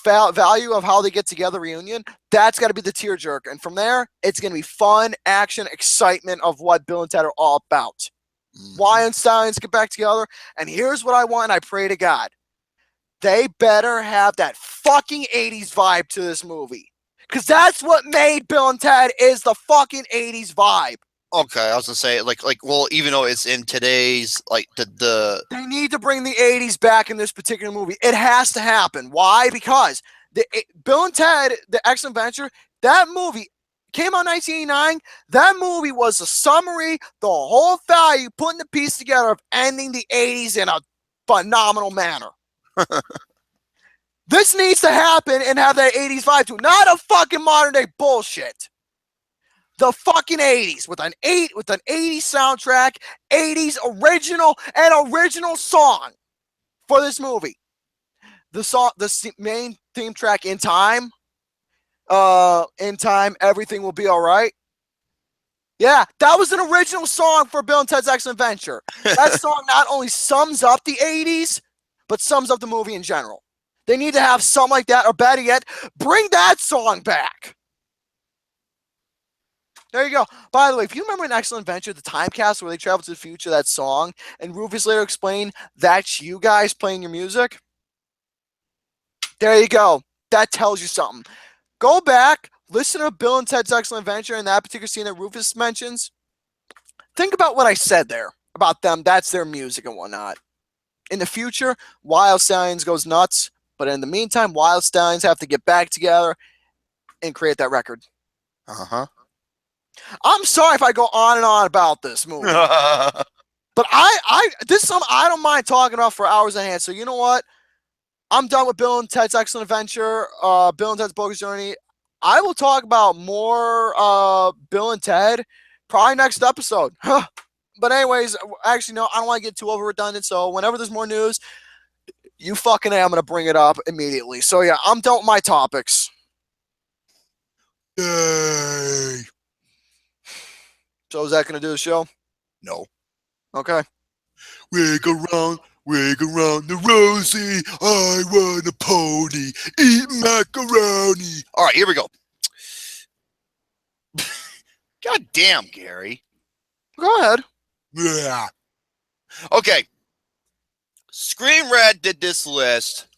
value of how they get together reunion, that's got to be the tearjerker. And from there, it's going to be fun, action, excitement of what Bill and Ted are all about. Weinsteins get back together, and here's what I want, and I pray to God. They better have that fucking 80s vibe to this movie. Because that's what made Bill and Ted is the fucking 80s vibe. Okay, I was gonna say, well, even though it's in today's, the They need to bring the 80s back in this particular movie. It has to happen. Why? Because Bill and Ted, The Excellent Adventure, that movie came out in 1989. That movie was a summary, the whole value, putting the piece together of ending the 80s in a phenomenal manner. This needs to happen and have that 80s vibe to it. Not a fucking modern day bullshit. The fucking 80s with an 80s soundtrack, 80s original song for this movie. The main theme track, In Time, Everything Will Be All Right. Yeah, that was an original song for Bill and Ted's Excellent Adventure. That song not only sums up the 80s, but sums up the movie in general. They need to have something like that, or better yet, bring that song back. There you go. By the way, if you remember in Excellent Adventure, the time capsule where they travel to the future, that song, and Rufus later explained that's you guys playing your music. There you go. That tells you something. Go back, listen to Bill and Ted's Excellent Adventure in that particular scene that Rufus mentions. Think about what I said there about them. That's their music and whatnot. In the future, Wild Stallions goes nuts, but in the meantime, Wild Stallions have to get back together and create that record. Uh-huh. I'm sorry if I go on and on about this movie. But this is something I don't mind talking about for hours on hand. So you know what? I'm done with Bill and Ted's Excellent Adventure, Bill and Ted's Bogus Journey. I will talk about more Bill and Ted probably next episode. But anyways, actually, no, I don't want to get too over redundant. So whenever there's more news, you fucking I'm going to bring it up immediately. So yeah, I'm done with my topics. Yay. So is that going to do the show? No. Okay. Wig around the rosy. I want a pony. Eat macaroni. All right, here we go. God damn, Gary. Go ahead. Yeah. Okay. Screen Rant did this list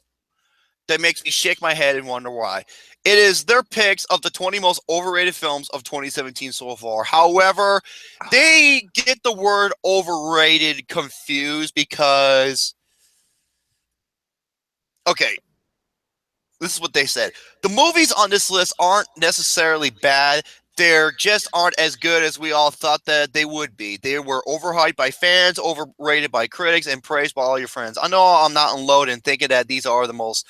that makes me shake my head and wonder why. It is their picks of the 20 most overrated films of 2017 so far. However, they get the word overrated confused because, okay, this is what they said. The movies on this list aren't necessarily bad. They're just aren't as good as we all thought that they would be. They were overhyped by fans, overrated by critics, and praised by all your friends. I know I'm not unloading thinking that these are the most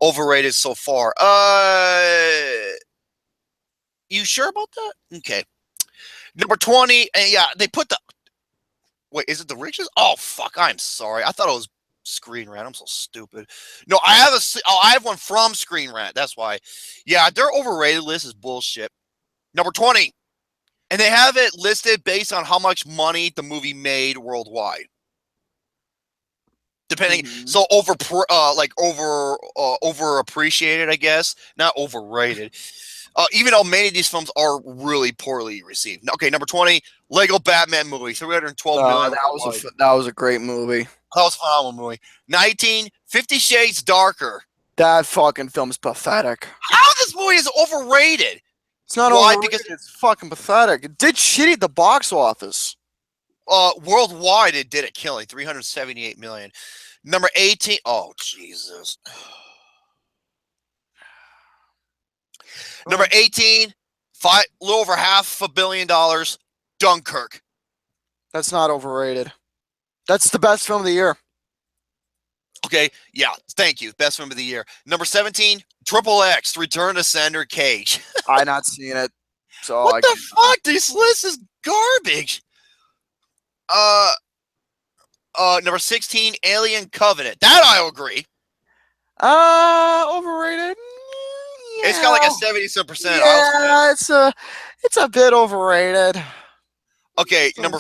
overrated so far. You sure about that? Okay. Number 20, and yeah, they put the wait, is it the richest? Oh fuck, I'm sorry. I thought it was Screen Rant. I'm so stupid. No, I have one from Screen Rant. That's why. Yeah, their overrated list is bullshit. Number 20. And they have it listed based on how much money the movie made worldwide. Depending, so over appreciated, I guess, not overrated. Even though many of these films are really poorly received. Okay, number 20, Lego Batman movie, 312 million. That was a great movie. That was a phenomenal movie. 19, 50 Shades Darker. That fucking film's pathetic. How this movie is overrated? It's not overrated. Because it's fucking pathetic. It did shitty at the box office. Worldwide, it did a killing, 378 million. Number 18. Oh Jesus. Number 18, a little over $500 million. Dunkirk. That's not overrated. That's the best film of the year. Okay, yeah, thank you. Best film of the year. Number 17, Triple X, Return to Sender Cage. I not seen it. So what the fuck? This list is garbage. Number 16, Alien Covenant. That I'll agree. Overrated. Yeah. It's got like a 70% Yeah, it's a bit overrated. Okay, number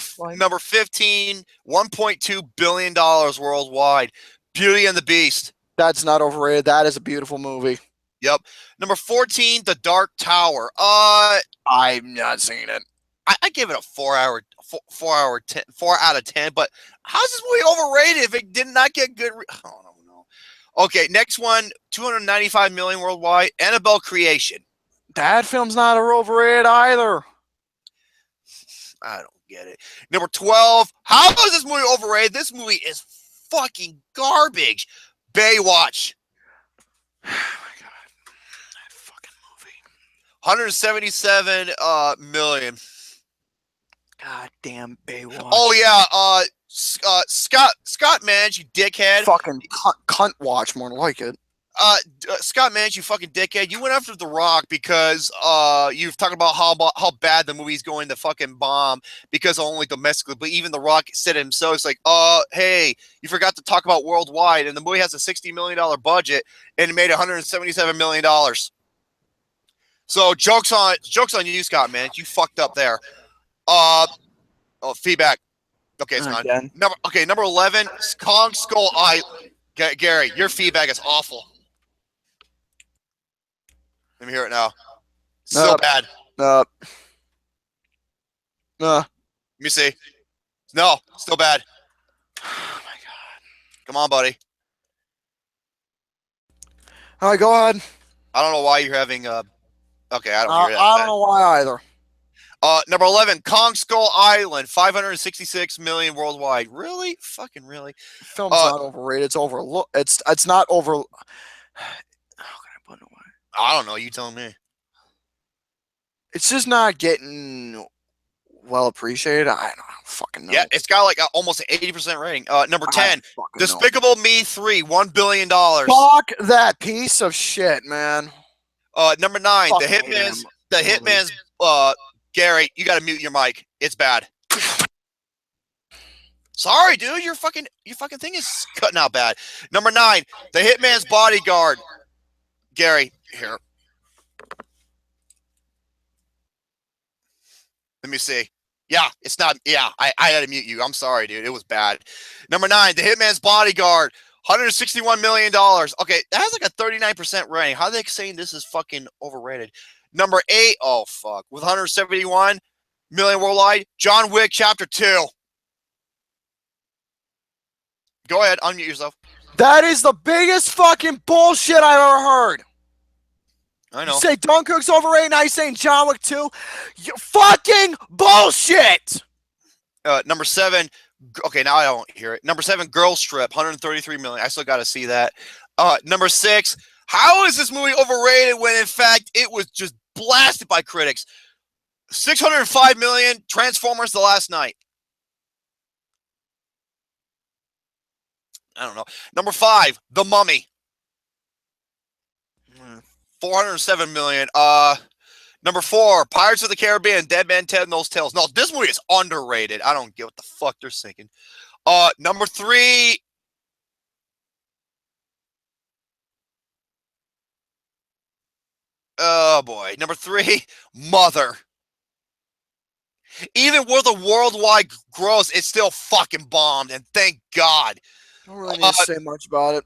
15, $1.2 billion worldwide. Beauty and the Beast. That's not overrated. That is a beautiful movie. Yep. Number 14, The Dark Tower. I've not seen it. I give it a 4 out of 10. But how's this movie overrated if it did not get good? I don't know. Okay, next one, 295 million worldwide. Annabelle Creation. That film's not overrated either. I don't get it. Number 12. How is this movie overrated? This movie is fucking garbage. Baywatch. Oh my god, that fucking movie. 177 million. God damn Baywatch. Oh yeah, Scott Mans, you dickhead. Fucking cunt watch, more like it. Scott Mans, you fucking dickhead. You went after The Rock because you've talked about how bad the movie's going to fucking bomb because only domestically. But even The Rock said it himself. It's like, hey, you forgot to talk about worldwide, and the movie has a $60 million budget and it made $177 million. So jokes on you, Scott Mans. You fucked up there. Feedback. Okay, it's fine. Number 11, Kong Skull Island. Gary, your feedback is awful. Let me hear it now. So bad. Let me see. No, still bad. Oh my god. Come on, buddy. All right, go ahead. I don't know why you're having okay, I don't hear that. I don't know why either. Number 11, Kong Skull Island, 566 million worldwide. Really? Fucking really? Film's not overrated. It's overlooked. It's not over. How can I put it away? I don't know. You tell me. It's just not getting well appreciated. I don't fucking know. Yeah, it's got like almost an 80% rating. Number 10, Despicable Me 3, $1 billion. Fuck that piece of shit, man. Number 9, The Hitman's. Gary, you gotta mute your mic. It's bad. Sorry, dude. Your fucking thing is cutting out bad. Number 9, The Hitman's Bodyguard. Gary, here. Let me see. Yeah, it's not. Yeah, I had to mute you. I'm sorry, dude. It was bad. Number 9, The Hitman's Bodyguard. $161 million. Okay, that has like a 39% rating. How are they saying this is fucking overrated? Number 8, oh fuck, with 171 million worldwide, John Wick Chapter 2. Go ahead, unmute yourself. That is the biggest fucking bullshit I've ever heard. I know. You say Dunkirk's overrated, now you're saying John Wick 2? You fucking bullshit! Number 7, okay, now I don't hear it. Number 7, Girl Strip, 133 million. I still got to see that. Number 6, how is this movie overrated when in fact it was just blasted by critics? $605 million. Transformers: The Last Night. I don't know. Number 5, The Mummy. 407 million. Number 4, Pirates of the Caribbean, Dead Man Ted and Those Tales. No, this movie is underrated. I don't get what the fuck they're thinking. Number 3. Oh boy. Number 3, Mother. Even with a worldwide gross, it's still fucking bombed, and thank God. I don't really need to say much about it.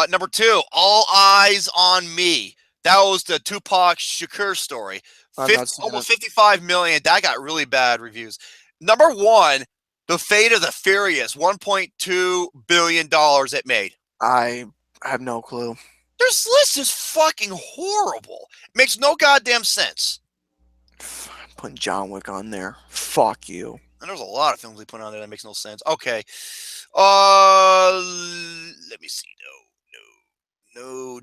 Number 2, All Eyes on Me. That was the Tupac Shakur story. Almost 55 million. That got really bad reviews. Number 1, The Fate of the Furious. $1.2 billion it made. I have no clue. This list is fucking horrible. It makes no goddamn sense. I'm putting John Wick on there. Fuck you. And there's a lot of films we put on there that makes no sense. Okay. Let me see. No.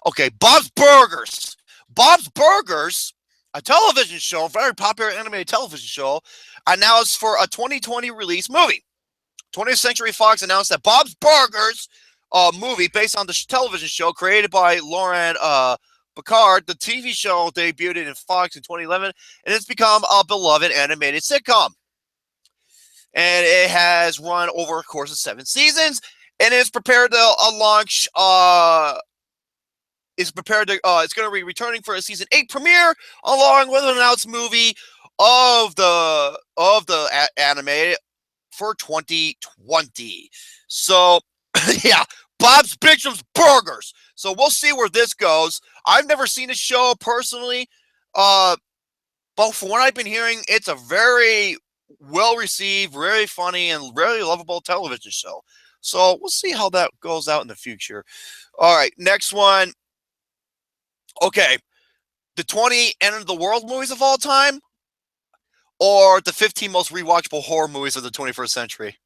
Okay, Bob's Burgers. Bob's Burgers, a television show, very popular animated television show, announced for a 2020 release movie. 20th Century Fox announced that Bob's Burgers, a movie based on the television show created by Lauren Bacall. The TV show debuted in Fox in 2011, and it's become a beloved animated sitcom. And it has run over a course of 7 seasons, and is prepared to launch. It's going to be returning for a season 8 premiere, along with an announced movie of the anime for 2020. So, yeah, Bob's Burgers. So we'll see where this goes. I've never seen the show personally, but from what I've been hearing, it's a very well-received, very funny, and very lovable television show. So we'll see how that goes out in the future. All right, next one. Okay, the 20 end of the world movies of all time, or the 15 most rewatchable horror movies of the 21st century?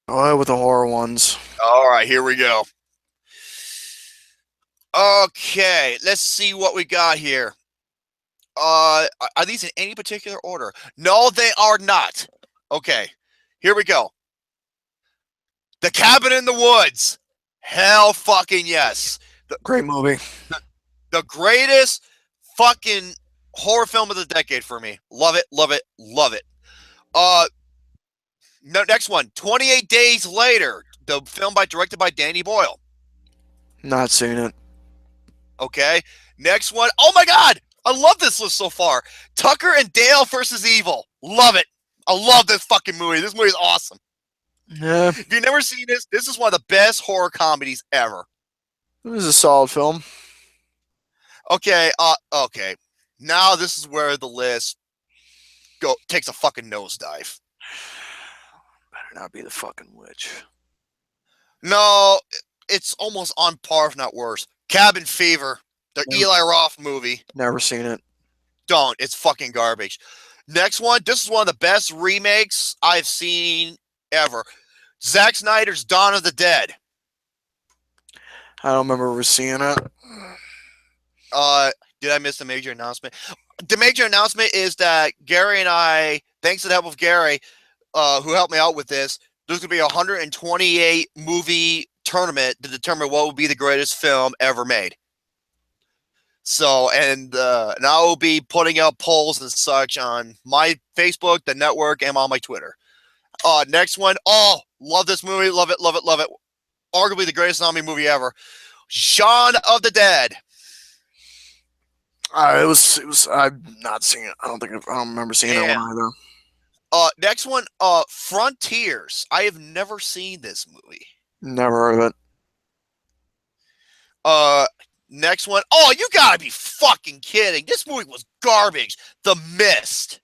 Oh, with the horror ones. All right, here we go. Okay, let's see what we got here. Are these in any particular order? No, they are not. Okay, here we go. The Cabin in the Woods. Hell fucking yes. Great movie. The greatest fucking horror film of the decade for me. Love it, love it, love it. Next one, 28 Days Later, the film directed by Danny Boyle. Not seen it. Okay. Next one. Oh my God, I love this list so far. Tucker and Dale versus Evil. Love it. I love this fucking movie. This movie is awesome. Yeah. If you've never seen this is one of the best horror comedies ever. It was a solid film. Okay, okay. Now this is where the list takes a fucking nosedive. Better not be The Fucking Witch. No, it's almost on par, if not worse. Cabin Fever, the Eli Roth movie. Never seen it. Don't. It's fucking garbage. Next one. This is one of the best remakes I've seen ever. Zack Snyder's Dawn of the Dead. I don't remember ever seeing it. Did I miss the major announcement? The major announcement is that Gary and I, thanks to the help of Gary, who helped me out with this, there's going to be a 128 movie tournament to determine what will be the greatest film ever made. So, and I will be putting out polls and such on my Facebook, the network, and on my Twitter. Next one. Oh, love this movie. Love it, love it, love it. Arguably the greatest zombie movie ever. Shaun of the Dead. It was. I've not seen it. I don't remember seeing that one either. Next one. Frontiers. I have never seen this movie. Never heard of it. Next one. Oh, you gotta be fucking kidding! This movie was garbage. The Mist.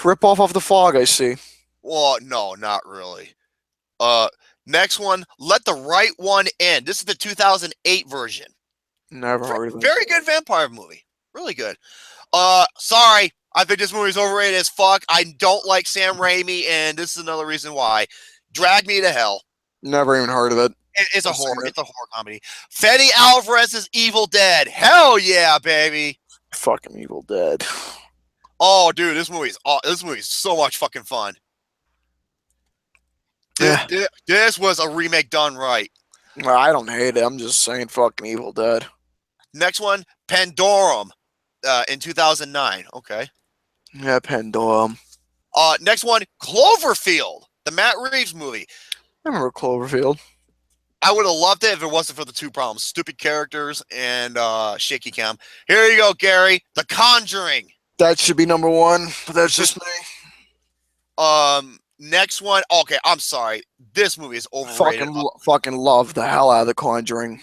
Rip off The Fog. I see. Well, no, not really. Next one. Let the Right One In. This is the 2008 version. Never heard of it. Very good vampire movie. Really good. Sorry. I think this movie's overrated as fuck. I don't like Sam Raimi, and this is another reason why. Drag Me to Hell. Never even heard of it. It's a horror. It's a horror comedy. Fede Alvarez's Evil Dead. Hell yeah, baby. Fucking Evil Dead. Oh, dude, this movie's so much fucking fun. This was a remake done right. Well, I don't hate it. I'm just saying fucking Evil Dead. Next one, Pandorum, in 2009. Okay. Yeah, Pandorum. Next one, Cloverfield, the Matt Reeves movie. I remember Cloverfield. I would have loved it if it wasn't for the two problems: stupid characters and shaky cam. Here you go, Gary. The Conjuring. That should be number one, but that's just me. Next one. Okay, I'm sorry. This movie is overrated. Fucking love the hell out of The Conjuring.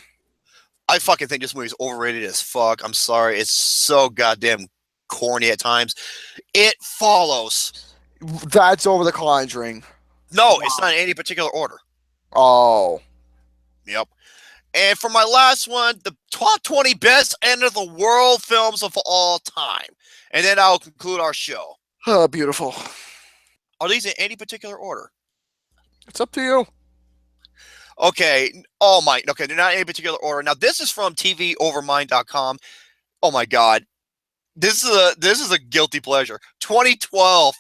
I fucking think this movie is overrated as fuck. I'm sorry. It's so goddamn corny at times. It Follows. That's over The Conjuring. No, Wow. It's not in any particular order. Oh. Yep. And for my last one, the top 20 best end of the world films of all time. And then I'll conclude our show. Oh, beautiful. Are these in any particular order? It's up to you. Okay. Oh my. Okay, they're not in any particular order. Now this is from TvOverMind.com. Oh my god. This is a guilty pleasure. 2012.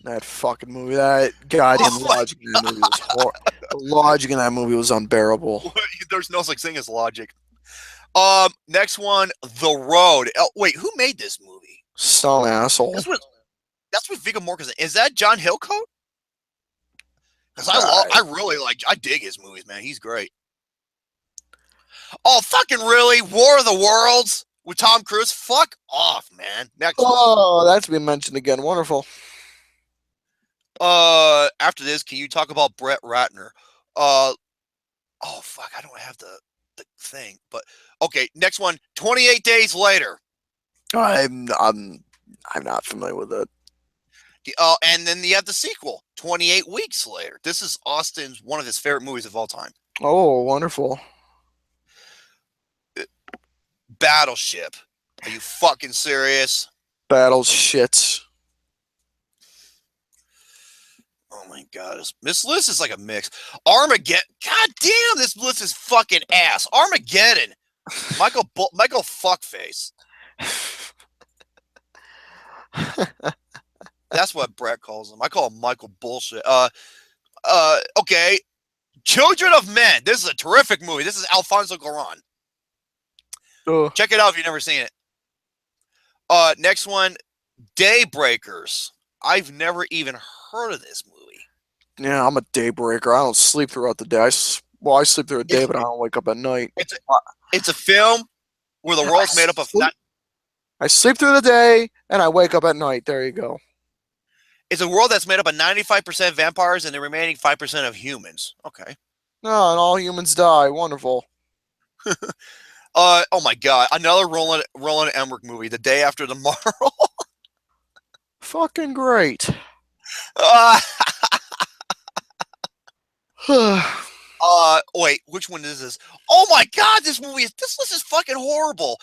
That fucking movie. That goddamn logic in that movie was horrible. The logic in that movie was unbearable. There's no such thing as logic. Next one, The Road. Oh, wait, who made this movie? Some asshole. That's with Viggo Mortensen. Is that John Hillcoat? Because I dig his movies, man. He's great. Oh, fucking really? War of the Worlds with Tom Cruise? Fuck off, man. Next one. That's been mentioned again. Wonderful. After this, can you talk about Brett Ratner? Oh fuck, I don't have the thing, but okay. Next one, 28 Days Later. I'm not familiar with it. And then you have the sequel, 28 Weeks Later. This is Austin's one of his favorite movies of all time. Oh, wonderful. Battleship. Are you fucking serious? Battleshit. Oh my god, this list is like a mix. Armageddon. God damn, this list is fucking ass. Armageddon. Michael Fuckface. That's what Brett calls him. I call him Michael Bullshit. Okay. Children of Men. This is a terrific movie. This is Alfonso Cuarón. Check it out if you've never seen it. Next one, Daybreakers. I've never even heard of this movie. Yeah, I'm a daybreaker. I don't sleep throughout the day. I sleep through the day, but I don't wake up at night. It's a film where the world's made up of... I sleep through the day, and I wake up at night. There you go. It's a world that's made up of 95% vampires and the remaining 5% of humans. Okay. No, and all humans die. Wonderful. Oh my god, another Roland Emmerich movie, The Day After Tomorrow. Fucking great. Wait, which one is this? Oh my god, this list is fucking horrible.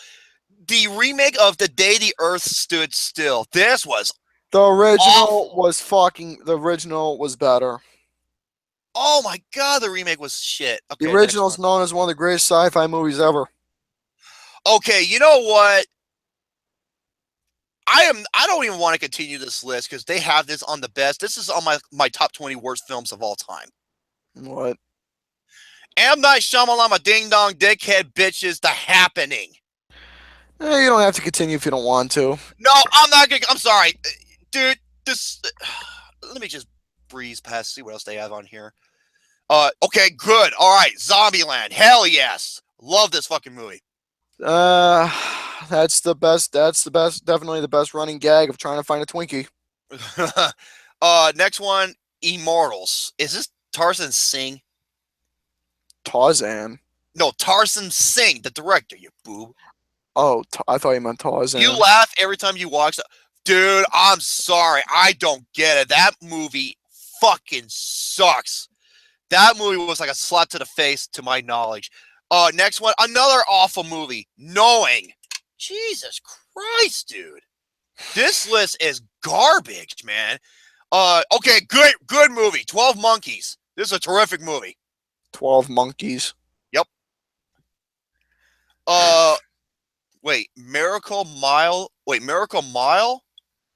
The remake of The Day the Earth Stood Still. This was the original awful. The original was better. Oh my god, the remake was shit. Okay, the original is known as one of the greatest sci-fi movies ever. Okay, you know what? I don't even want to continue this list because they have this on the best. This is on my top 20 worst films of all time. What? M. Night Shyamalan, Ding Dong Dickhead Bitches, The Happening. You don't have to continue if you don't want to. No, I'm not gonna. I'm sorry, dude. Let me just breeze past, see what else they have on here. Okay, good. All right, Zombieland. Hell yes, love this fucking movie. That's the best. That's the best. Definitely the best running gag of trying to find a Twinkie. Next one, Immortals. Is this Tarzan Singh? Tarzan. No, Tarzan Singh, the director. You boob. Oh, I thought you meant Tarzan. You laugh every time you watch it. Dude, I'm sorry. I don't get it. That movie fucking sucks. That movie was like a slap to the face, to my knowledge. Next one, another awful movie, Knowing. Jesus Christ, dude. This list is garbage, man. Okay, good movie. 12 Monkeys. This is a terrific movie. 12 Monkeys. Yep. Wait, Miracle Mile. Wait, Miracle Mile.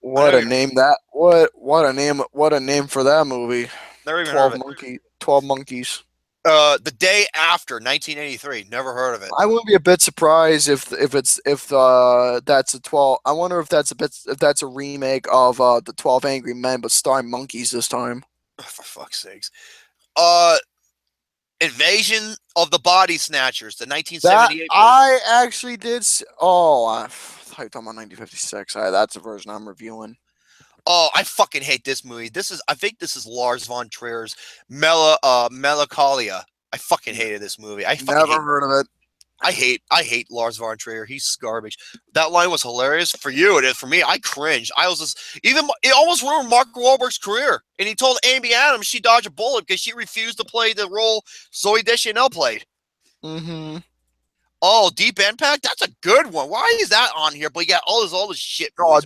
What a name that. What a name for that movie. Never even heard of it. 12 Monkeys. The Day After, 1983. Never heard of it. I wouldn't be a bit surprised if that's a 12. I wonder if that's a remake of the 12 Angry Men, but starring monkeys this time. Oh, for fuck's sakes. Invasion of the Body Snatchers, the 1978. I actually did. I thought you were talking about 1956. That's the version I'm reviewing. Oh, I fucking hate this movie. I think this is Lars von Trier's Melancholia. I fucking hated this movie. I never heard of it. I hate Lars von Trier. He's garbage. That line was hilarious. For you, it is. For me, I cringed. I was just it almost ruined Mark Wahlberg's career. And he told Amy Adams she dodged a bullet because she refused to play the role Zooey Deschanel played. Mm-hmm. Oh, Deep Impact? That's a good one. Why is that on here? But yeah, all this shit. Oh,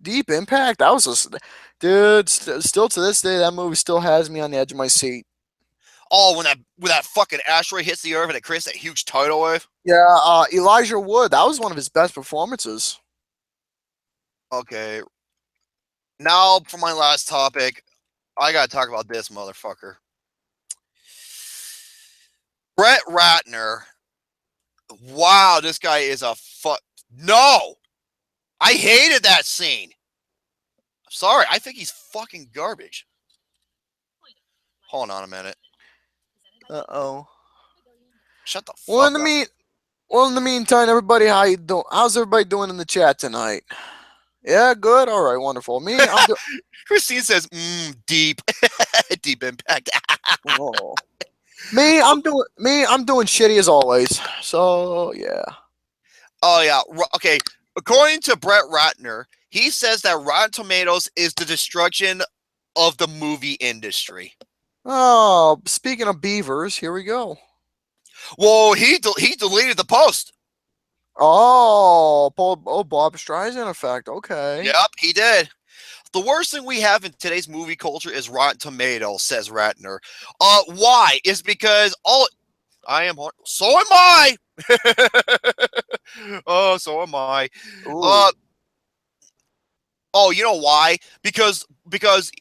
Deep Impact. That was just, dude. Still to this day, that movie still has me on the edge of my seat. Oh, when that fucking asteroid hits the earth and it creates that huge tidal wave. Yeah, Elijah Wood. That was one of his best performances. Okay. Now for my last topic, I gotta talk about this motherfucker. Brett Ratner. Wow, this guy is a fuck. No! I hated that scene. I'm sorry, I think he's fucking garbage. Hold on a minute. Uh-oh. Shut the fuck up. Well, in the meantime, everybody, how you doing? How's everybody doing in the chat tonight? Yeah, good. All right, wonderful. Christine says, deep, deep impact. Oh. I'm doing shitty as always. So yeah. Oh yeah. Okay. According to Brett Ratner, he says that Rotten Tomatoes is the destruction of the movie industry. Oh, speaking of beavers, here we go. Whoa, he deleted the post. Oh, Bob Streisand effect. Okay. Yep, he did. The worst thing we have in today's movie culture is Rotten Tomatoes, says Ratner. Why? Is because so am I. Oh, so am I. Oh, you know why? Because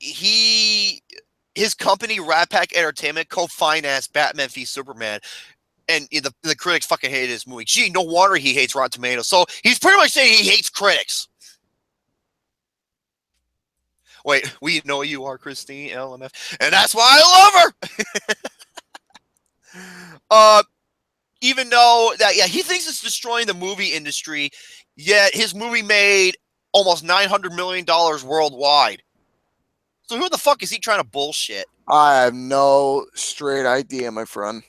his company Rat Pack Entertainment co-financed Batman v Superman. And the critics fucking hated this movie. Gee, no wonder he hates Rotten Tomatoes. So he's pretty much saying he hates critics. Wait, we know you are Christine LMF, and that's why I love her. Even though that, yeah, he thinks it's destroying the movie industry, yet his movie made almost $900 million worldwide. So who the fuck is he trying to bullshit? I have no straight idea, my friend.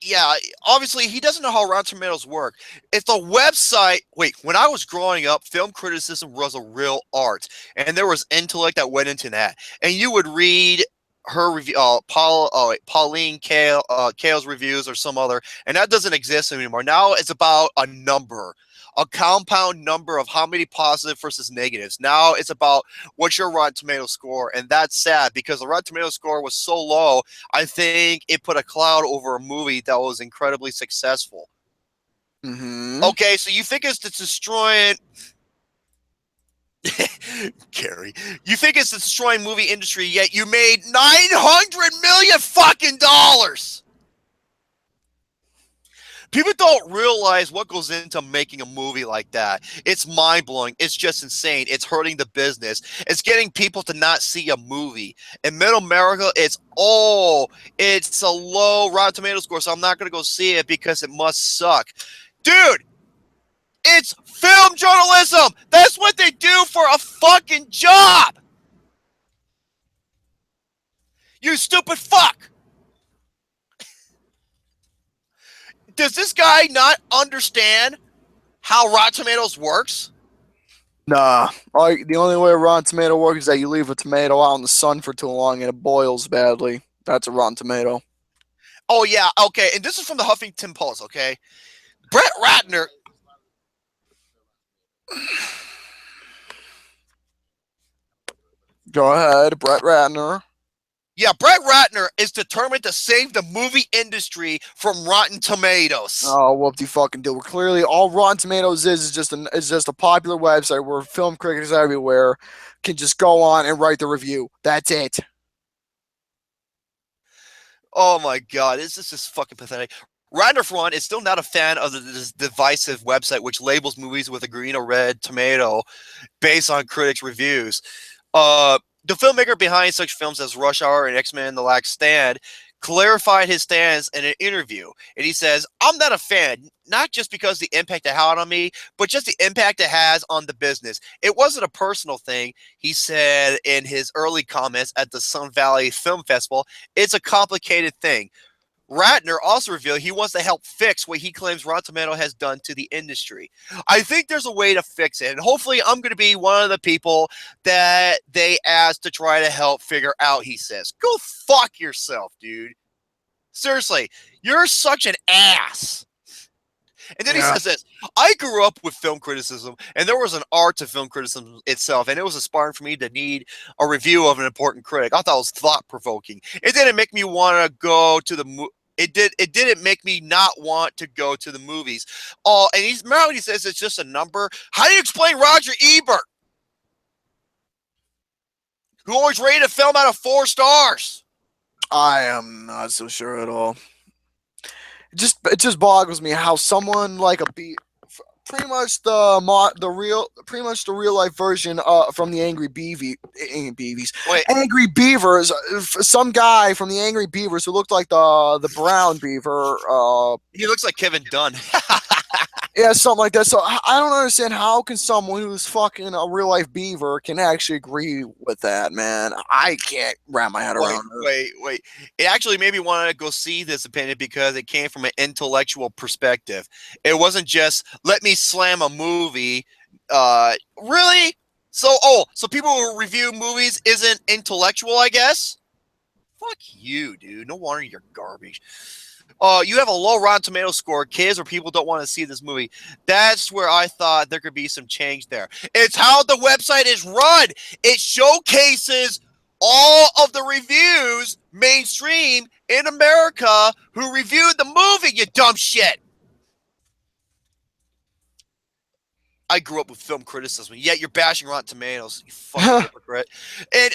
Yeah, obviously he doesn't know how Rotten Tomatoes work. It's a website. Wait, when I was growing up, film criticism was a real art, and there was intellect that went into that. And you would read her review, Pauline Kael's reviews or some other, and that doesn't exist anymore. Now it's about a number, a compound number of how many positive versus negatives. Now it's about what's your Rotten Tomatoes score, and that's sad because the Rotten Tomatoes score was so low. I think it put a cloud over a movie that was incredibly successful. Mm-hmm. Okay, so you think it's destroying Gary, you think it's destroying movie industry, yet you made $900 million fucking dollars. People don't realize what goes into making a movie like that. It's mind-blowing. It's just insane. It's hurting the business. It's getting people to not see a movie. In middle America, it's a low Rotten Tomatoes score, so I'm not going to go see it because it must suck. Dude, it's film journalism. That's what they do for a fucking job. You stupid fuck. Does this guy not understand how Rotten Tomatoes works? Nah. The only way Rotten Tomato works is that you leave a tomato out in the sun for too long and it boils badly. That's a Rotten Tomato. Oh, yeah. Okay. And this is from the Huffington Post, okay? Brett Ratner. Go ahead, Brett Ratner. Yeah, Brett Ratner is determined to save the movie industry from Rotten Tomatoes. Oh, whoop-de fucking do. Clearly, all Rotten Tomatoes is just a popular website where film critics everywhere can just go on and write the review. That's it. Oh my god, this is just fucking pathetic. Ratner, for one, is still not a fan of this divisive website which labels movies with a green or red tomato based on critics' reviews. The filmmaker behind such films as Rush Hour and X-Men: The Last Stand clarified his stance in an interview. And he says, I'm not a fan, not just because the impact it had on me, but just the impact it has on the business. It wasn't a personal thing, he said in his early comments at the Sun Valley Film Festival. It's a complicated thing. Ratner also revealed he wants to help fix what he claims Rotten Tomato has done to the industry. I think there's a way to fix it, and hopefully I'm going to be one of the people that they asked to try to help figure out, he says. Go fuck yourself, dude. Seriously, you're such an ass. And then he says this, I grew up with film criticism, and there was an art to film criticism itself, and it was inspiring for me to need a review of an important critic. I thought it was thought-provoking. It didn't make me want to go to the It didn't make me not want to go to the movies. Oh, and remember when he says it's just a number? How do you explain Roger Ebert, who always rated a film out of 4 stars? I am not so sure at all. It just boggles me how someone like pretty much the real life version from the Angry Beavers, some guy from the Angry Beavers who looked like the brown beaver. He looks like Kevin Dunn. Yeah, something like that. So I don't understand how can someone who's fucking a real life beaver can actually agree with that, man. I can't wrap my head around it. Wait. It actually made me want to go see this opinion because it came from an intellectual perspective. It wasn't just let me slam a movie. Really? So people who review movies isn't intellectual, I guess? Fuck you, dude. No wonder you're garbage. You have a low Rotten Tomatoes score. Kids or people don't want to see this movie. That's where I thought there could be some change there. It's how the website is run. It showcases all of the reviews mainstream in America who reviewed the movie, you dumb shit. I grew up with film criticism, yet you're bashing Rotten Tomatoes, you fucking hypocrite. And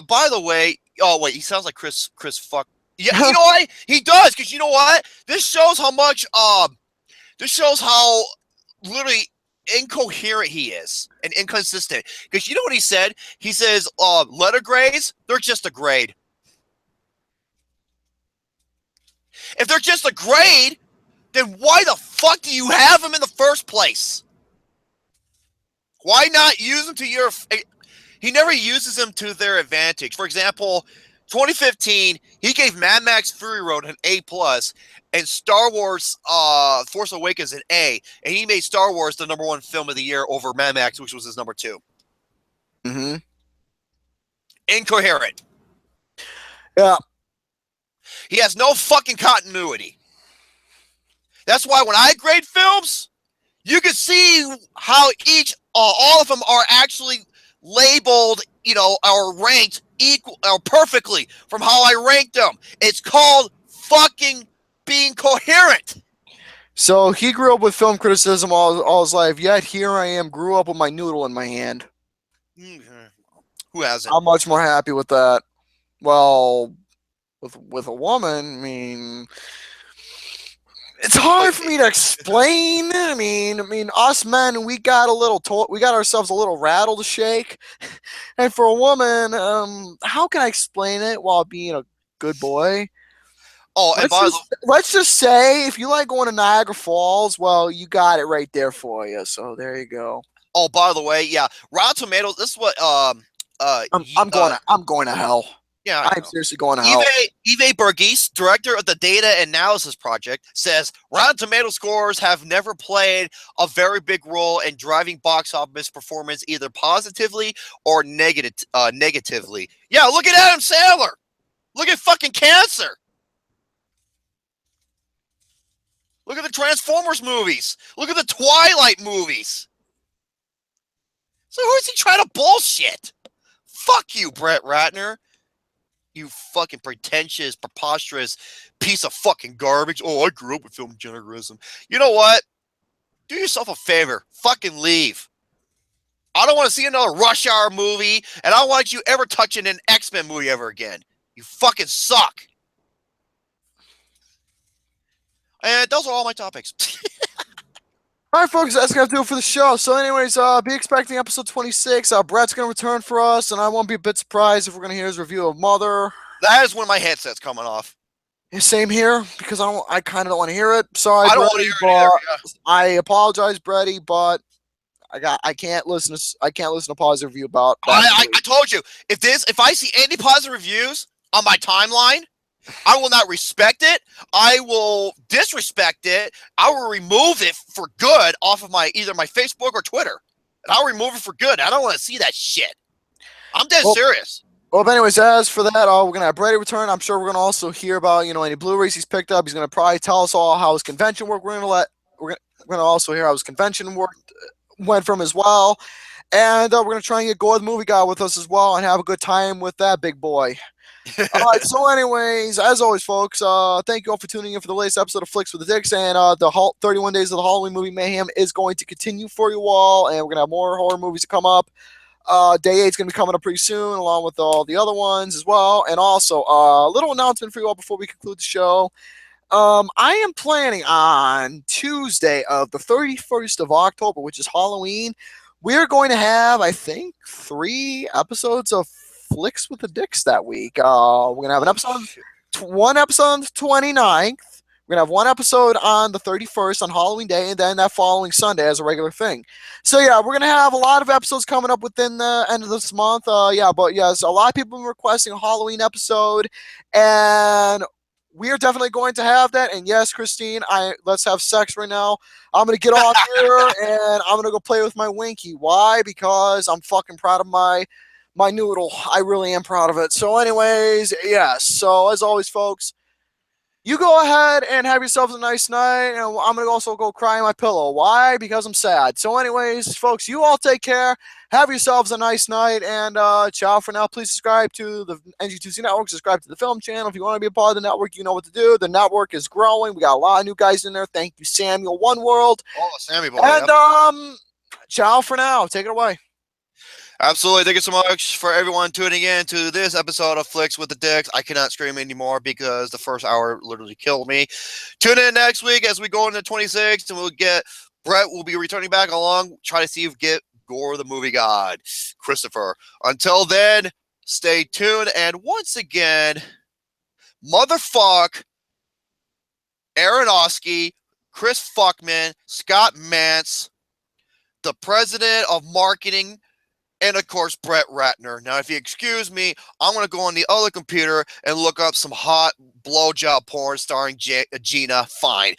by the way, he sounds like Chris fuck. Yeah, you know what? He does, because you know what? This shows how much, this shows how literally incoherent he is and inconsistent. Because you know what he said? He says, letter grades, they're just a grade. If they're just a grade, then why the fuck do you have them in the first place? Why not use them to your... He never uses them to their advantage. For example... 2015, he gave Mad Max Fury Road an A+, and Star Wars Force Awakens an A, and he made Star Wars the #1 film of the year over Mad Max, which was his #2. Mm-hmm. Incoherent. Yeah. He has no fucking continuity. That's why when I grade films, you can see how all of them are actually labeled, or ranked equal or perfectly from how I ranked them. It's called fucking being coherent. So he grew up with film criticism all his life, yet here I am, grew up with my noodle in my hand. Who hasn't? I'm much more happy with that. Well, with a woman, I mean, it's hard for me to explain. I mean, us men, we got ourselves a little rattle to shake, and for a woman, how can I explain it while being a good boy? Oh, and let's just say, if you like going to Niagara Falls, well, you got it right there for you. So there you go. Oh, by the way, yeah, Rotten Tomatoes. This is what I'm going to hell. Yeah, I'm seriously going to hell. Yves Burgess, director of the Data Analysis Project, says Rotten Tomato scores have never played a very big role in driving box office performance, either positively or negatively. Yeah, look at Adam Sandler. Look at fucking Cancer. Look at the Transformers movies. Look at the Twilight movies. So who is he trying to bullshit? Fuck you, Brett Ratner. You fucking pretentious, preposterous piece of fucking garbage. Oh, I grew up with film journalism. You know what? Do yourself a favor. Fucking leave. I don't want to see another Rush Hour movie, and I don't want you ever touching an X-Men movie ever again. You fucking suck. And those are all my topics. All right, folks, that's going to do it for the show. So anyways, be expecting episode 26. Brett's going to return for us, and I won't be a bit surprised if we're going to hear his review of Mother. That is when my headset's coming off. Same here, because I kind of don't want to hear it. Sorry, I don't want to hear it either. Yeah. I apologize, Bretty, but I can't listen to positive review about that. I told you, if I see any positive reviews on my timeline, I will not respect it. I will disrespect it. I will remove it for good off of either my Facebook or Twitter. And I'll remove it for good. I don't want to see that shit. I'm dead serious. Well, but anyways, as for that, we're gonna have Brady return. I'm sure we're gonna also hear about any Blu-rays he's picked up. He's gonna probably tell us all how his convention worked. We're gonna also hear how his convention went from as well, and we're gonna try and get Gore the Movie Guy with us as well and have a good time with that big boy. All right. So, anyways, as always, folks, thank you all for tuning in for the latest episode of Flicks with the Dicks, and the 31 Days of the Halloween Movie Mayhem is going to continue for you all, and we're gonna have more horror movies to come up. Day 8 is going to be coming up pretty soon, along with all the other ones as well. And also, a little announcement for you all before we conclude the show. I am planning on Tuesday of the 31st of October, which is Halloween. We're going to have, I think, 3 episodes of Flicks with the Dicks that week. We're going to have one episode on the 29th. We're going to have one episode on the 31st on Halloween Day, and then that following Sunday as a regular thing. So, yeah, we're going to have a lot of episodes coming up within the end of this month. But yes, a lot of people have been requesting a Halloween episode, and we are definitely going to have that. And yes, Christine, let's have sex right now. I'm going to get off here, and I'm going to go play with my Winky. Why? Because I'm fucking proud of my noodle. I really am proud of it. So, anyways, yes. So, as always, folks, you go ahead and have yourselves a nice night, and I'm going to also go cry in my pillow. Why? Because I'm sad. So anyways, folks, you all take care. Have yourselves a nice night, and ciao for now. Please subscribe to the NG2C Network. Subscribe to the film channel. If you want to be a part of the network, you know what to do. The network is growing. We got a lot of new guys in there. Thank you, Samuel One World. Oh, Sammy boy. And ciao for now. Take it away. Absolutely. Thank you so much for everyone tuning in to this episode of Flicks with the Dicks. I cannot scream anymore because the first hour literally killed me. Tune in next week as we go into 26, and Brett will be returning back along, try to see if we get Gore the Movie God, Christopher. Until then, stay tuned. And once again, motherfuck Aronofsky, Chris Fuckman, Scott Mantz, the president of marketing, and, of course, Brett Ratner. Now, if you excuse me, I'm going to go on the other computer and look up some hot blowjob porn starring Gina Fine.